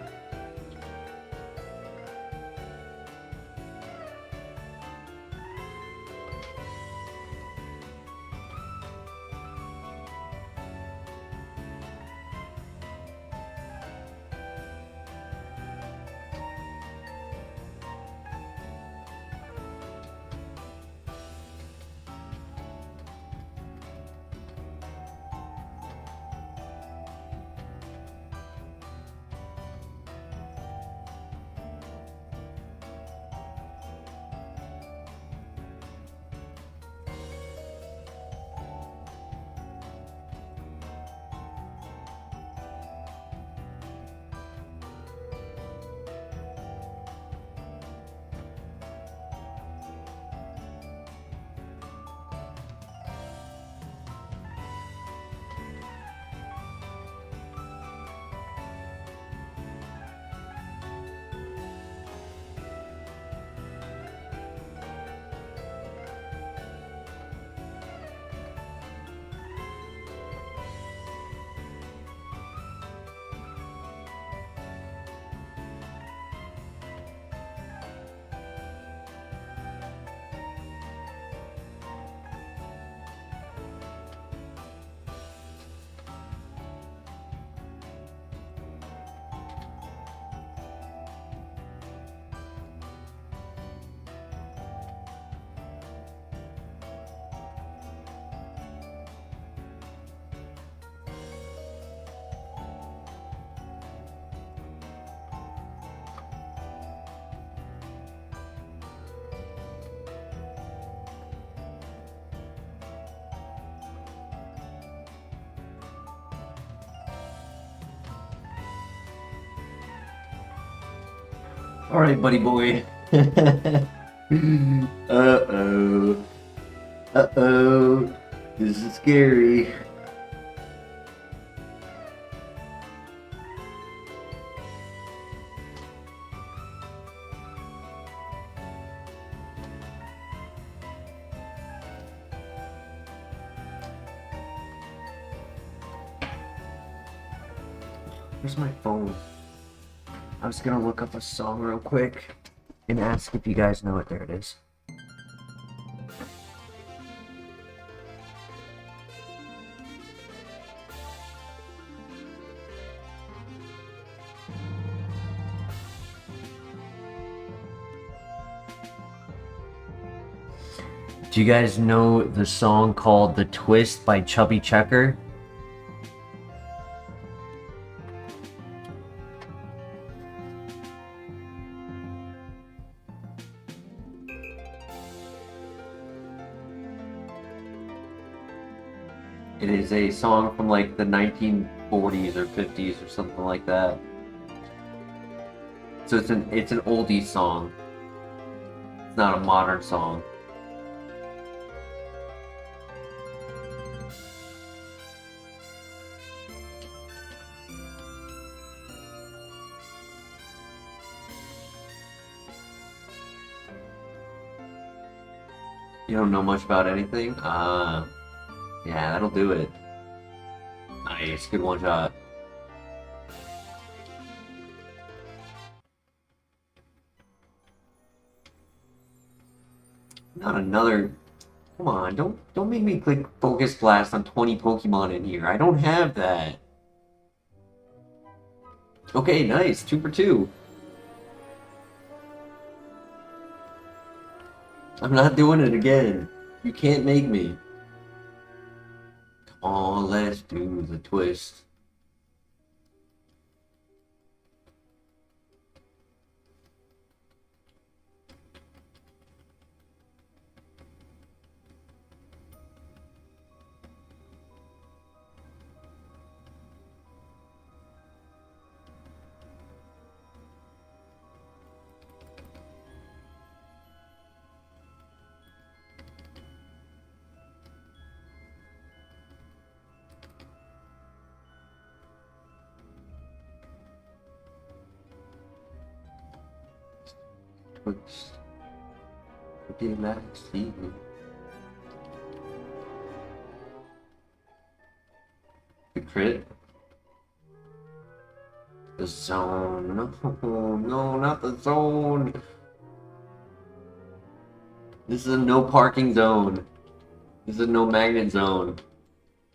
Speaker 1: Alright, buddy boy. Uh-oh. Uh-oh. This is scary. Where's my phone? I was gonna look up a song real quick and ask if you guys know it. There it is. Do you guys know the song called The Twist by Chubby Checker? It is a song from like the 1940s or 50s or something like that. So it's an oldie song. It's not a modern song. You don't know much about anything? Yeah, that'll do it. Nice, good one shot. Not another. Come on, don't make me click Focus Blast on 20 Pokemon in here. I don't have that. Okay, nice, 2 for 2. I'm not doing it again. You can't make me. Now let's do the twist. Twist. Relaxing. The crit. The zone. No, no, not the zone. This is a no parking zone. This is a no magnet zone.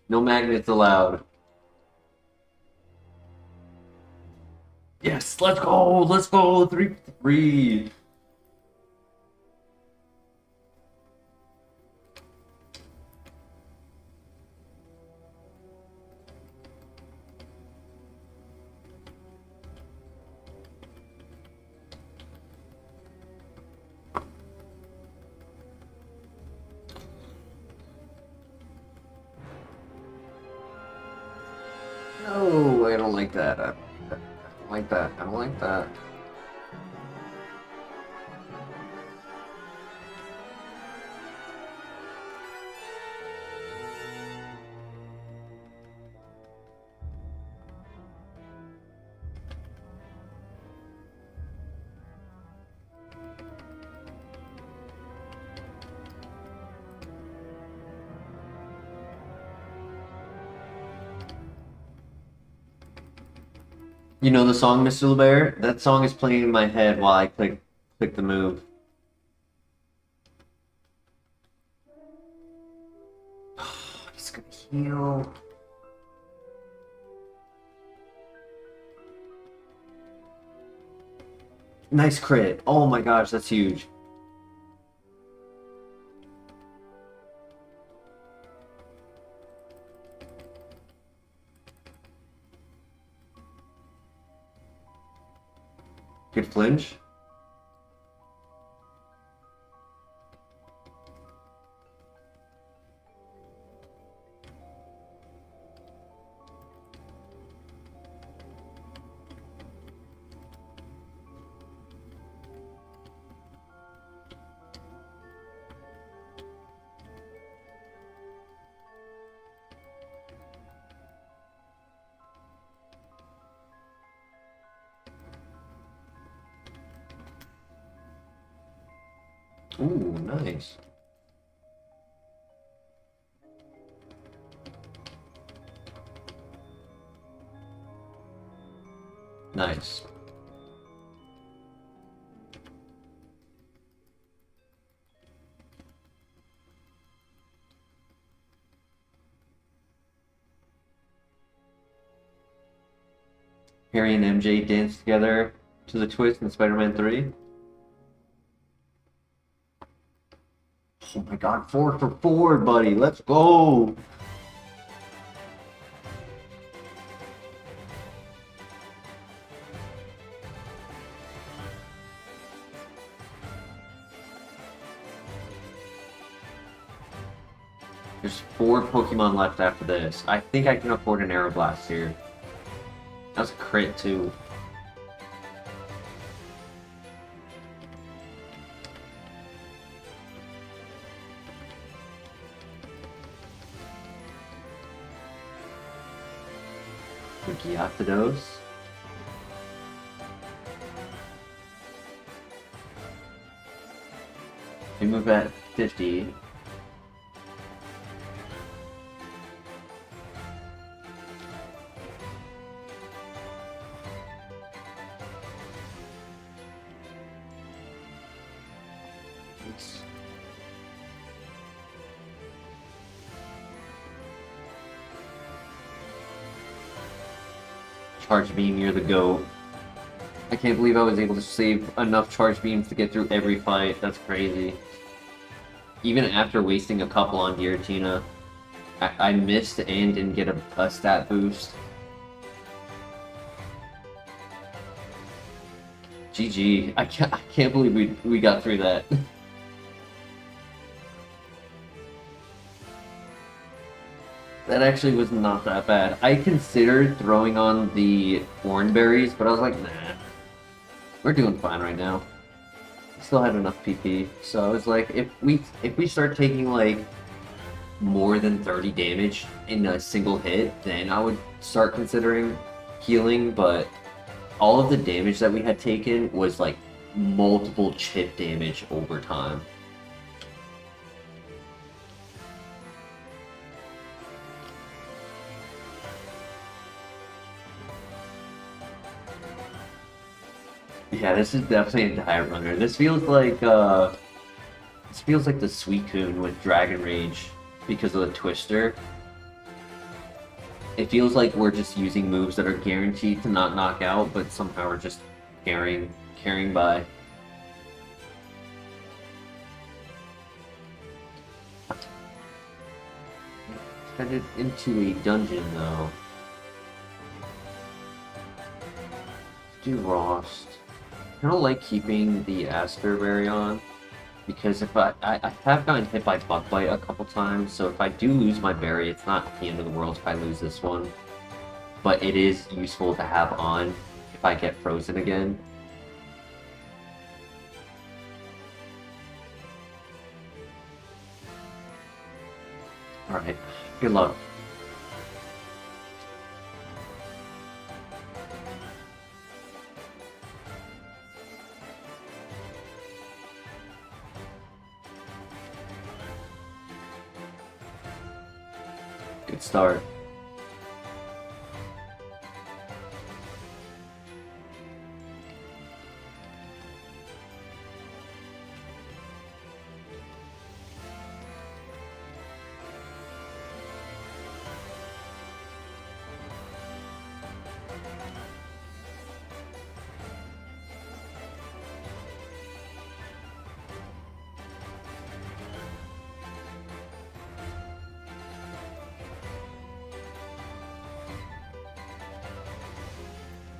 Speaker 1: No magnets allowed. Yes, let's go. Let's go. 3-3. No, I don't like that. I don't like that. I don't like that. You know the song, Mr. LeBear? That song is playing in my head while I click the move. He's gonna heal. Nice crit. Oh my gosh, that's huge. Good flinch. Ooh, nice. Nice. Harry and MJ dance together to the twist in Spider-Man 3. Oh my god, 4 for 4, buddy. Let's go. There's 4 Pokemon left after this. I think I can afford an Aeroblast here. That's a crit too. Gyarados. We move at 50. Charge Beam, you're the GOAT. I can't believe I was able to save enough Charge Beams to get through every fight. That's crazy. Even after wasting a couple on Giratina. I missed and didn't get a stat boost. GG. I can't believe we got through that. That actually was not that bad. I considered throwing on the Thornberries, but I was like, nah. We're doing fine right now. Still had enough PP, so I was like, if we start taking like more than 30 damage in a single hit, then I would start considering healing, but all of the damage that we had taken was like multiple chip damage over time. Yeah, this is definitely a diet runner. This feels like the Suicune with Dragon Rage because of the Twister. It feels like we're just using moves that are guaranteed to not knock out, but somehow we're just carrying by. Headed into a dungeon though. Do Rost. I don't like keeping the Aster Berry on, because if I have gotten hit by Bug Bite a couple times, so if I do lose my berry, it's not the end of the world if I lose this one. But it is useful to have on if I get frozen again. Alright, good luck. Good start.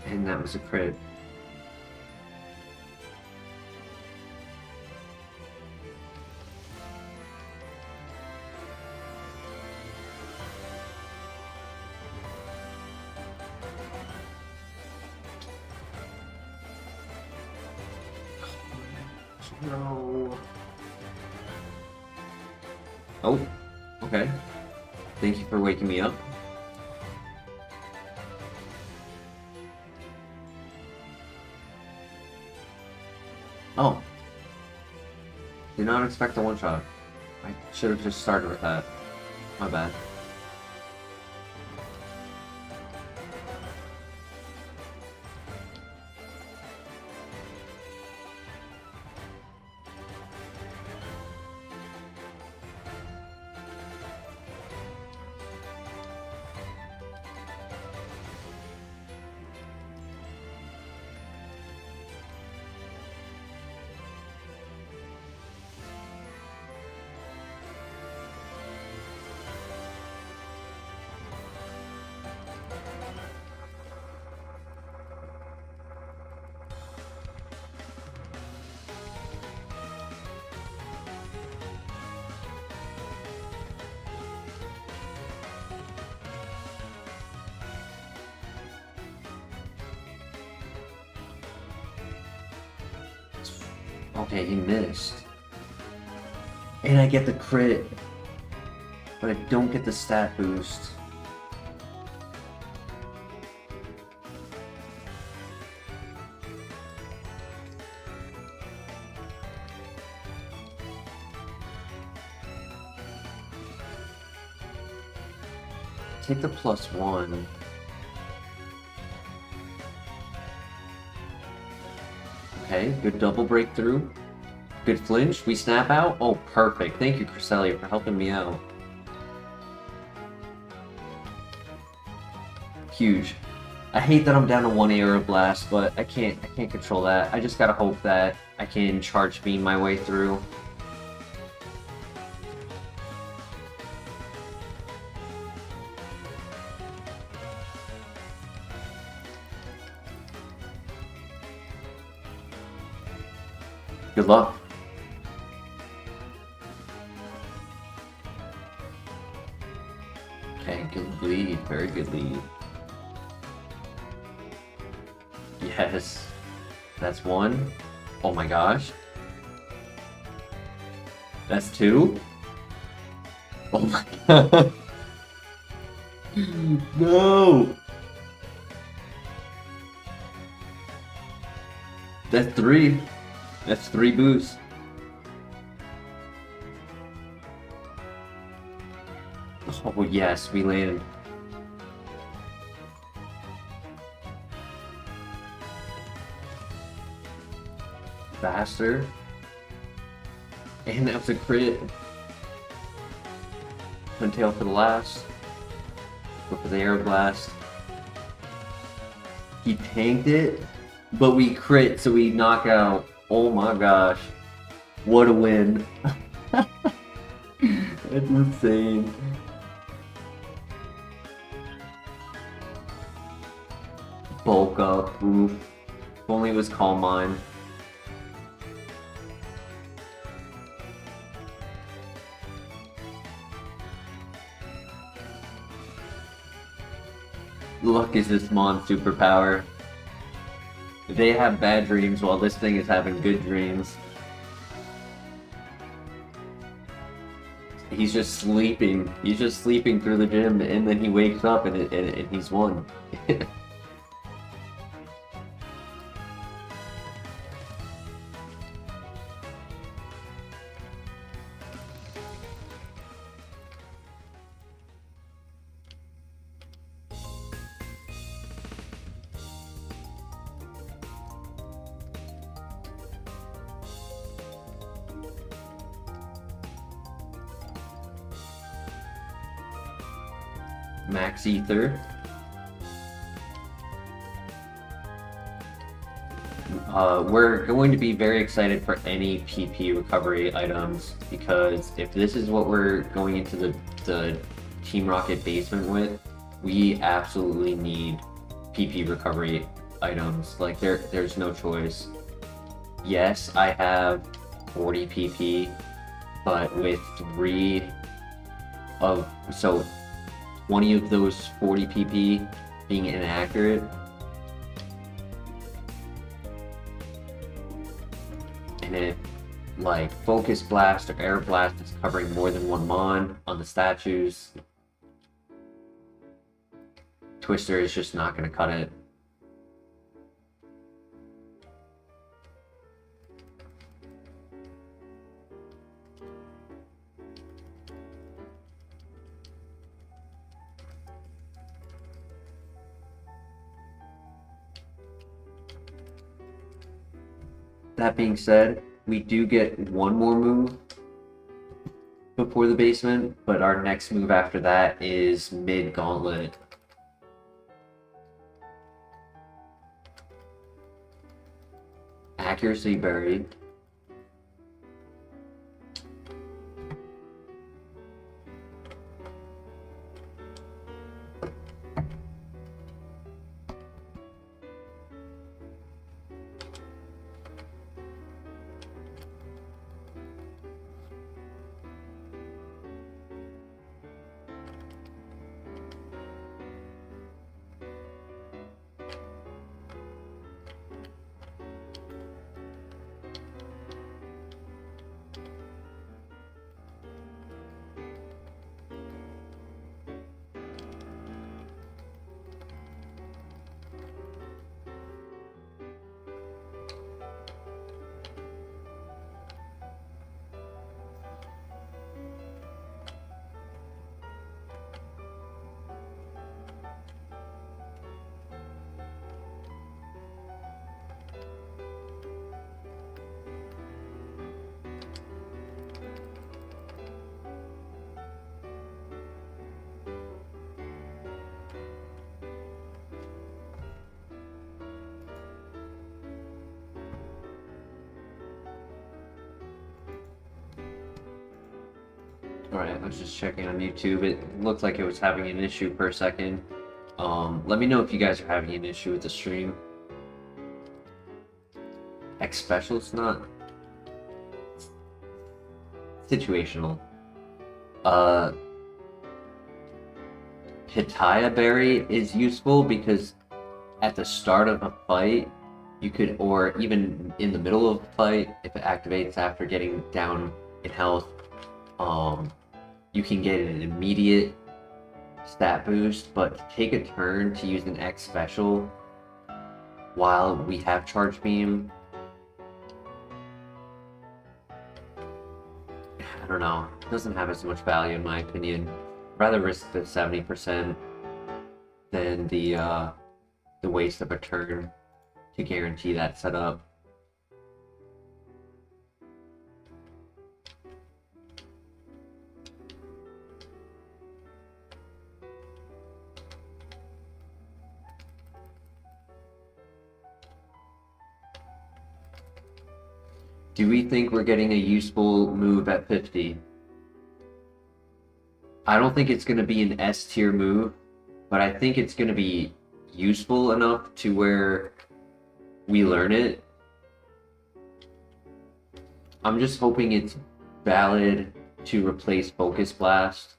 Speaker 1: And that was a crit. No. Oh, okay. Thank you for waking me up. Oh. Did not expect a one-shot. I should have just started with that. My bad. Okay, he missed. And I get the crit. But I don't get the stat boost. Take the +1. Okay, good double breakthrough. Good flinch. We snap out. Oh, perfect. Thank you, Cresselia, for helping me out. Huge. I hate that I'm down to 1 Aeroblast, but I can't control that. I just gotta hope that I can charge beam my way through. Good luck. Okay, good lead. Very good lead. Yes. That's one. Oh my gosh. That's two. Oh my god. No. That's three. That's three boosts. Oh yes, we landed. Faster. And that was a crit. Huntail for the last. Go for the air blast. He tanked it, but we crit, so we knock out. Oh my gosh. What a win. That's insane. Bulk up. Oof. If only it was Calm Mind. Luck is this Mon's superpower. They have bad dreams while this thing is having good dreams. He's just sleeping. He's just sleeping through the gym, and then he wakes up and he's won. Max Ether. We're going to be very excited for any PP recovery items, because if this is what we're going into the Team Rocket basement with, we absolutely need PP recovery items. Like there's no choice. Yes, I have 40 PP, but with 20 of those 40 PP being inaccurate, and if like Focus Blast or Air Blast is covering more than one Mon on the statues, Twister is just not going to cut it. That being said, we do get one more move before the basement, but our next move after that is mid gauntlet. Accuracy buried. Alright, I was just checking on YouTube. It looked like it was having an issue for a second. Let me know if you guys are having an issue with the stream. X Special's not situational. Pitaya Berry is useful because at the start of a fight, you could, or even in the middle of a fight, if it activates after getting down in health, you can get an immediate stat boost, but take a turn to use an X special while we have Charge Beam. I don't know. It doesn't have as much value in my opinion. I'd rather risk the 70% than the waste of a turn to guarantee that setup. Do we think we're getting a useful move at 50? I don't think it's going to be an S tier move, but I think it's going to be useful enough to where we learn it. I'm just hoping it's valid to replace Focus Blast.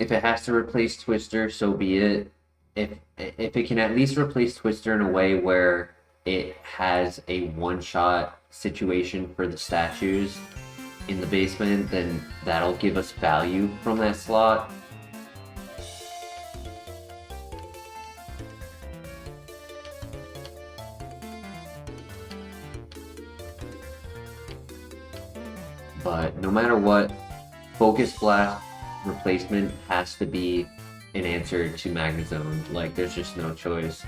Speaker 1: If it has to replace Twister, so be it. If it can at least replace Twister in a way where it has a one-shot situation for the statues in the basement, then that'll give us value from that slot. But no matter what, Focus Blast replacement has to be an answer to Magnezone. Like, there's just no choice.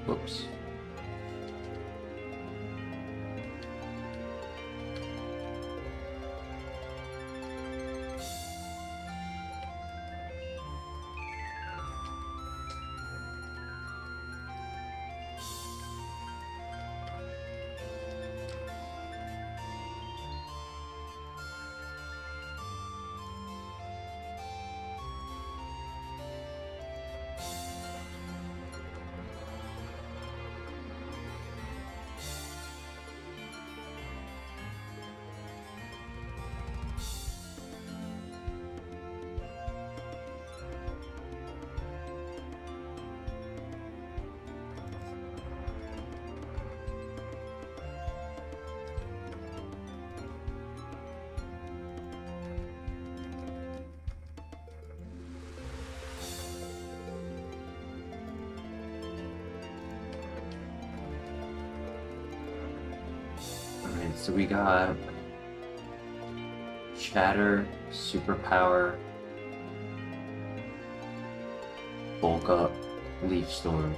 Speaker 1: Whoops. Alright, so we got Shatter, Superpower, Bulk Up, Leaf Storm.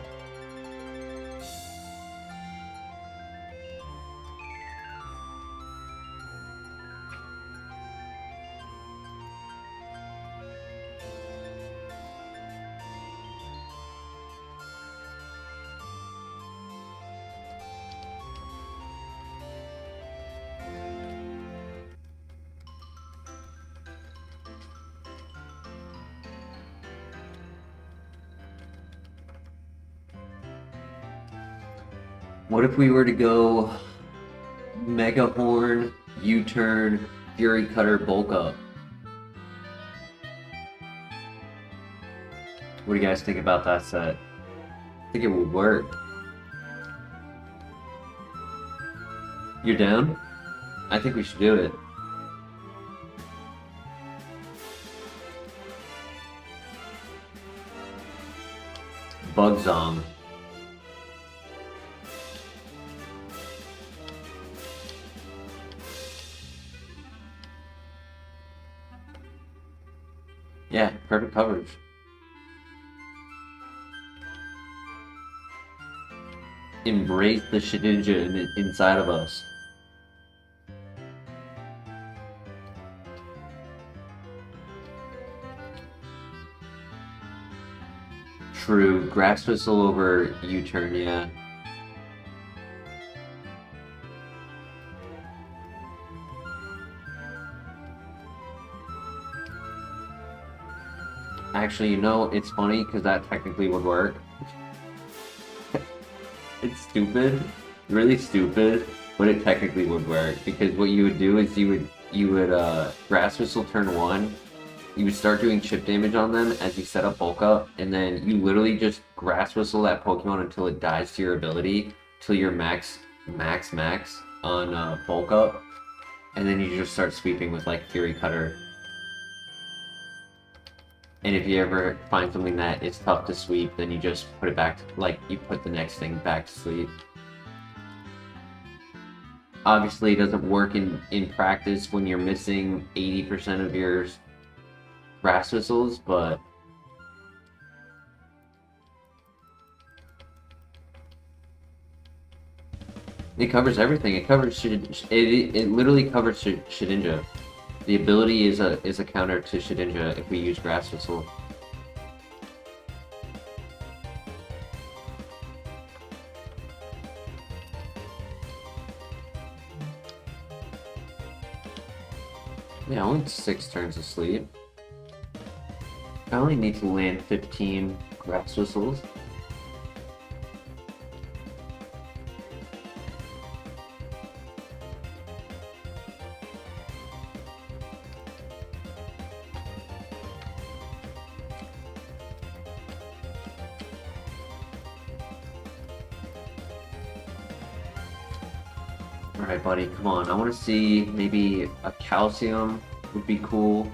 Speaker 1: What if we were to go Mega Horn, U-turn, Fury Cutter, Bulk Up? What do you guys think about that set? I think it would work. You're down? I think we should do it. Bugzong. Yeah, perfect coverage. Embrace the Shedinja inside of us. True. Grass Whistle over U-turn, yeah. Actually, you know, it's funny because that technically would work. It's stupid, really stupid, but it technically would work because what you would do is you would Grass Whistle turn 1. You would start doing chip damage on them as you set up Bulk Up, and then you literally just Grass Whistle that Pokemon until it dies to your ability, till you're max on Bulk Up, and then you just start sweeping with like Fury Cutter. And if you ever find something that is tough to sweep, then you just put it back, you put the next thing back to sleep. Obviously, it doesn't work in practice when you're missing 80% of your Grass Whistles, but it covers everything. It covers it literally covers Shedinja. The ability is a counter to Shedinja if we use Grass Whistle. Yeah, only 6 turns of sleep. I only need to land 15 Grass Whistles. Alright, buddy, come on. I want to see maybe a Calcium would be cool.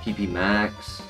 Speaker 1: PP Max.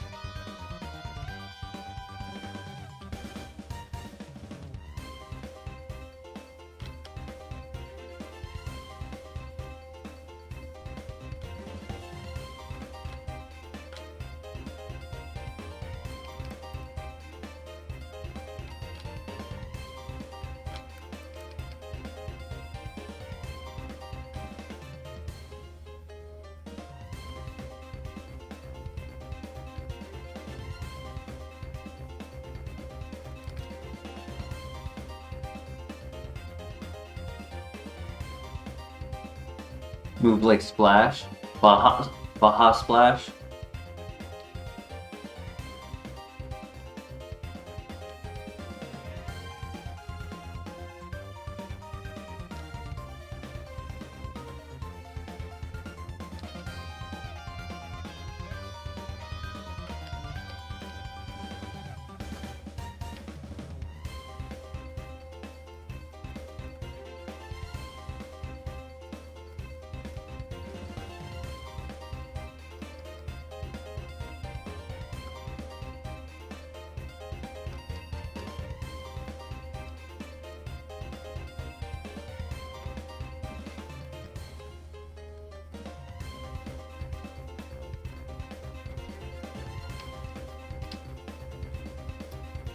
Speaker 1: Move like Splash, Baja Splash.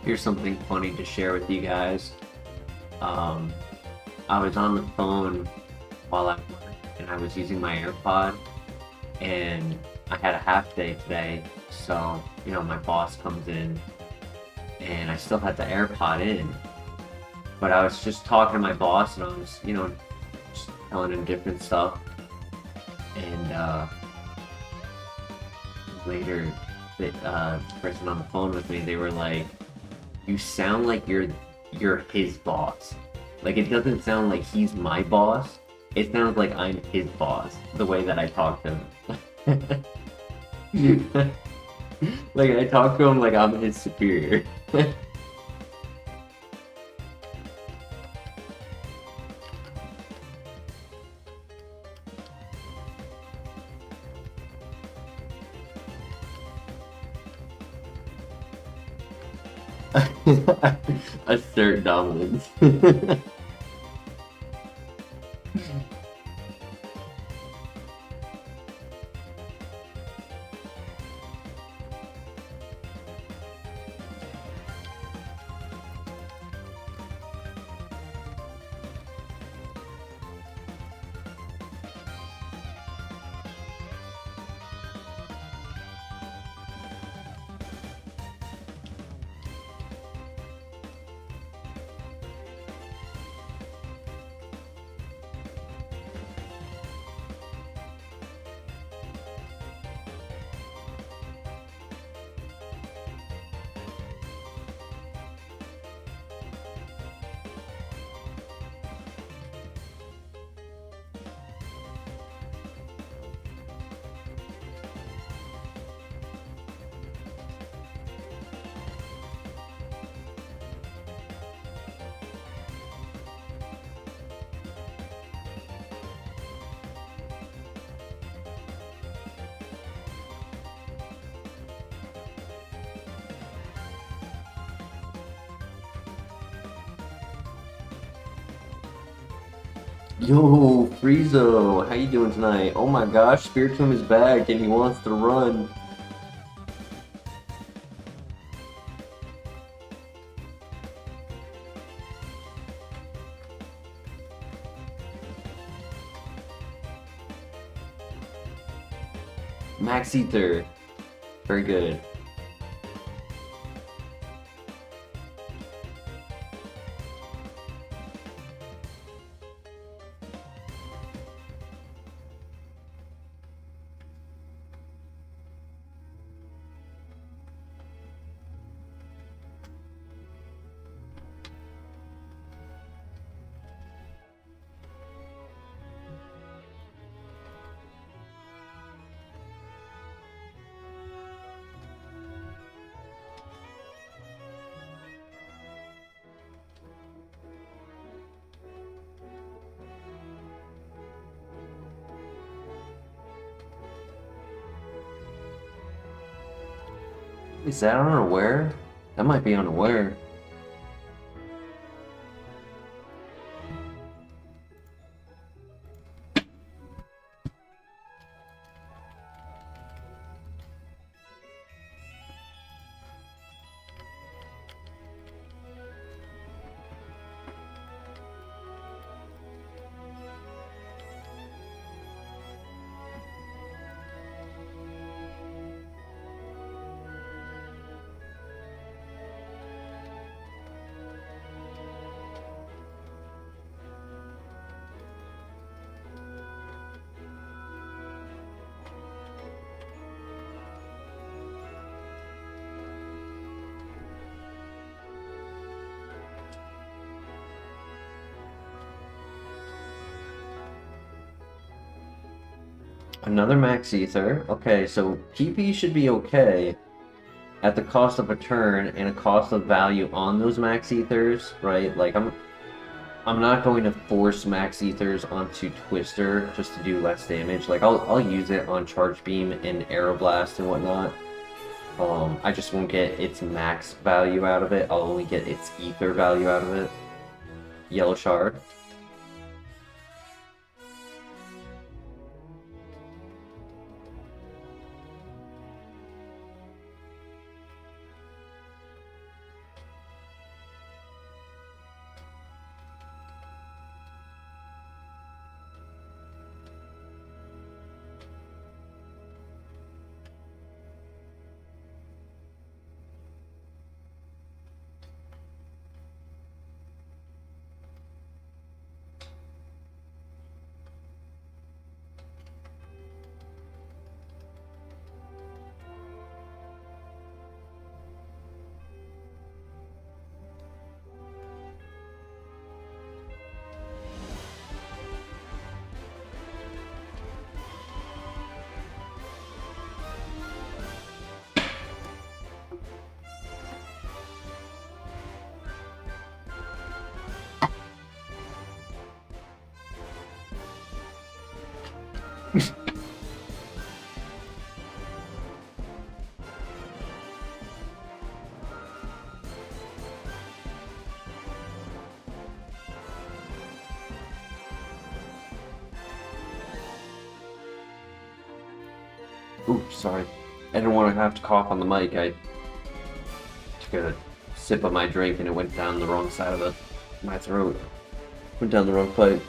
Speaker 1: Here's something funny to share with you guys. I was on the phone while I worked, and I was using my AirPod, and I had a half day today, so, you know, my boss comes in, and I still had the AirPod in, but I was just talking to my boss, and I was, you know, just telling him different stuff, and later, the person on the phone with me, they were like, "You sound like you're you're his boss. Like, it doesn't sound like he's my boss. It sounds like I'm his boss, the way that I talk to him. Like, I talk to him like I'm his superior. Assert dominance. Yo, Friezo, how you doing tonight? Oh my gosh, Spiritomb is back and he wants to run. Max Ether. Very good. Is that unaware? That might be unaware. Another Max Ether. Okay, so PP should be okay at the cost of a turn and a cost of value on those Max Ethers, right? Like I'm not going to force Max Ethers onto Twister just to do less damage. Like I'll use it on Charge Beam and Aeroblast and whatnot. I just won't get its max value out of it. I'll only get its Ether value out of it. Yellow Shard. Oops, sorry. I didn't want to have to cough on the mic. I took a sip of my drink and it went down the wrong side of my throat. Went down the wrong pipe.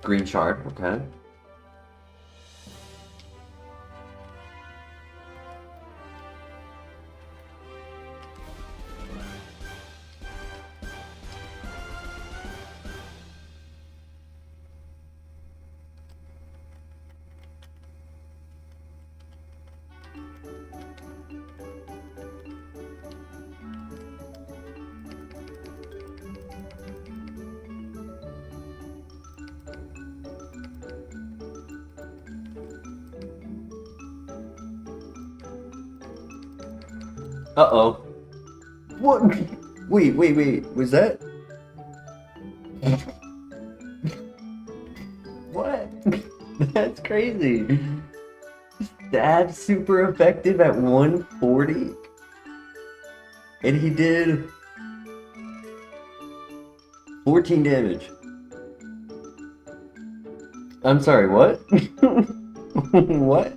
Speaker 1: Green shard, okay. Uh-oh. What? Wait, was that? What? That's crazy. Stab super effective at 140? And he did 14 damage. I'm sorry, what? What?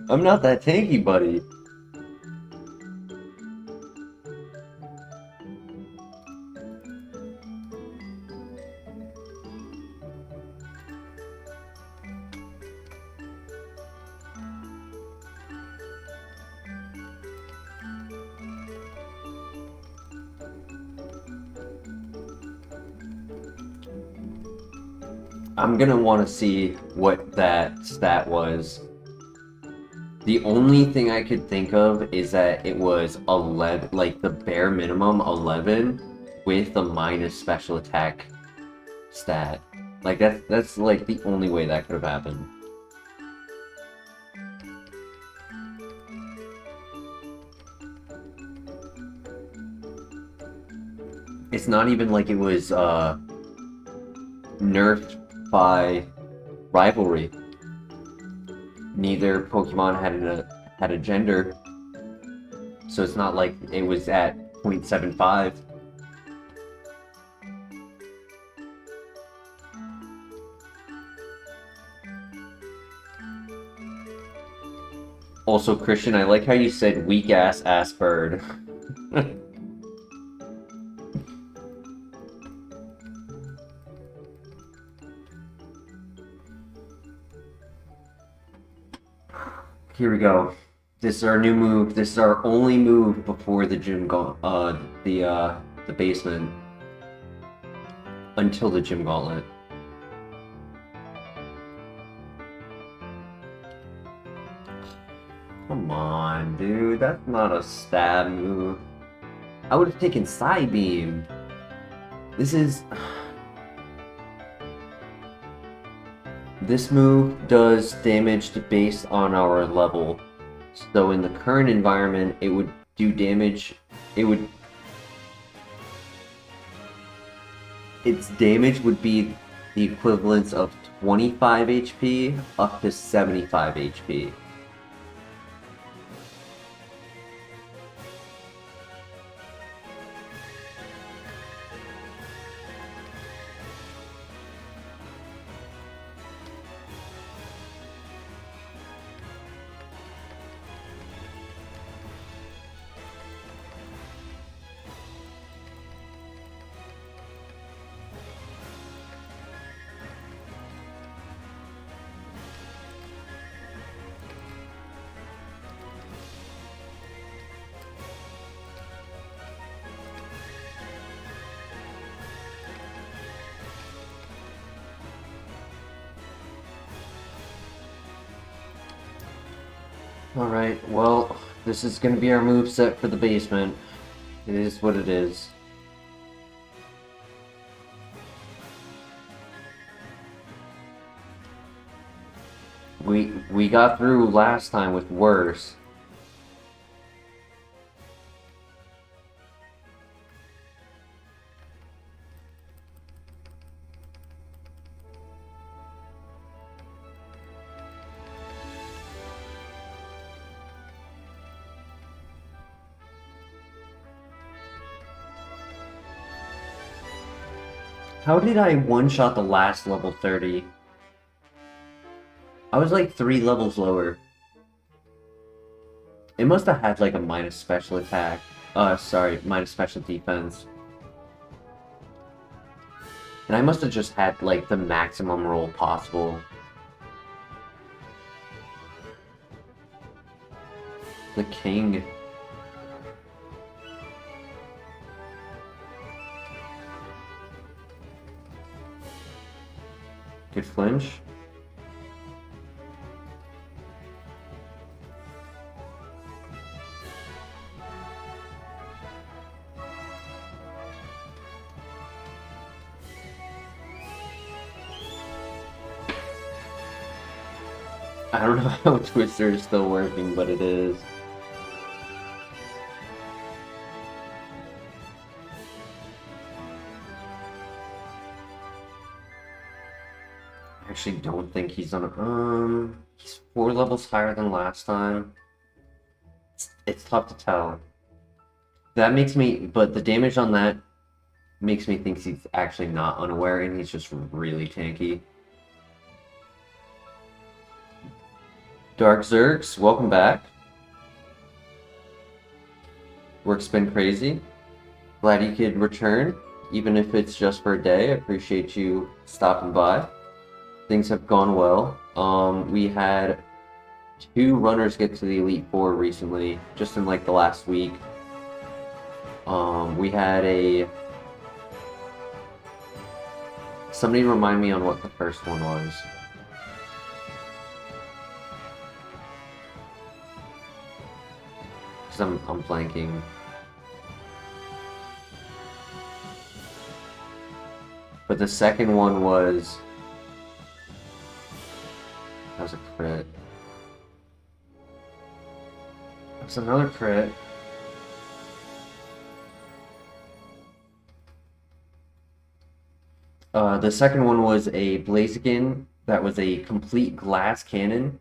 Speaker 1: I'm not that tanky, buddy. I'm gonna want to see what that stat was. The only thing I could think of is that it was 11, like the bare minimum 11 with a minus special attack stat. Like that's like the only way that could have happened. It's not even like it was nerfed by rivalry. Neither Pokemon had a gender, so it's not like it was at 0.75. Also, Christian, I like how you said weak ass bird. Here we go. This is our new move. This is our only move before the the basement. Until the gym gauntlet. Come on, dude. That's not a stab move. I would have taken Side Beam. This is... This move does damage based on our level. So in the current environment, it would do damage. Its damage would be the equivalence of 25 HP up to 75 HP. Alright, well, this is gonna be our moveset for the basement. It is what it is. We got through last time with worse. How did I one-shot the last level 30? I was like 3 levels lower. It must have had like a minus special attack. Sorry, minus special defense. And I must have just had like the maximum roll possible. The king. Good flinch. I don't know how Twister is still working, but it is. I actually don't think he's on he's 4 levels higher than last time. It's tough to tell. That makes me, but the damage on that makes me think he's actually not unaware and he's just really tanky. Dark Zergs, welcome back. Work's been crazy. Glad you could return, even if it's just for a day. I appreciate you stopping by. Things have gone well. We had 2 runners get to the Elite Four recently, just in like the last week. We had a... Somebody remind me on what the first one was. Because I'm blanking. But the second one was... That was a crit. That's another crit. The second one was a Blaziken that was a complete glass cannon,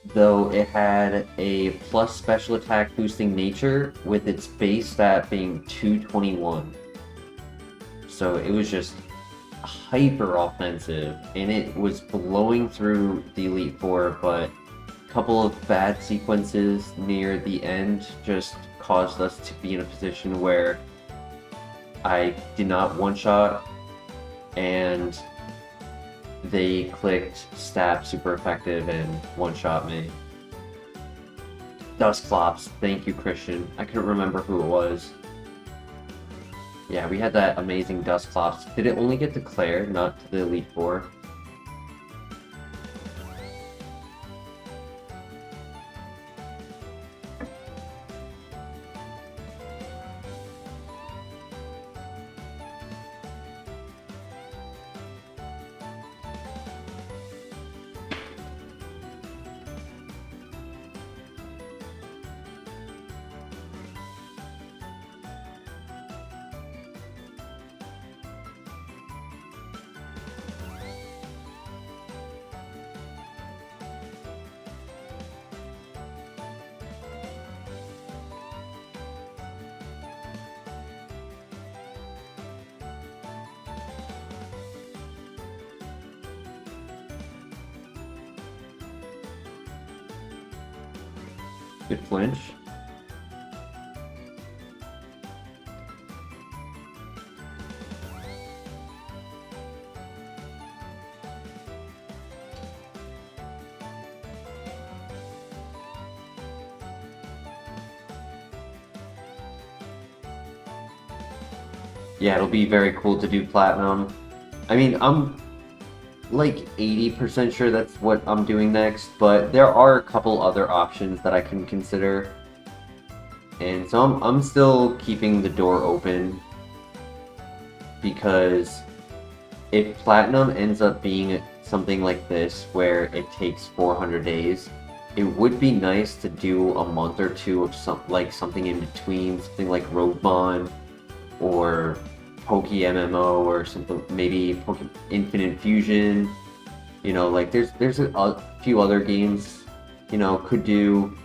Speaker 1: though it had a plus special attack boosting nature with its base stat being 221. So it was just hyper offensive, and it was blowing through the Elite Four, but a couple of bad sequences near the end just caused us to be in a position where I did not one-shot, and they clicked stab super effective and one-shot me. Dusclops, thank you, Christian. I couldn't remember who it was. Yeah, we had that amazing Dusclops. Did it only get declared, not to the Elite Four? Good flinch. Yeah, it'll be very cool to do Platinum. I mean, I'm like 80% sure that's what I'm doing next, but there are a couple other options that I can consider. And so I'm still keeping the door open, because if Platinum ends up being something like this where it takes 400 days, it would be nice to do a month or two of something in between, something like Roguemon or Poke MMO or something, maybe Poke Infinite Fusion. You know, like there's a few other games, you know, could do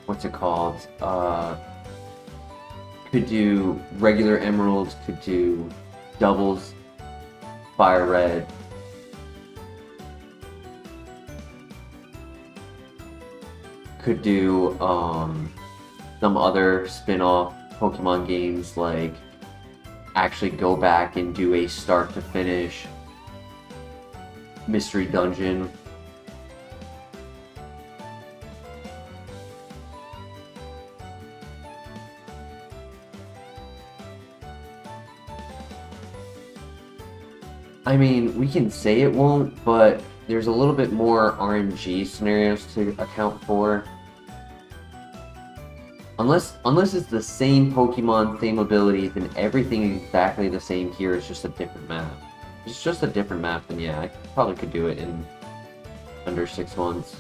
Speaker 1: what's it called? Could do regular emeralds, could do doubles, FireRed. Could do some other spin-off Pokemon games, like actually go back and do a start to finish mystery dungeon. I mean, we can say it won't, but there's a little bit more RNG scenarios to account for. Unless it's the same Pokemon, same abilities, and everything exactly the same here, it's just a different map. If it's just a different map, then yeah, I probably could do it in under 6 months.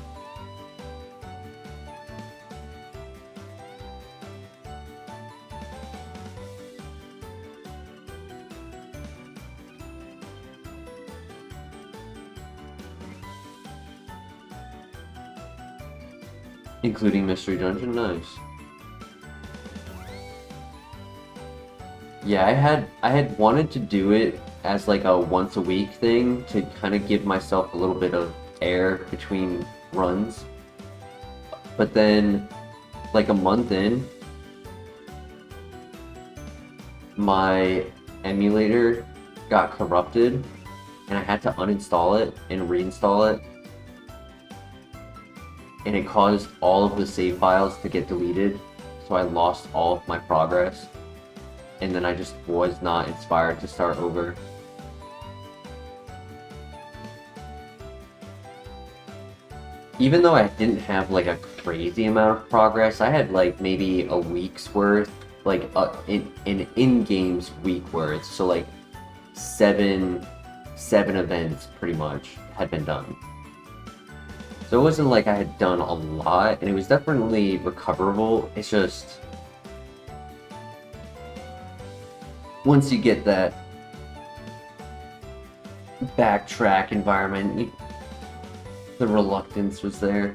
Speaker 1: Including Mystery Dungeon, nice. Yeah, I had wanted to do it as like a once a week thing to kind of give myself a little bit of air between runs. But then, like a month in, my emulator got corrupted and I had to uninstall it and reinstall it. And it caused all of the save files to get deleted, so I lost all of my progress. And then I just was not inspired to start over. Even though I didn't have like a crazy amount of progress, I had like maybe a week's worth, like an in-games week worth. So like seven events pretty much had been done. So it wasn't like I had done a lot, and it was definitely recoverable. It's just once you get that backtrack environment, the reluctance was there.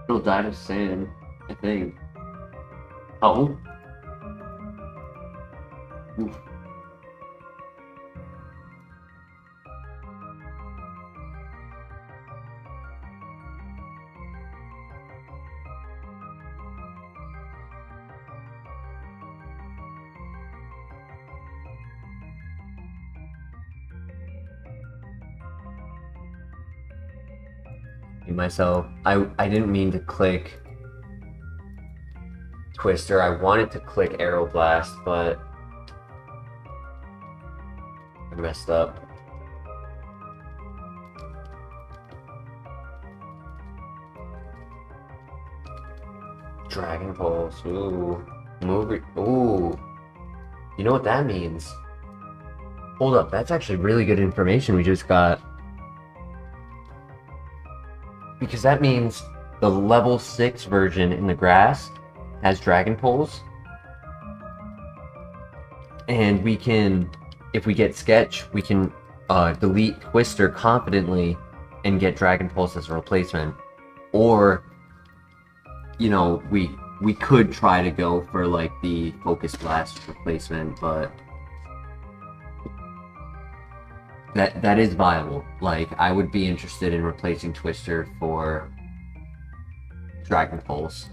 Speaker 1: It'll die to sand, I think. Oh. Oof. Myself, I didn't mean to click Twister. I wanted to click Aeroblast, but I messed up. Dragon Pulse. Ooh. Move. Ooh. You know what that means? Hold up, that's actually really good information we just got. Because that means the level 6 version in the grass has Dragon Pulse. And we can, if we get Sketch, we can delete Twister confidently and get Dragon Pulse as a replacement. Or, you know, we could try to go for like the Focus Blast replacement, but That is viable. Like, I would be interested in replacing Twister for Dragon Pulse.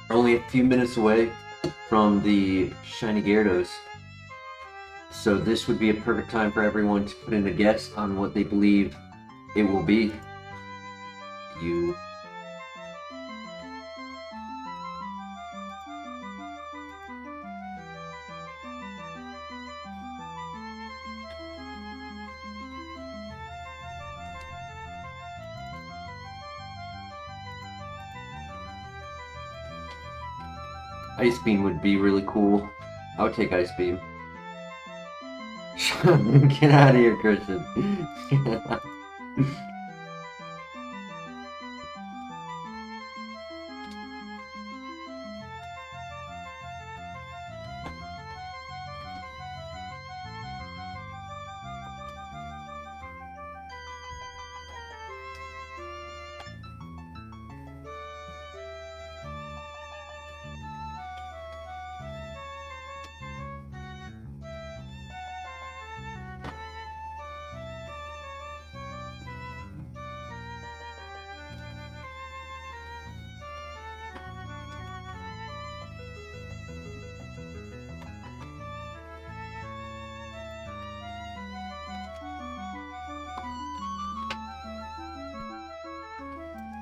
Speaker 1: We're only a few minutes away from the shiny Gyarados. So this would be a perfect time for everyone to put in a guess on what they believe it will be. You. Ice Beam would be really cool. I would take Ice Beam. Get out of here, Christian.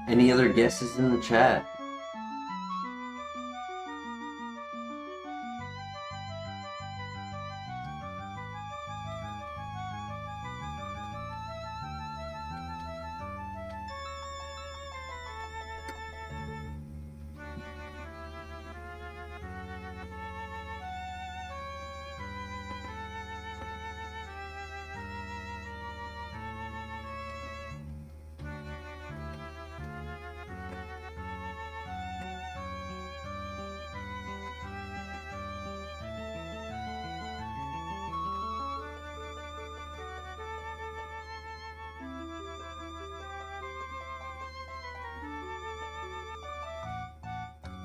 Speaker 1: Any other guesses in the chat?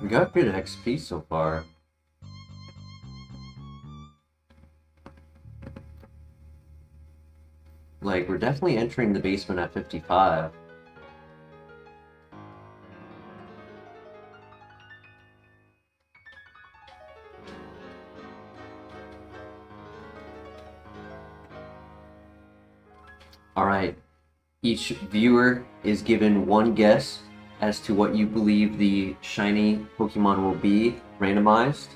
Speaker 1: We got good XP so far. Like, we're definitely entering the basement at 55. Alright, each viewer is given one guess as to what you believe the shiny Pokemon will be, randomized.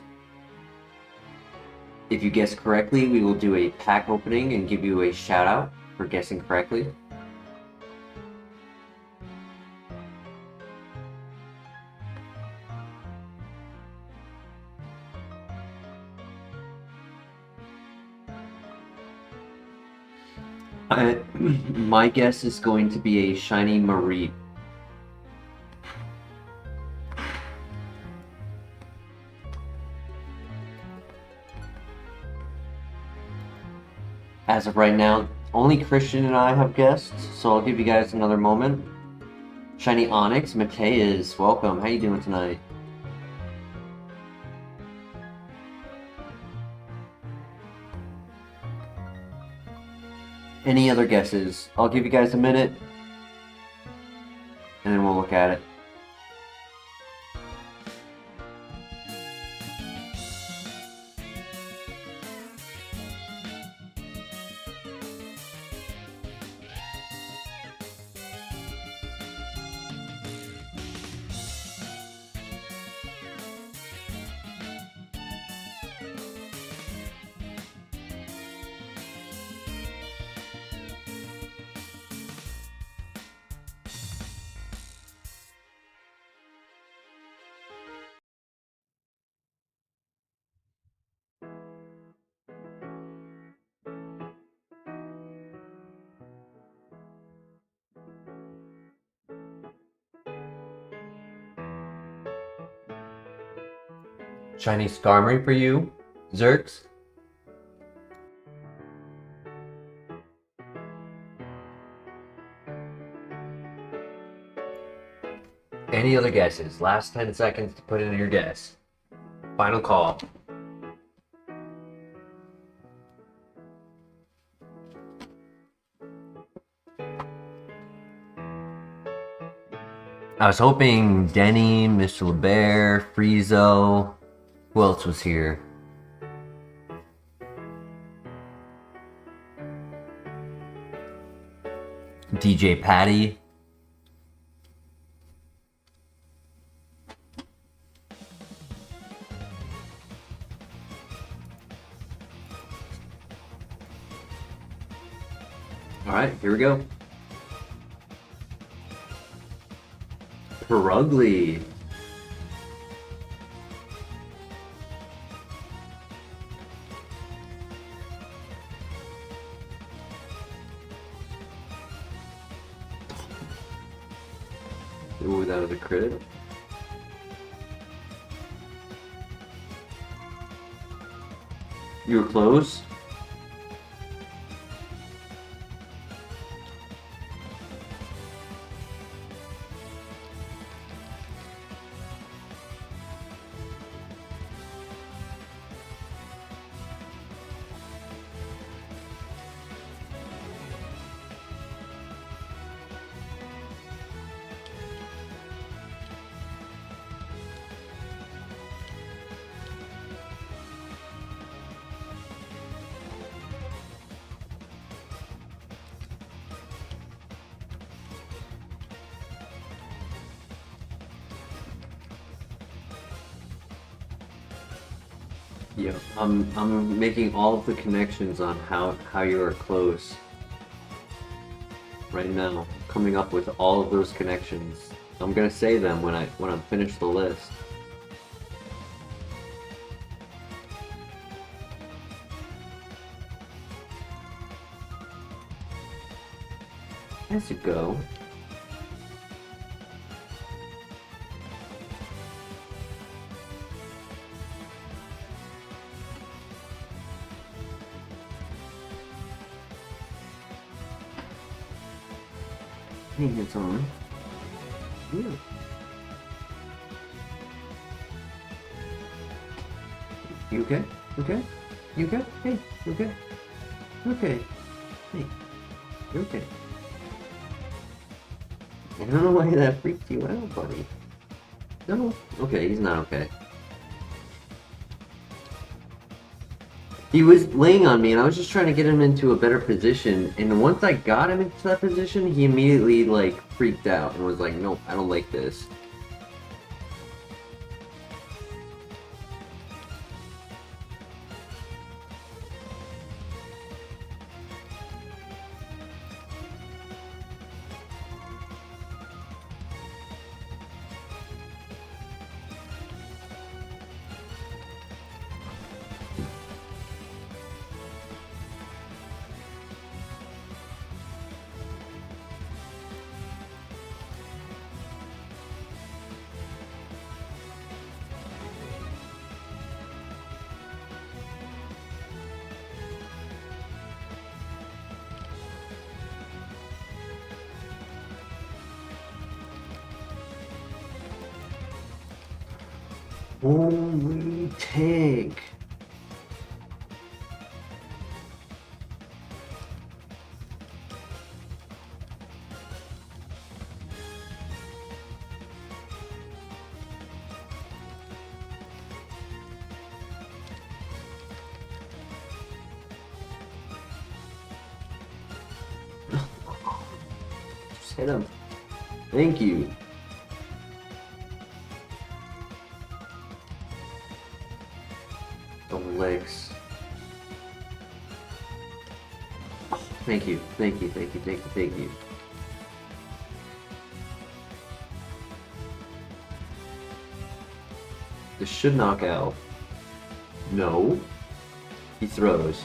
Speaker 1: If you guess correctly, we will do a pack opening and give you a shout out for guessing correctly. My guess is going to be a shiny Mareep. As of right now, only Christian and I have guessed, so I'll give you guys another moment. Shiny Onyx, Mateus, welcome. How you doing tonight? Any other guesses? I'll give you guys a minute, and then we'll look at it. Shiny Skarmory for you, Zerx. Any other guesses? Last 10 seconds to put in your guess. Final call. I was hoping Denny, Mr. LeBear, Friezo. Who else was here? DJ Patty. Alright, here we go. Perugly. Ooh, that was a crit. You were close. Yeah, I'm making all of the connections on how you are close right now. Coming up with all of those connections. I'm gonna say them when I'm finished the list. As you go. It's on. Yeah. You okay? Okay? You okay? Hey, you okay? Okay. Hey, you okay? I don't know why that freaked you out, buddy. No. Okay, he's not okay. He was laying on me, and I was just trying to get him into a better position, and once I got him into that position, he immediately, like, freaked out and was like, nope, I don't like this. Holy tank. Just hit him. Thank you. Legs. Oh, thank you, thank you, thank you, thank you, thank you. This should knock out. No. He throws.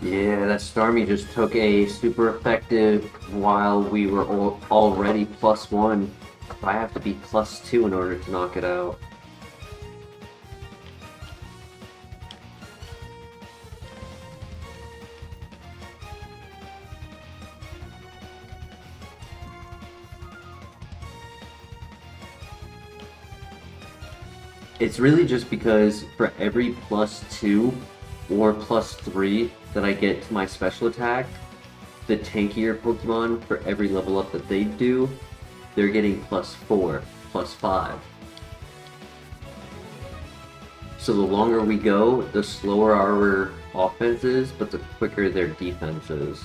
Speaker 1: Yeah, that Starmie just took a super effective while we were already +1. I have to be +2 in order to knock it out. It's really just because for every +2 or +3 that I get to my special attack, the tankier Pokemon, for every level up that they do, they're getting +4, +5. So the longer we go, the slower our offense is, but the quicker their defense is.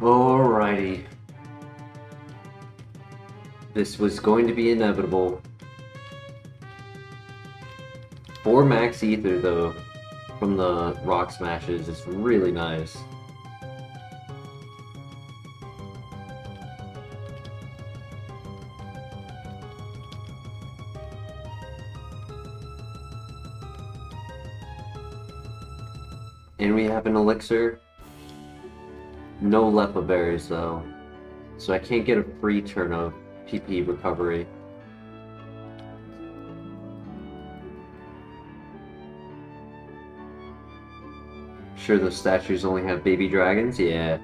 Speaker 1: Alrighty. This was going to be inevitable. 4 max ether though from the rock smashes is really nice. And we have an elixir. No Lepa berries though, so I can't get a free turn of PP recovery. Sure, those statues only have baby dragons? Yeah.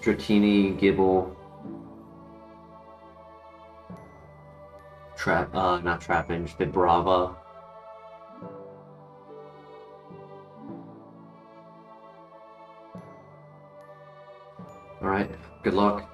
Speaker 1: Dratini, Gibble. Not Trapinch, Vibrava. Alright, good luck.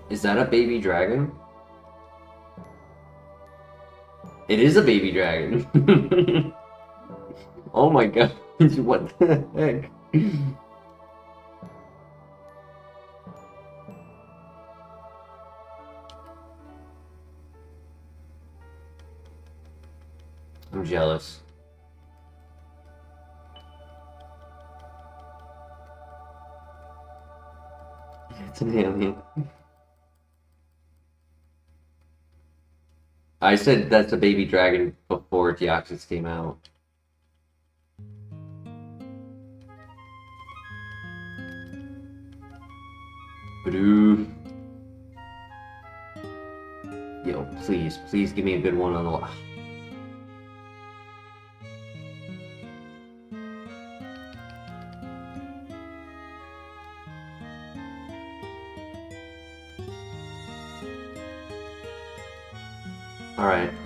Speaker 1: Is that a baby dragon? It is a baby dragon. Oh my god, what the heck? I'm jealous. It's an alien. I said that's a baby dragon before Deoxys came out. Badoo. Yo, please give me a good one on the left.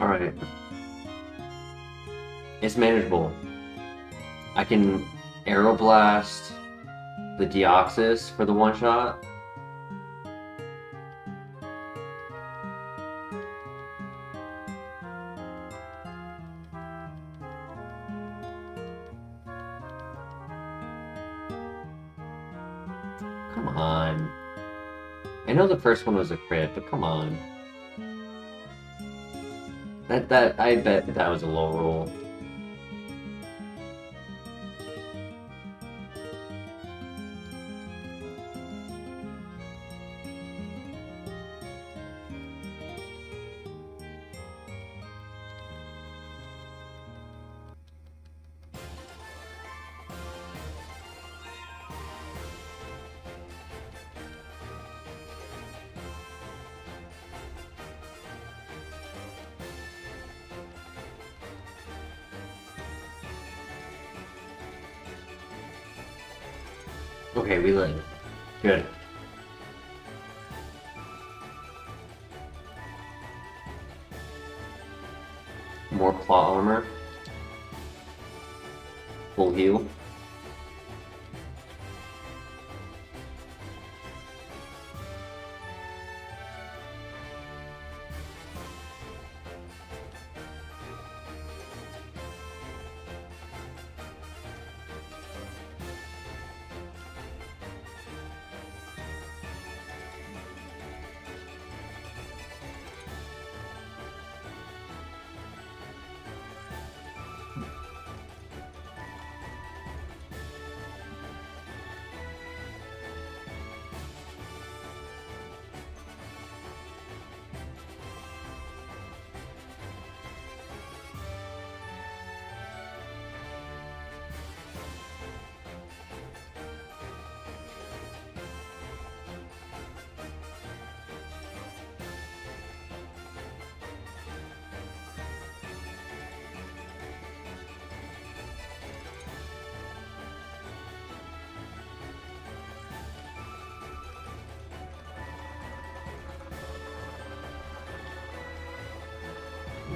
Speaker 1: Alright. It's manageable. I can Aeroblast the Deoxys for the one-shot. Come on. I know the first one was a crit, but come on. I bet that was a low roll. Okay, we live. Good. More claw armor. Full heal.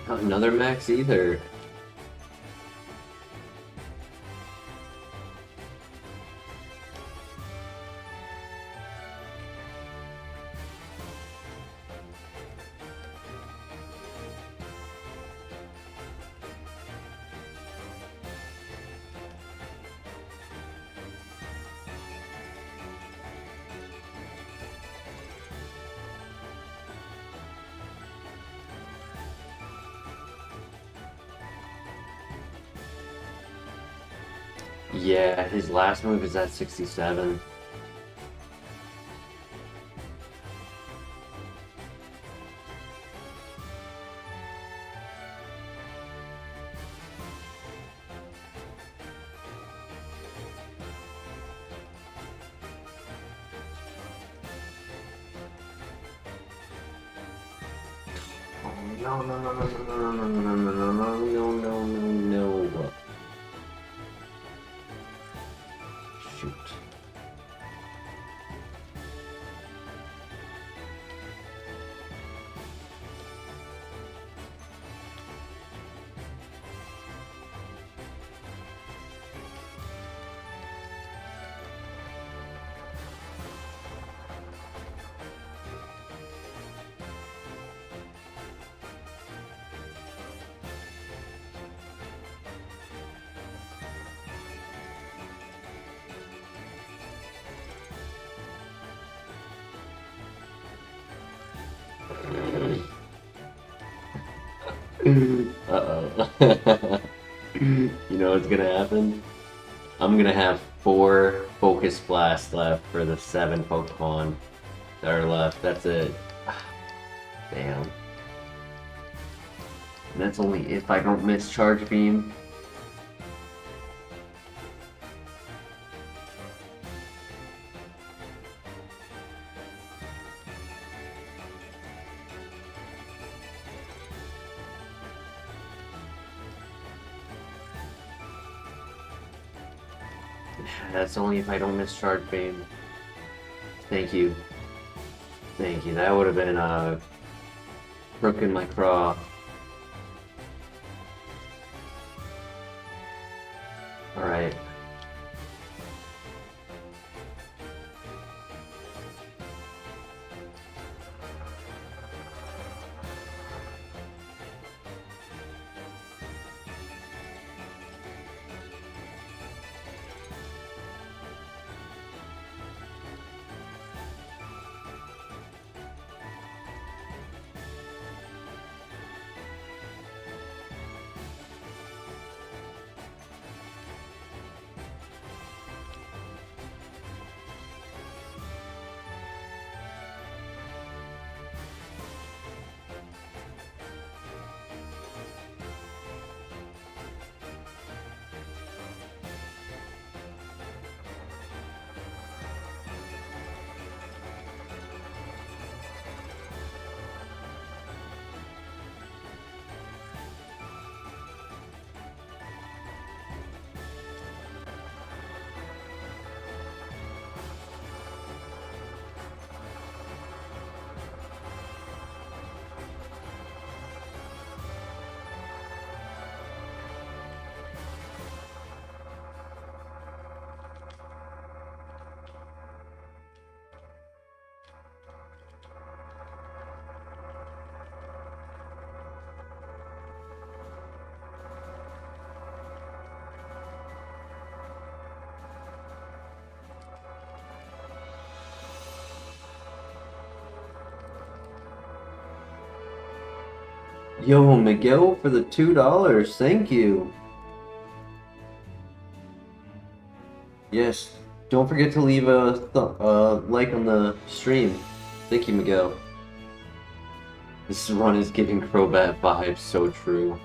Speaker 1: Not another max either. Yeah, his last move is at 67. No, no, no, no, no, no, no, no, no, no, no, no, no, no. Shoot. Uh-oh. You know what's gonna happen? I'm gonna have 4 Focus Blasts left for the 7 Pokemon that are left. That's it. Damn. And that's only if I don't miss Charge Beam. That's only if I don't miss Charge Beam. Thank you. Thank you. That would have been a crook in my craw. Alright. Yo, Miguel for the $2. Thank you. Yes, don't forget to leave a like on the stream. Thank you, Miguel. This run is giving Crobat vibes, so true.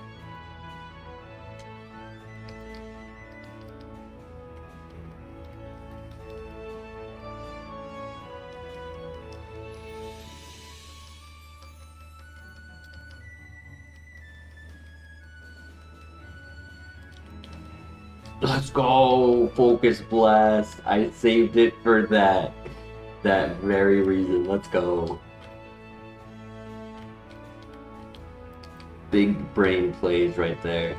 Speaker 1: Let's go! Focus Blast! I saved it for that very reason. Let's go. Big brain plays right there.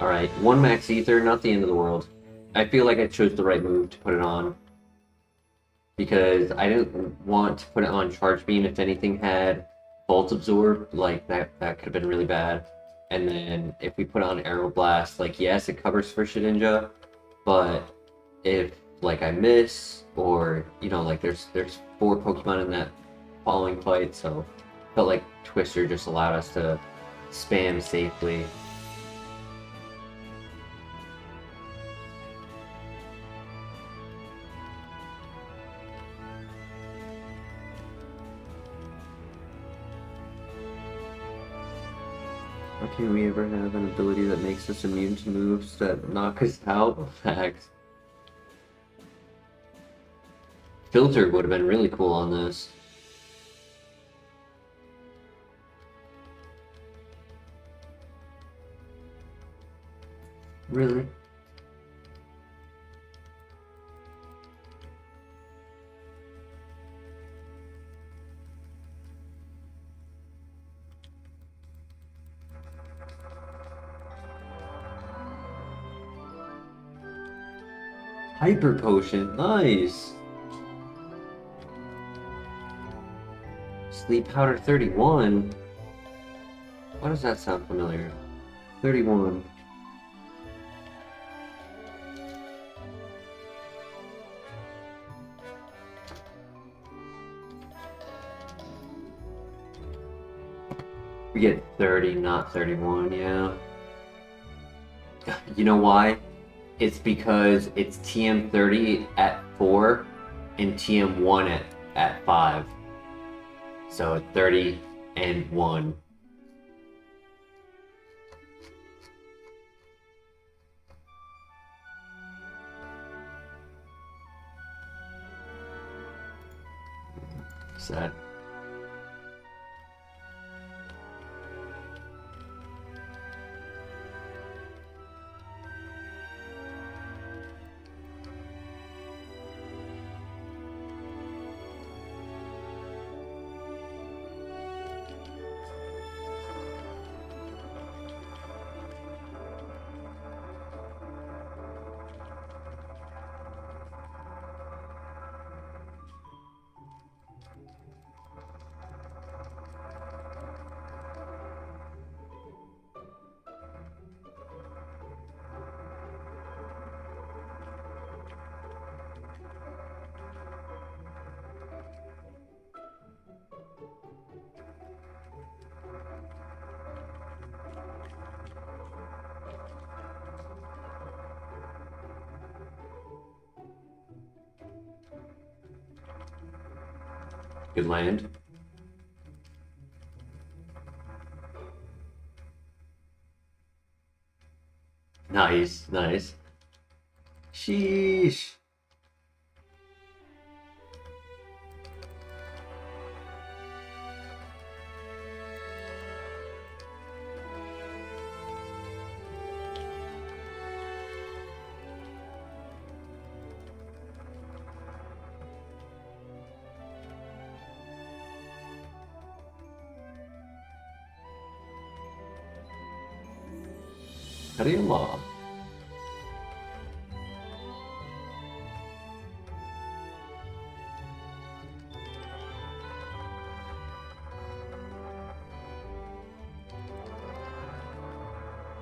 Speaker 1: Alright, 1 Max Ether, not the end of the world. I feel like I chose the right move to put it on. Because I didn't want to put it on Charge Beam if anything had Volt Absorb, like that could have been really bad. And then if we put on Aero Blast, like yes, it covers for Shedinja, but if like I miss, or you know, like there's 4 Pokemon in that following fight, so I felt like Twister just allowed us to spam safely. Why can't we ever have an ability that makes us immune to moves that knock us out? Facts. Filter would have been really cool on this. Really? Hyper Potion, nice! Sleep Powder 31? Why does that sound familiar? 31. We get 30, not 31, yeah. You know why? It's because it's TM30 at 4 and TM1 at 5. So 30 and 1. Sad. Good land. Nice, nice. Sheesh. Harima.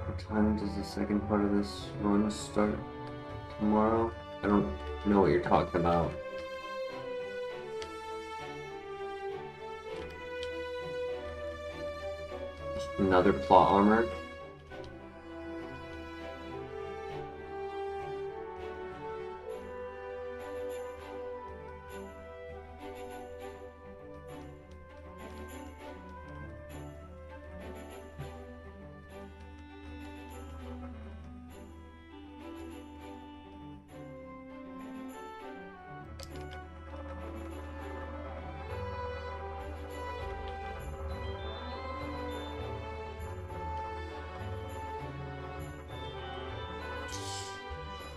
Speaker 1: What time does the second part of this run start? Tomorrow? I don't know what you're talking about. Another plot armor.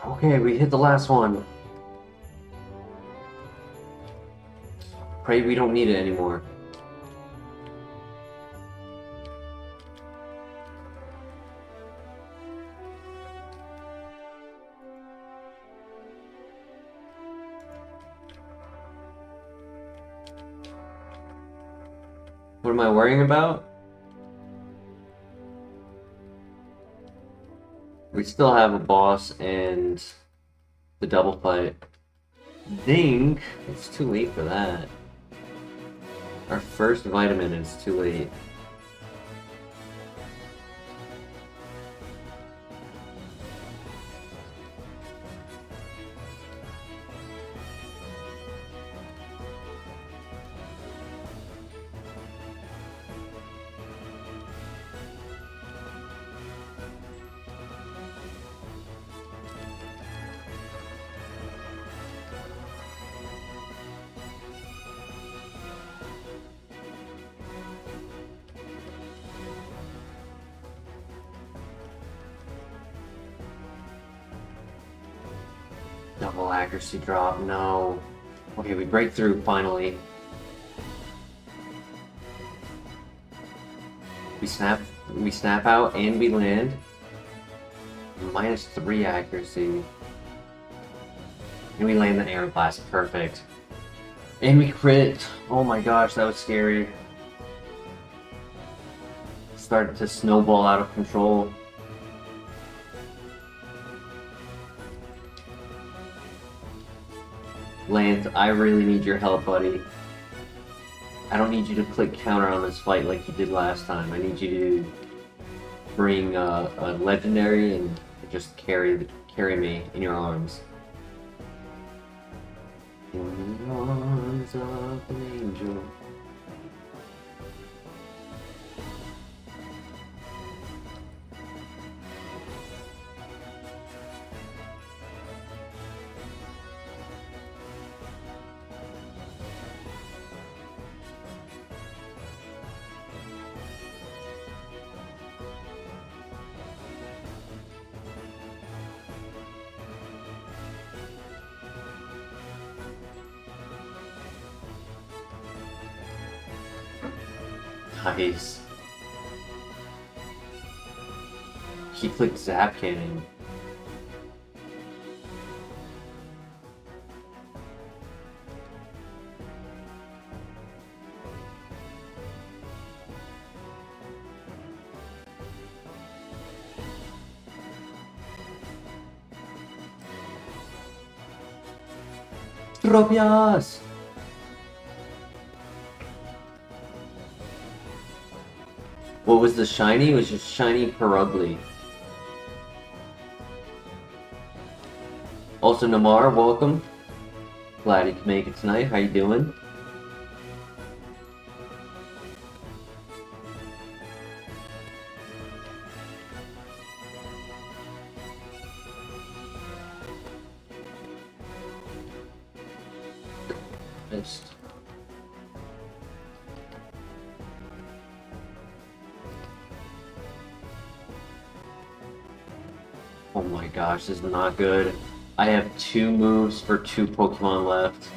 Speaker 1: Okay, we hit the last one. Pray we don't need it anymore. What am I worrying about? We still have a boss and the double fight. Ding! It's too late for that. Our first vitamin is too late. Double accuracy drop, no. Okay, we break through finally. We snap out and we land. -3 accuracy. And we land the air blast, perfect. And we crit. Oh my gosh, that was scary. Started to snowball out of control. Lance, I really need your help, buddy. I don't need you to click counter on this fight like you did last time. I need you to bring a legendary and just carry me in your arms. In the arms of an angel. Nice. He clicked Zap Cannon. Tropius! What was the shiny? It was just shiny Perugly. Also, Namar, welcome. Glad you could make it tonight. How you doing? Missed. Oh my gosh, this is not good. I have 2 moves for 2 Pokemon left.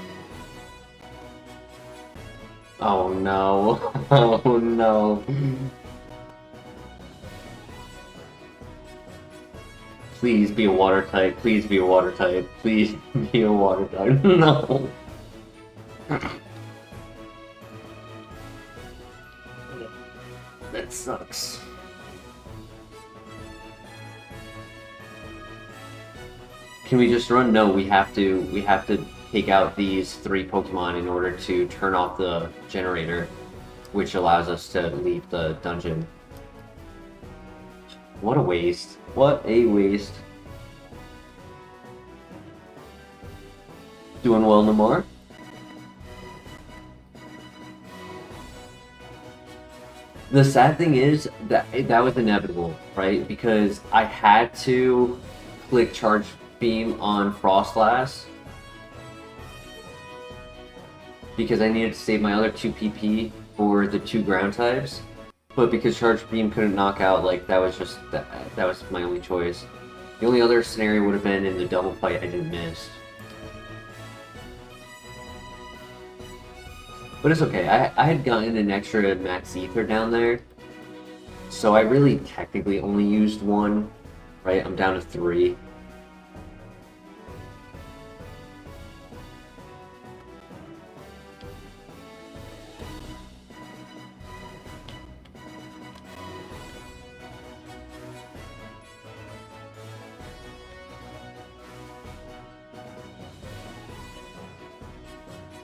Speaker 1: Oh no. Oh no. Please be a water type. Please be a water type. Please be a water type. No. That sucks. Can we just run? No, we have to take out these 3 Pokemon in order to turn off the generator, which allows us to leave the dungeon. What a waste. What a waste. Doing well, Namar? The sad thing is that that was inevitable, right? Because I had to click Charge Beam on Frostlass because I needed to save my other 2 PP for the 2 ground types. But because Charge Beam couldn't knock out, like, that was just, that was my only choice. The only other scenario would have been in the double fight I didn't miss. But it's okay, I had gotten an extra max ether down there, so I really technically only used 1, right? I'm down to 3.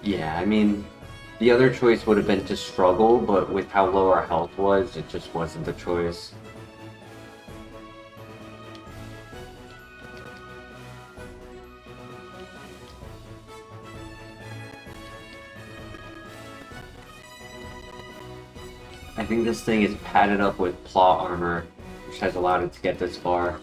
Speaker 1: Yeah, I mean, the other choice would have been to struggle, but with how low our health was, it just wasn't the choice. I think this thing is padded up with plot armor, which has allowed it to get this far.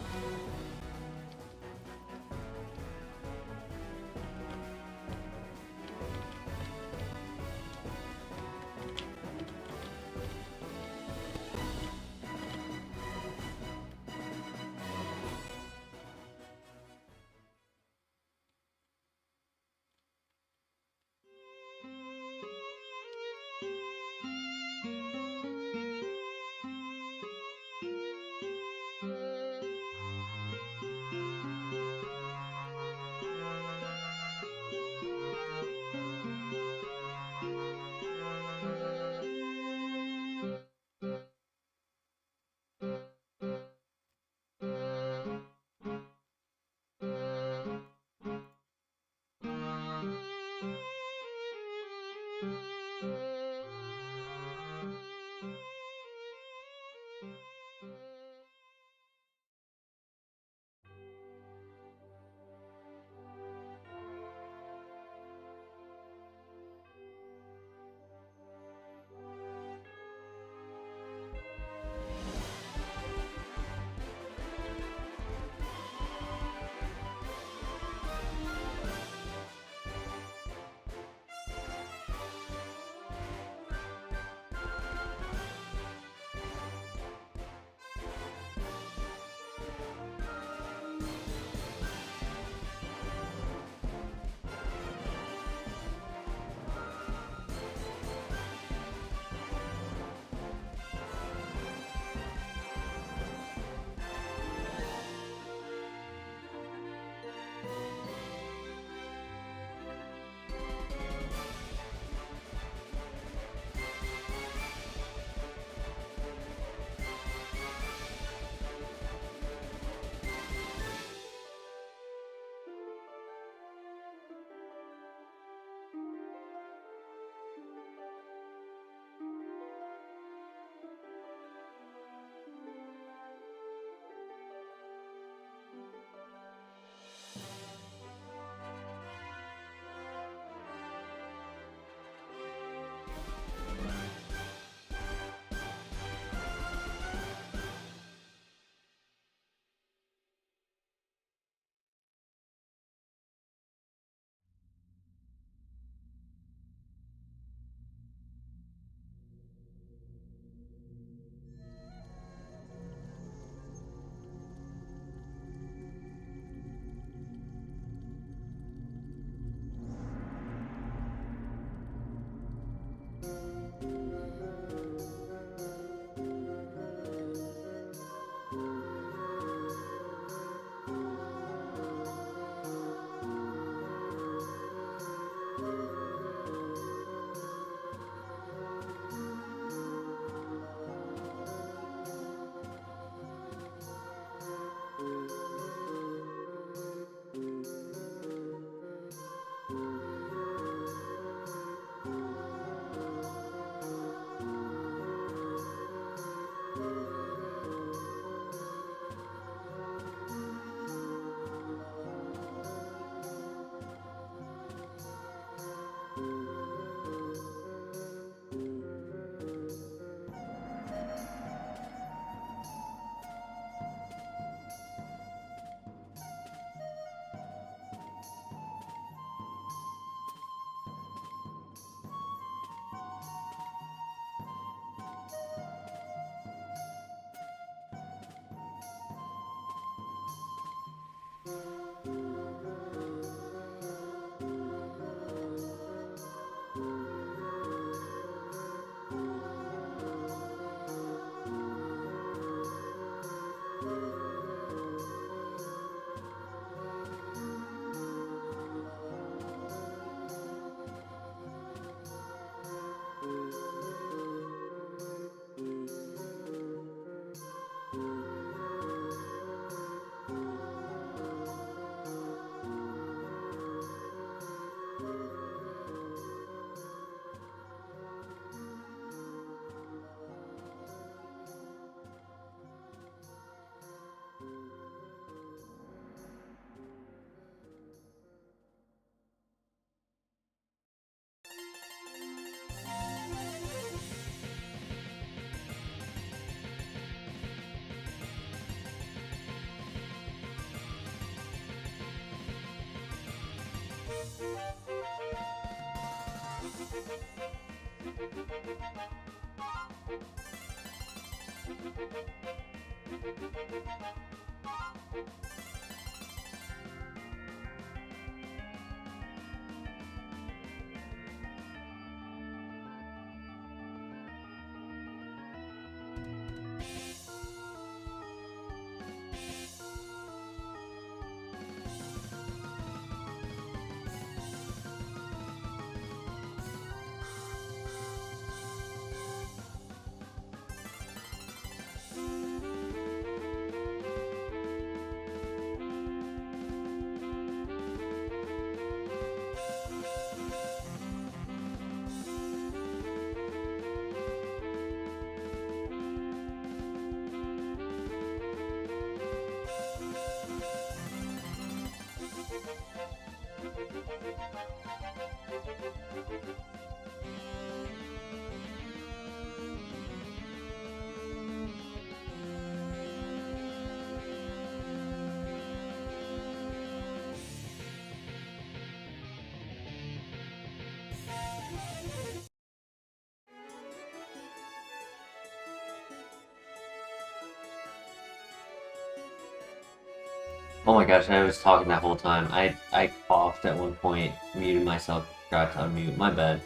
Speaker 1: Oh my gosh, I was talking that whole time. I coughed at one point, muted myself, forgot to unmute. My bad.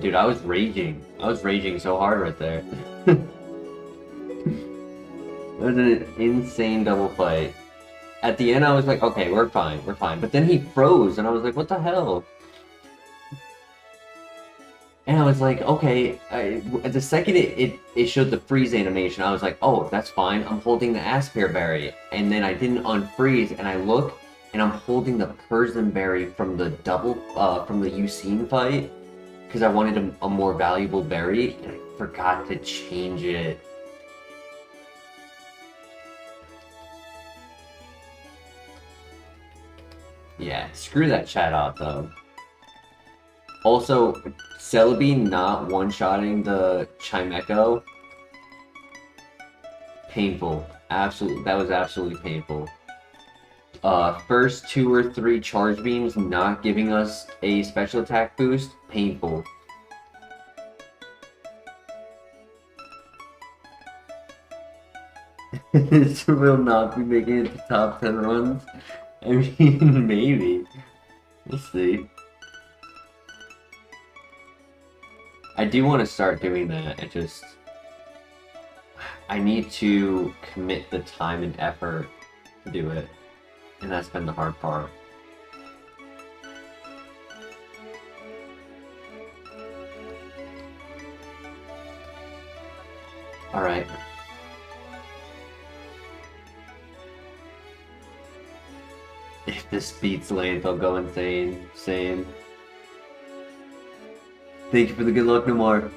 Speaker 1: Dude, I was raging. I was raging so hard right there. It was an insane double fight. At the end, I was like, okay, we're fine, we're fine. But then he froze, and I was like, what the hell? And I was like, okay, the second it showed the freeze animation, I was like, oh, that's fine. I'm holding the Aspare Berry. And then I didn't unfreeze, and I look, and I'm holding the Persian Berry from the from the Usain fight, because I wanted a more valuable berry, and I forgot to change it. Yeah, screw that chat out, though. Also, Celebi not one-shotting the Chimecho, painful. Absolutely, that was absolutely painful. First 2 or 3 charge beams not giving us a special attack boost, painful. This will not be making it to top 10 runs. I mean, maybe. We'll see. I do want to start doing that. I need to commit the time and effort to do it. And that's been the hard part. Alright. If this beats lane, I'll go insane. Same. Thank you for the good luck, Nomar.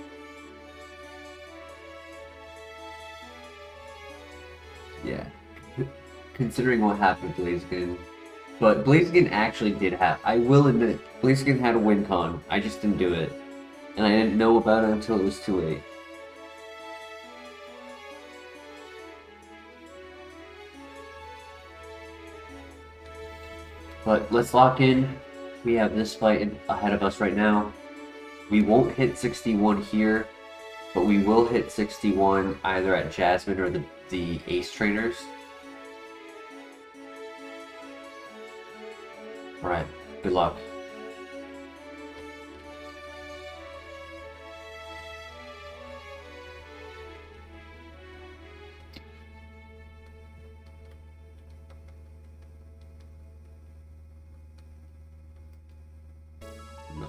Speaker 1: Yeah. Considering what happened to Blaziken. But Blaziken actually did have... I will admit, Blaziken had a win con. I just didn't do it. And I didn't know about it until it was too late. But let's lock in. We have this fight ahead of us right now. We won't hit 61 here, but we will hit 61 either at Jasmine or the Ace Trainers. Alright, good luck. No.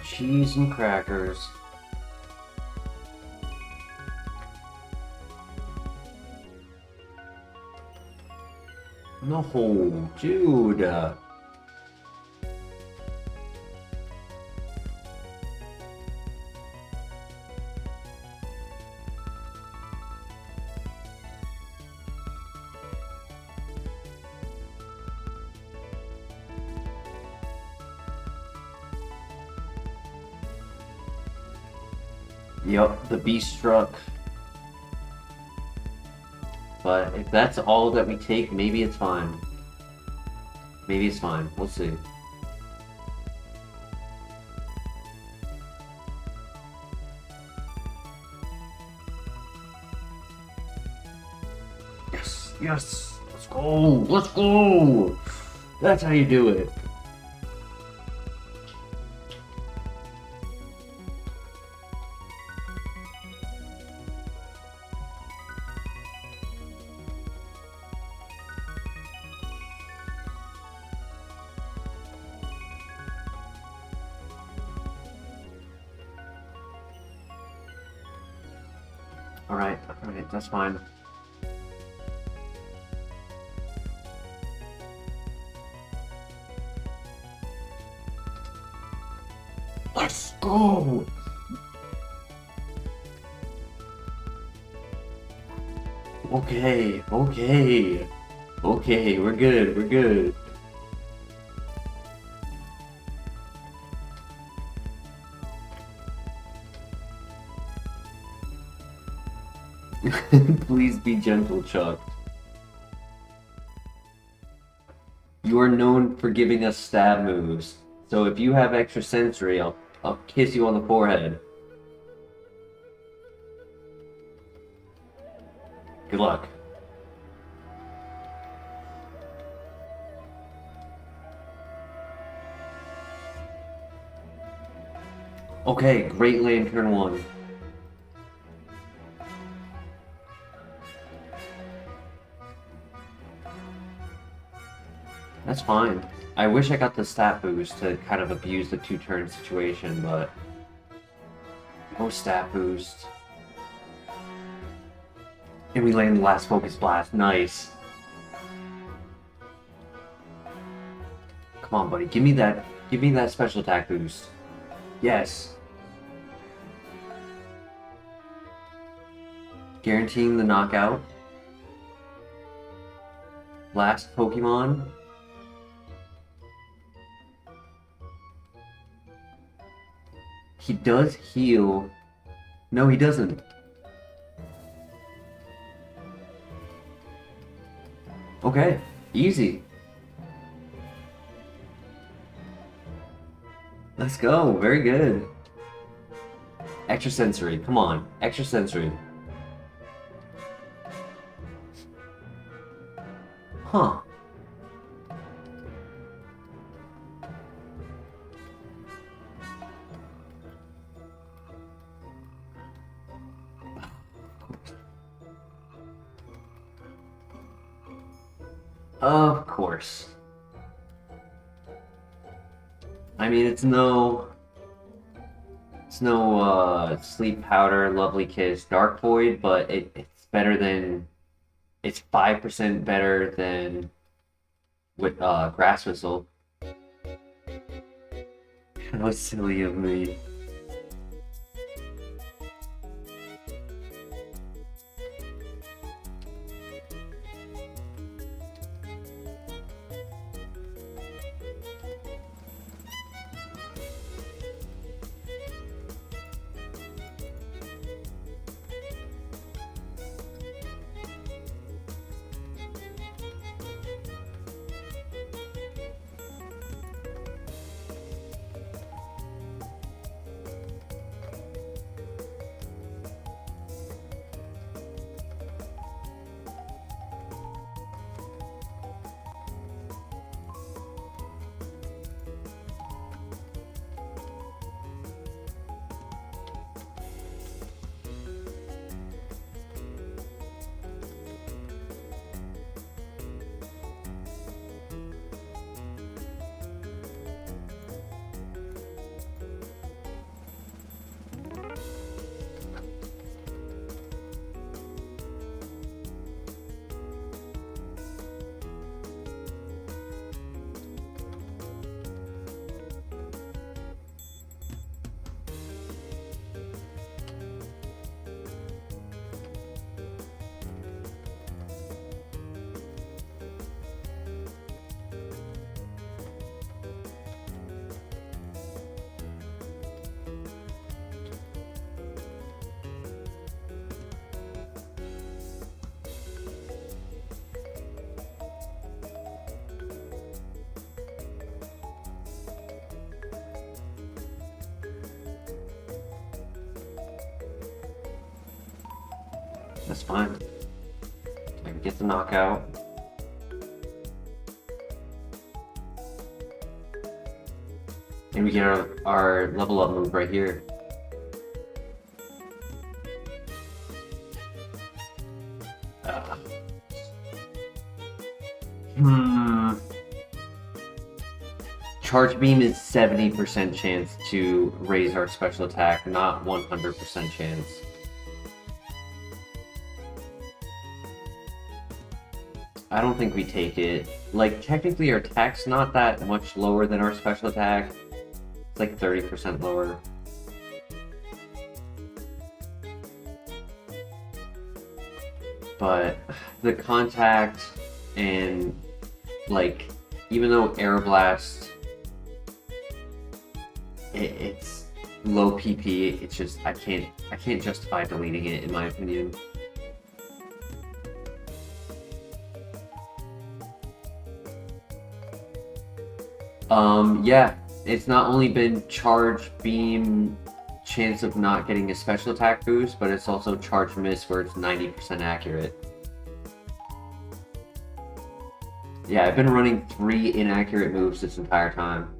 Speaker 1: Cheese and crackers. No, dude. Yup, the beast struck. But if that's all that we take, maybe it's fine. Maybe it's fine. We'll see. Yes, yes. Let's go. Let's go. That's how you do it. Alright, that's fine. Let's go! Okay, we're good. Please be gentle, Chuck. You are known for giving us stab moves, so if you have extra sensory, I'll kiss you on the forehead. Good luck. Okay, great lane turn 1. That's fine. I wish I got the stat boost to kind of abuse the 2-turn situation, but no stat boost. And we land the last focus blast. Nice. Come on, buddy. Give me that special attack boost. Yes. Guaranteeing the knockout. Last Pokemon. He does heal. No, he doesn't. Okay, easy. Let's go, very good. Extra sensory, come on, extra sensory. Huh. Of course. I mean, it's no sleep powder, lovely kiss, dark void, but it's better than, it's 5% better than with grass whistle. How silly of me. That's fine. I can get the knockout. And we get our level up move right here. Charge Beam is 70% chance to raise our special attack, not 100% chance. I don't think we take it. Like, technically our attack's not that much lower than our special attack. It's like 30% lower. But the contact and, like, even though Aeroblast, it's low PP, it's just, I can't justify deleting it in my opinion. Yeah, it's not only been Charge Beam chance of not getting a special attack boost, but it's also Charge Miss where it's 90% accurate. Yeah, I've been running 3 inaccurate moves this entire time.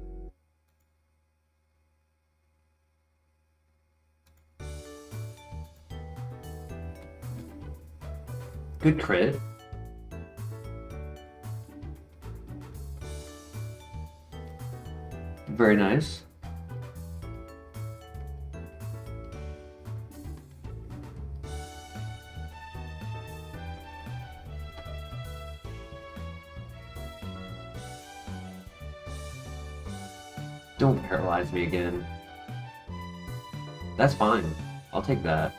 Speaker 1: Good crit. Very nice. Don't paralyze me again. That's fine. I'll take that.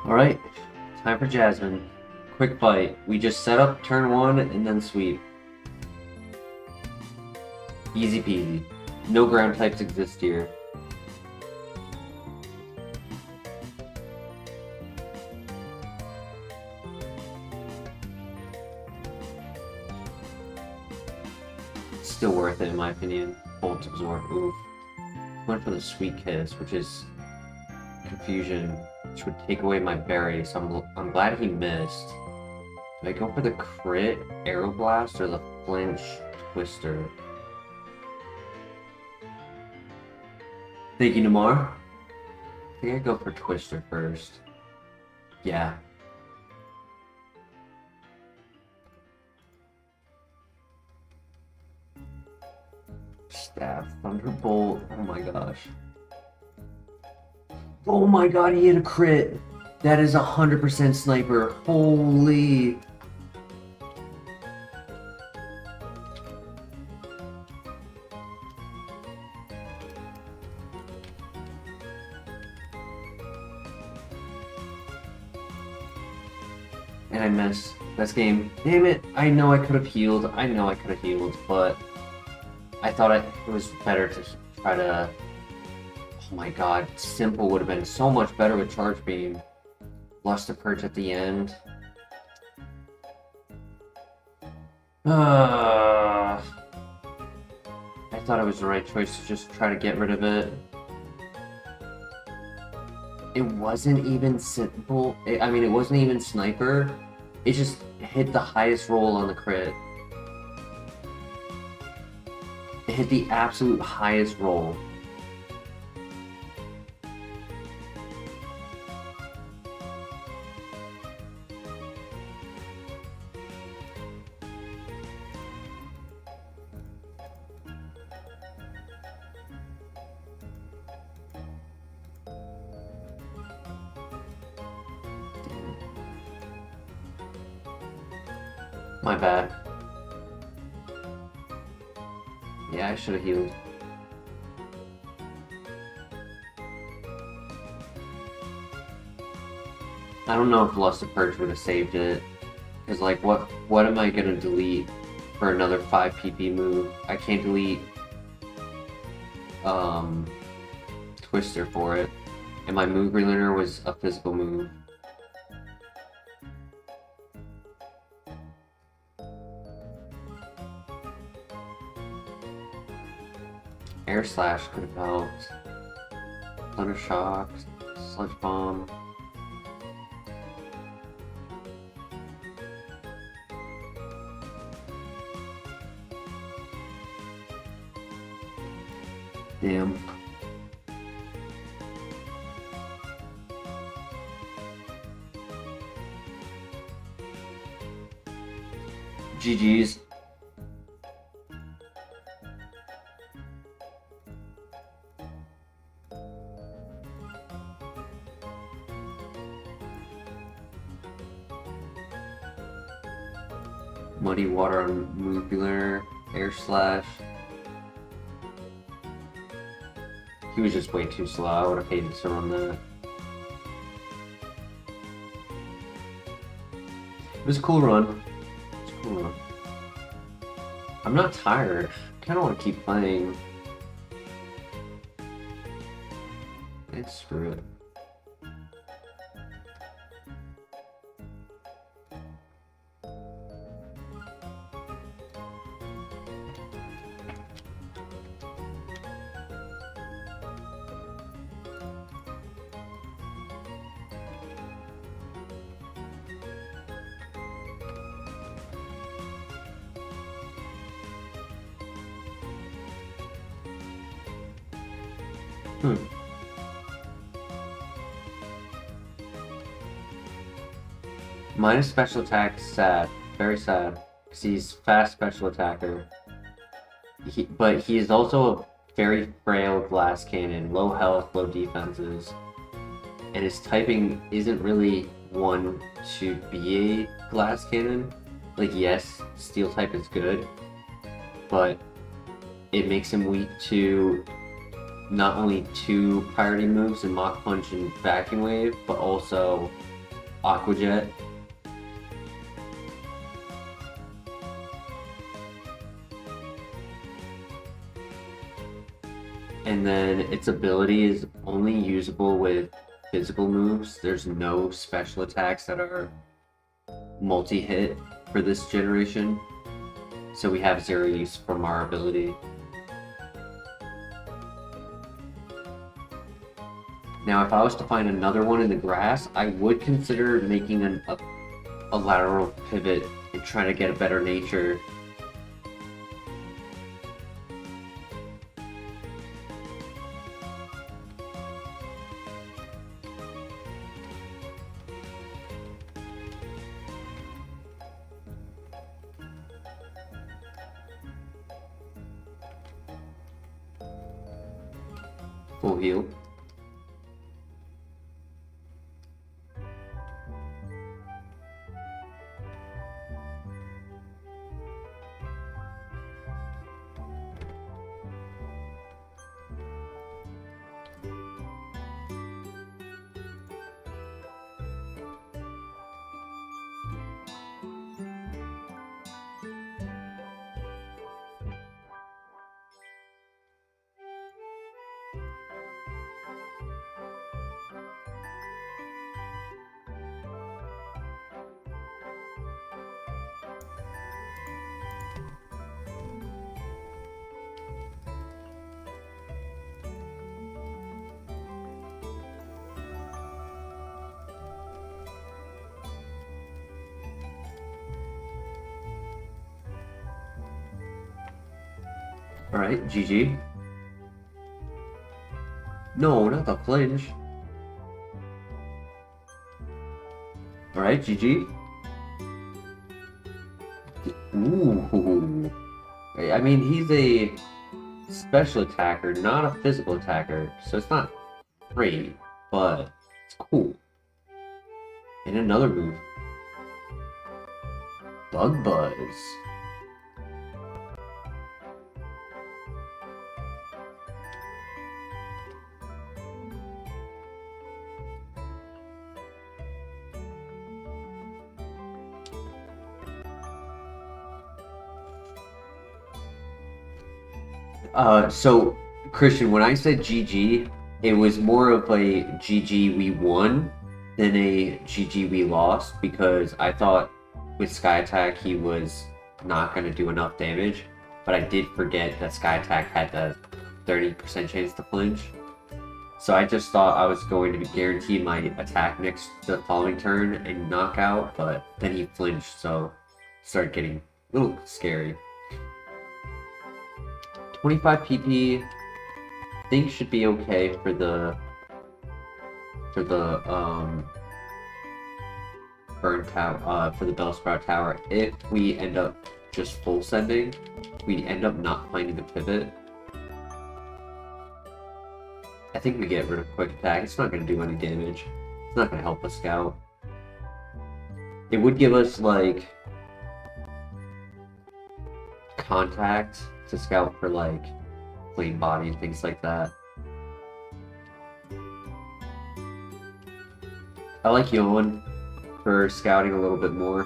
Speaker 1: Alright, time for Jasmine. Quick fight. We just set up turn 1 and then sweep. Easy peasy. No ground types exist here. It's still worth it in my opinion. Bolt Absorb. Oof. Went for the Sweet Kiss, which is confusion, which would take away my berry, so I'm glad he missed. Do I go for the crit Aeroblast or the flinch Twister? Thank you, Namar. I think I go for Twister first. Yeah. Staff, Thunderbolt, oh my gosh. Oh my god, he hit a crit! That is 100% sniper. Holy! And I missed. This game. Damn it! I know I could have healed. I know I could have healed, but I thought it was better to try to... Oh my god, Simple would have been so much better with Charge Beam. Luster Purge at the end. I thought it was the right choice to just try to get rid of it. It wasn't even Simple. I mean, it wasn't even Sniper. It just hit the highest roll on the crit. It hit the absolute highest roll. My bad. Yeah, I should have healed. I don't know if Lust of Purge would have saved it. Because, like, what am I gonna delete for another 5 PP move? I can't delete Twister for it. And my move relearner was a physical move. Air Slash could have helped. Thunder Shock, Sludge Bomb. Damn. GG's. Muddy Water on Move Learner, Air Slash. He was just way too slow. I would have hated to run that. It was a cool run. It's a cool run. I'm not tired. I kind of want to keep playing. And screw it. Minus special attack, sad. Very sad. Because he's fast special attacker. But he is also a very frail glass cannon. Low health, low defenses. And his typing isn't really one to be a glass cannon. Like, yes, steel type is good. But it makes him weak to not only 2 priority moves in Mach Punch and Vacuum Wave, but also Aqua Jet. And then its ability is only usable with physical moves. There's no special attacks that are multi-hit for this generation. So we have 0 use from our ability. Now, if I was to find another one in the grass, I would consider making a lateral pivot and trying to get a better nature. Full heal. Alright, GG. No, not the flinch. Alright, GG. Ooh. I mean, he's a special attacker, not a physical attacker, so it's not great, but it's cool. And another move. Bug Buzz. So Christian, when I said GG, it was more of a GG we won than a GG we lost, because I thought with Sky Attack he was not going to do enough damage, but I did forget that Sky Attack had the 30% chance to flinch. So I just thought I was going to guarantee my attack next the following turn and knockout, but then he flinched, so it started getting a little scary. 25 PP, I think should be okay for the burn tower, for the Bellsprout tower. If we end up just full sending, we end up not finding the pivot. I think we get rid of quick attack. It's not going to do any damage. It's not going to help us scout. It would give us like contact to scout for like plain body and things like that. I like Yoan for scouting a little bit more.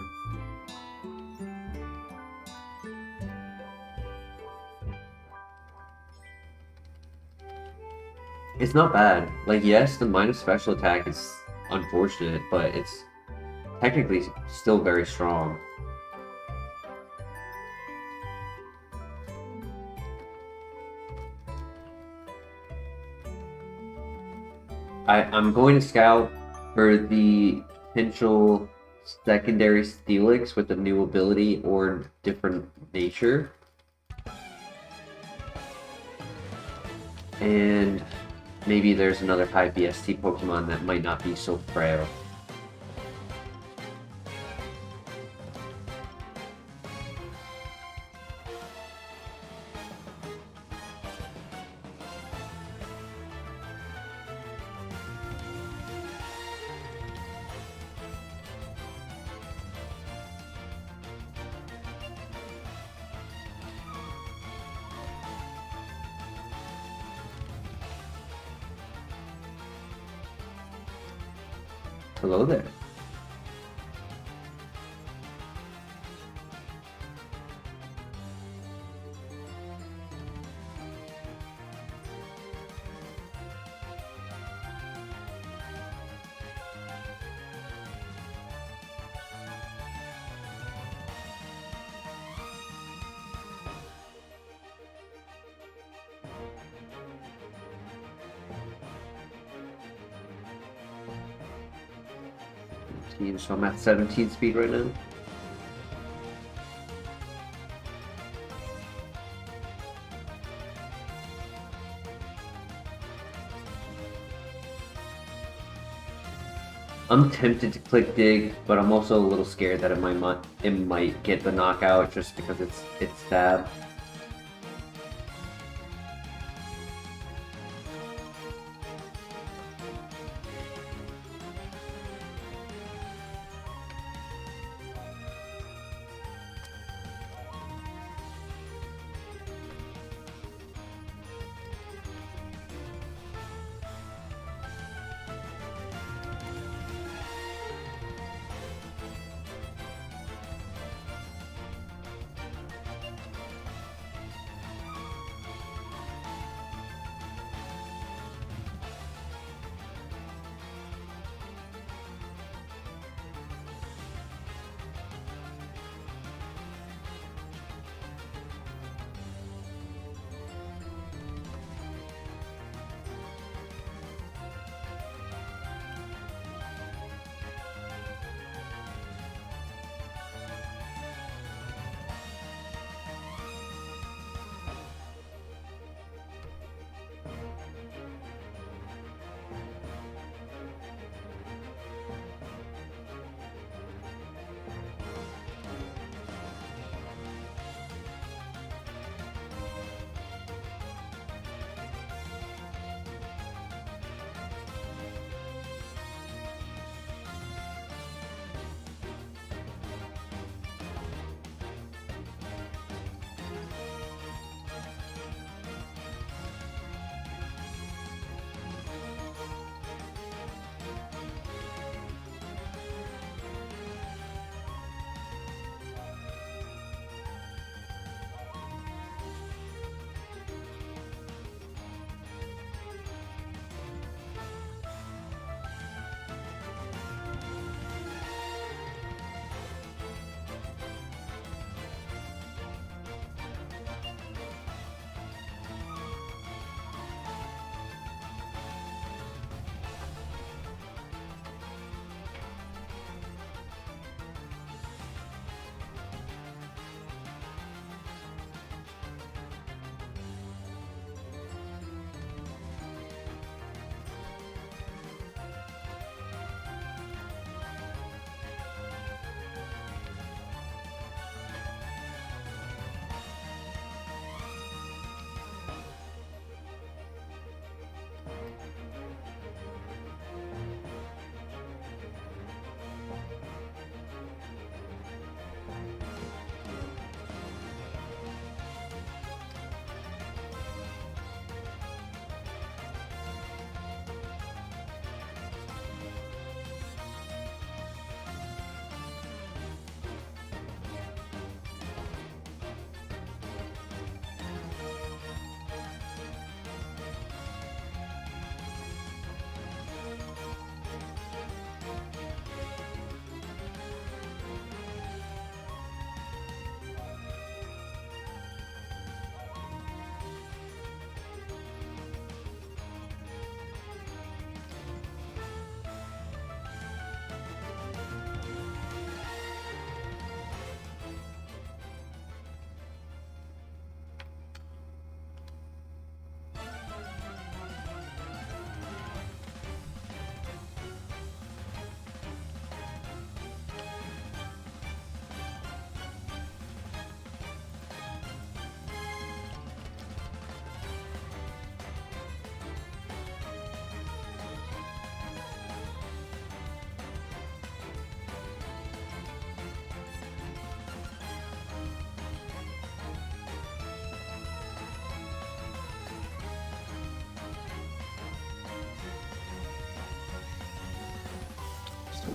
Speaker 1: It's not bad. Like, yes, the minus special attack is unfortunate, but it's technically still very strong. I'm going to scout for the potential secondary Steelix with a new ability or different nature. And maybe there's another high BST Pokemon that might not be so frail. Hello there. So I'm at 17 speed right now. I'm tempted to click dig, but I'm also a little scared that it might get the knockout just because it's stab.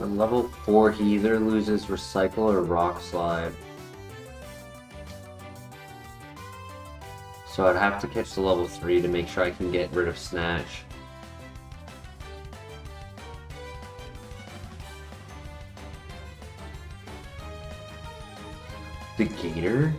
Speaker 1: At level 4, he either loses Recycle or Rock Slide. So I'd have to catch the level 3 to make sure I can get rid of Snatch. The Gator?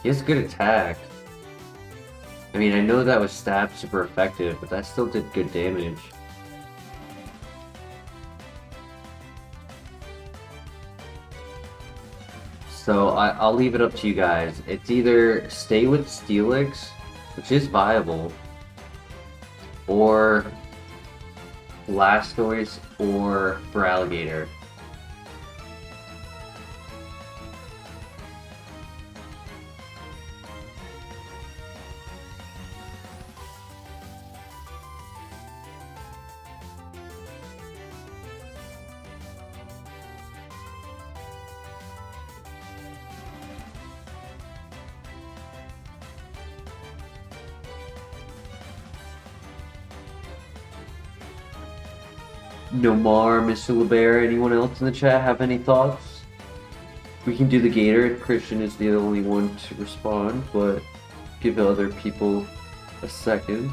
Speaker 1: He has good attack. I mean, I know that was stab super effective, but that still did good damage. So I'll leave it up to you guys. It's either stay with Steelix, which is viable, or Blastoise or Feraligatr. Nomar, Mr. LeBear, anyone else in the chat have any thoughts? We can do the Gator. Christian is the only one to respond, but give other people a second.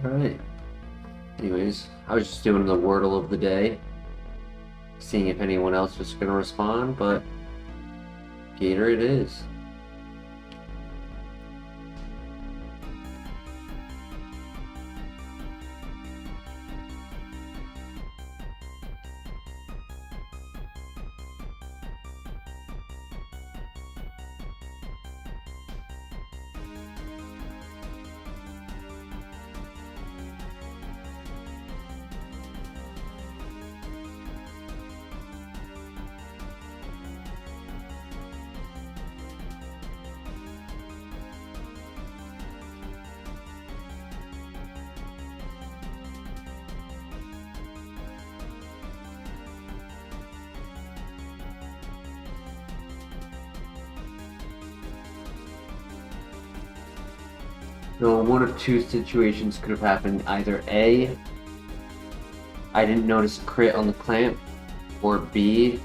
Speaker 1: Alright. Anyways, I was just doing the Wordle of the day, seeing if anyone else was going to respond, but Gator it is. So one of two situations could have happened. Either A, I didn't notice a crit on the clamp, or B,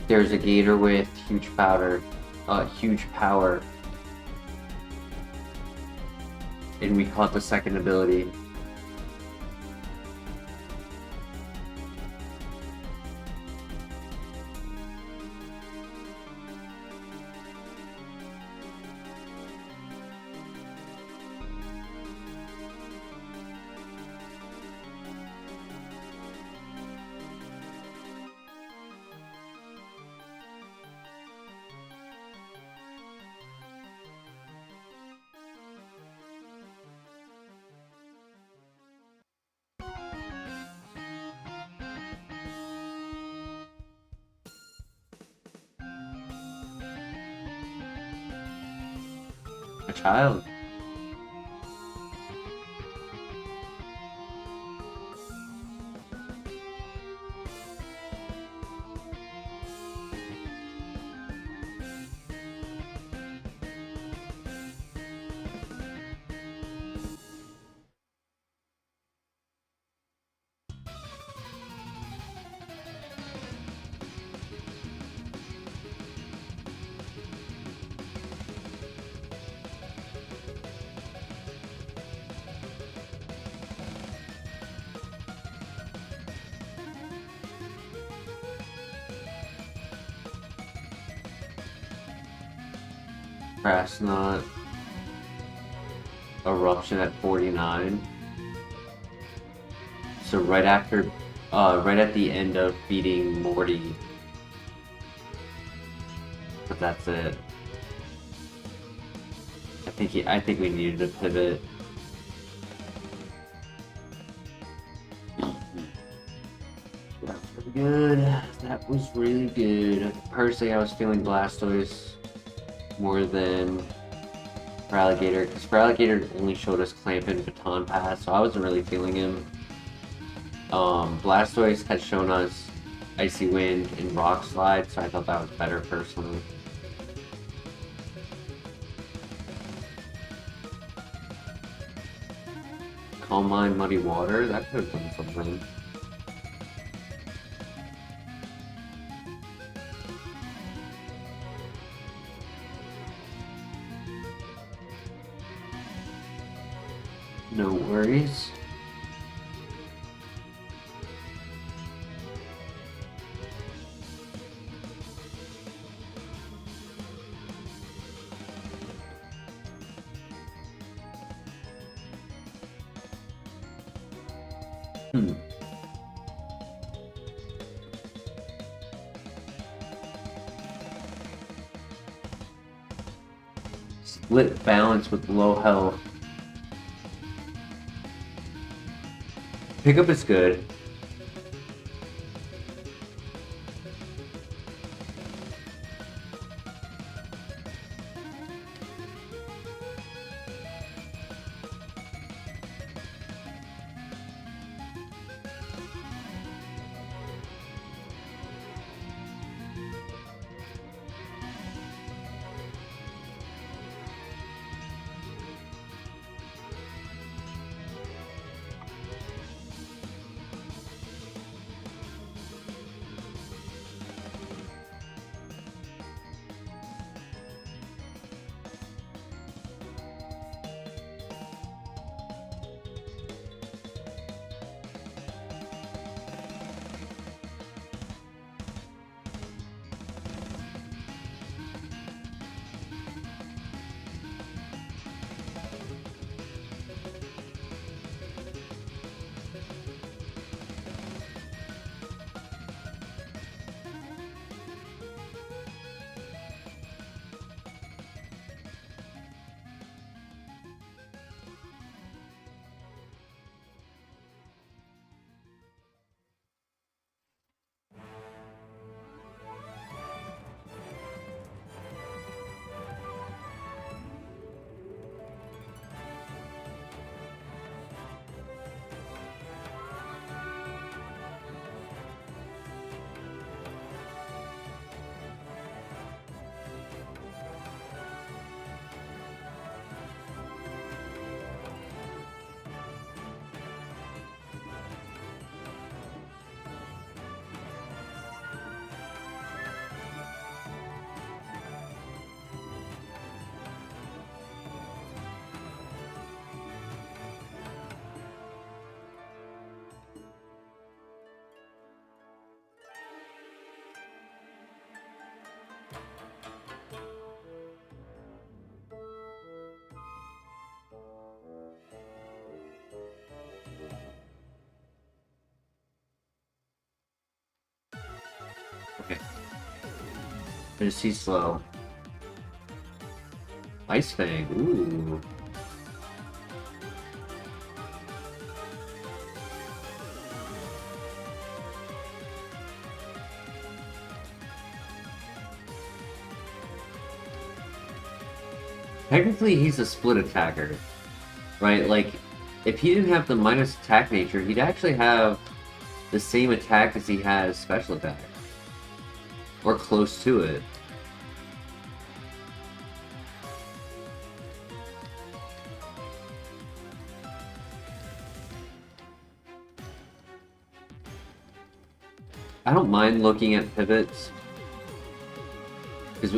Speaker 1: there's a gator with huge power, and we caught the second ability. A child. Krasnot. Eruption at 49. So right after, right at the end of beating Morty. But that's it. I think we needed to pivot. That was really good. That was really good. Personally, I was feeling Blastoise more than Feraligatr, because Feraligatr only showed us Clamp and Baton Pass, so I wasn't really feeling him. Blastoise had shown us Icy Wind and Rock Slide, so I thought that was better personally. Calm Mind, Muddy Water, that could have done something. No worries. Split balance with low health. Pickup is good. Okay. Is he slow? Ice Fang, ooh. Technically, he's a split attacker, right? Like, if he didn't have the minus attack nature, he'd actually have the same attack as he has special attack. Or close to it. I don't mind looking at pivots. Because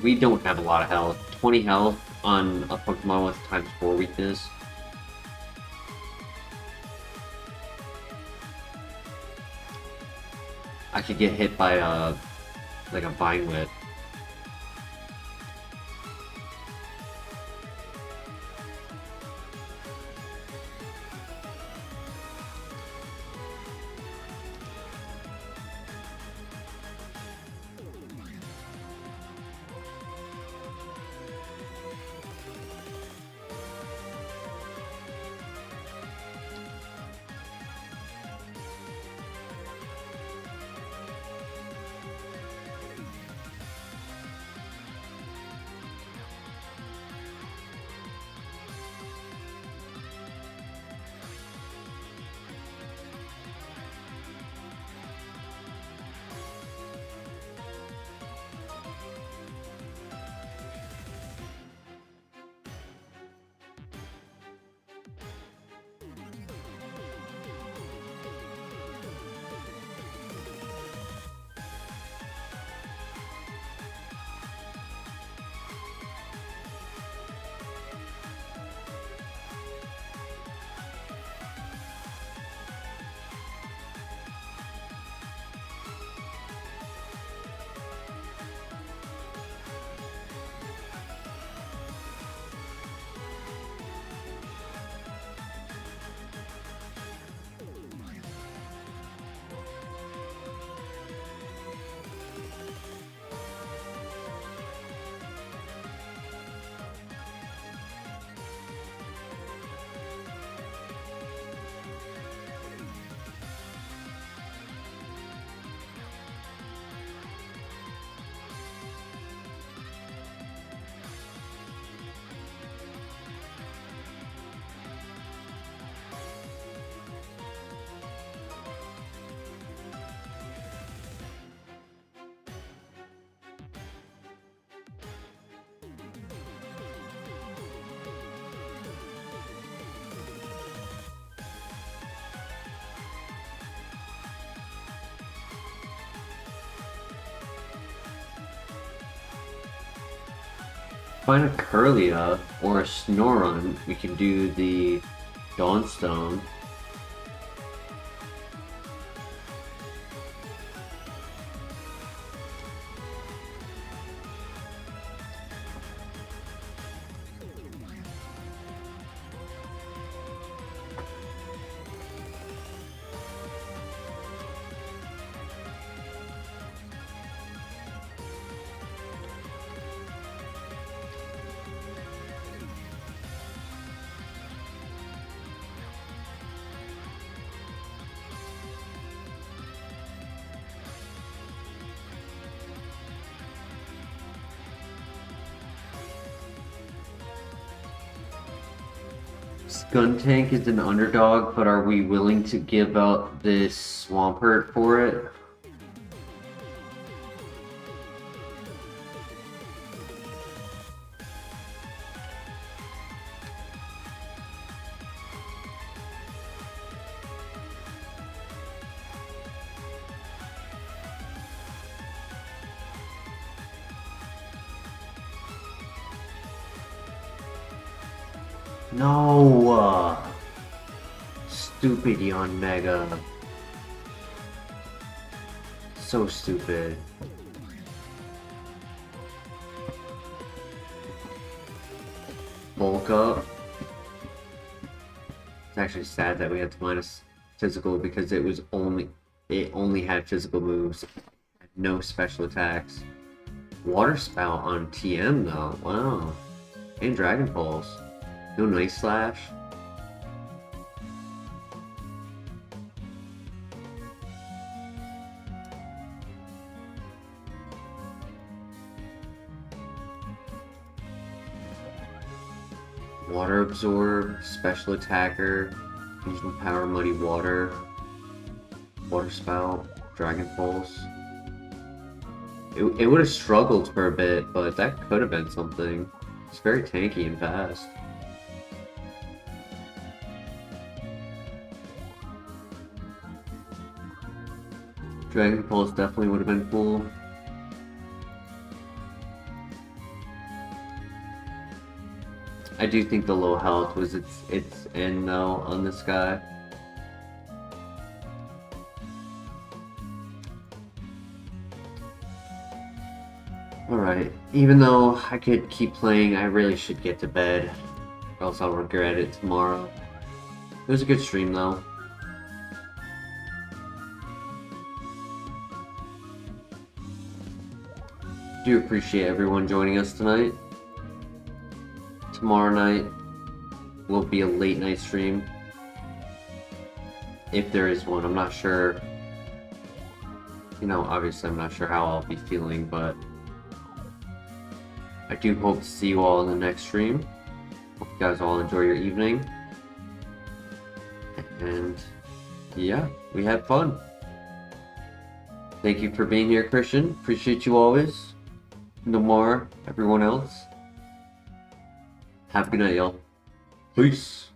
Speaker 1: we don't have a lot of health. 20 health on a Pokemon with ×4 weakness. I could get hit by like a Vine Whip. Find a Curlia or a Snorunt, we can do the Dawnstone. Skuntank is an underdog, but are we willing to give up this Swampert for it? No! Stupid Yanmega. So stupid. Bulk up. It's actually sad that we had to minus physical because it only had physical moves. No special attacks. Water Spout on TM though. Wow. And Dragon Pulse. No Night Slash. Water Absorb, Special Attacker, Fusion Power, Muddy Water, Water Spout, Dragon Pulse. It would have struggled for a bit, but that could have been something. It's very tanky and fast. Dragon Pulse definitely would have been cool. I do think the low health was its end though on this guy. Alright, even though I could keep playing, I really should get to bed, or else I'll regret it tomorrow. It was a good stream though. Do appreciate everyone joining us tonight. Tomorrow night will be a late night stream. If there is one, I'm not sure. You know, obviously I'm not sure how I'll be feeling, but I do hope to see you all in the next stream. Hope you guys all enjoy your evening. And yeah, we had fun. Thank you for being here, Christian. Appreciate you always. Nomar, everyone else. Have a good night, y'all. Peace.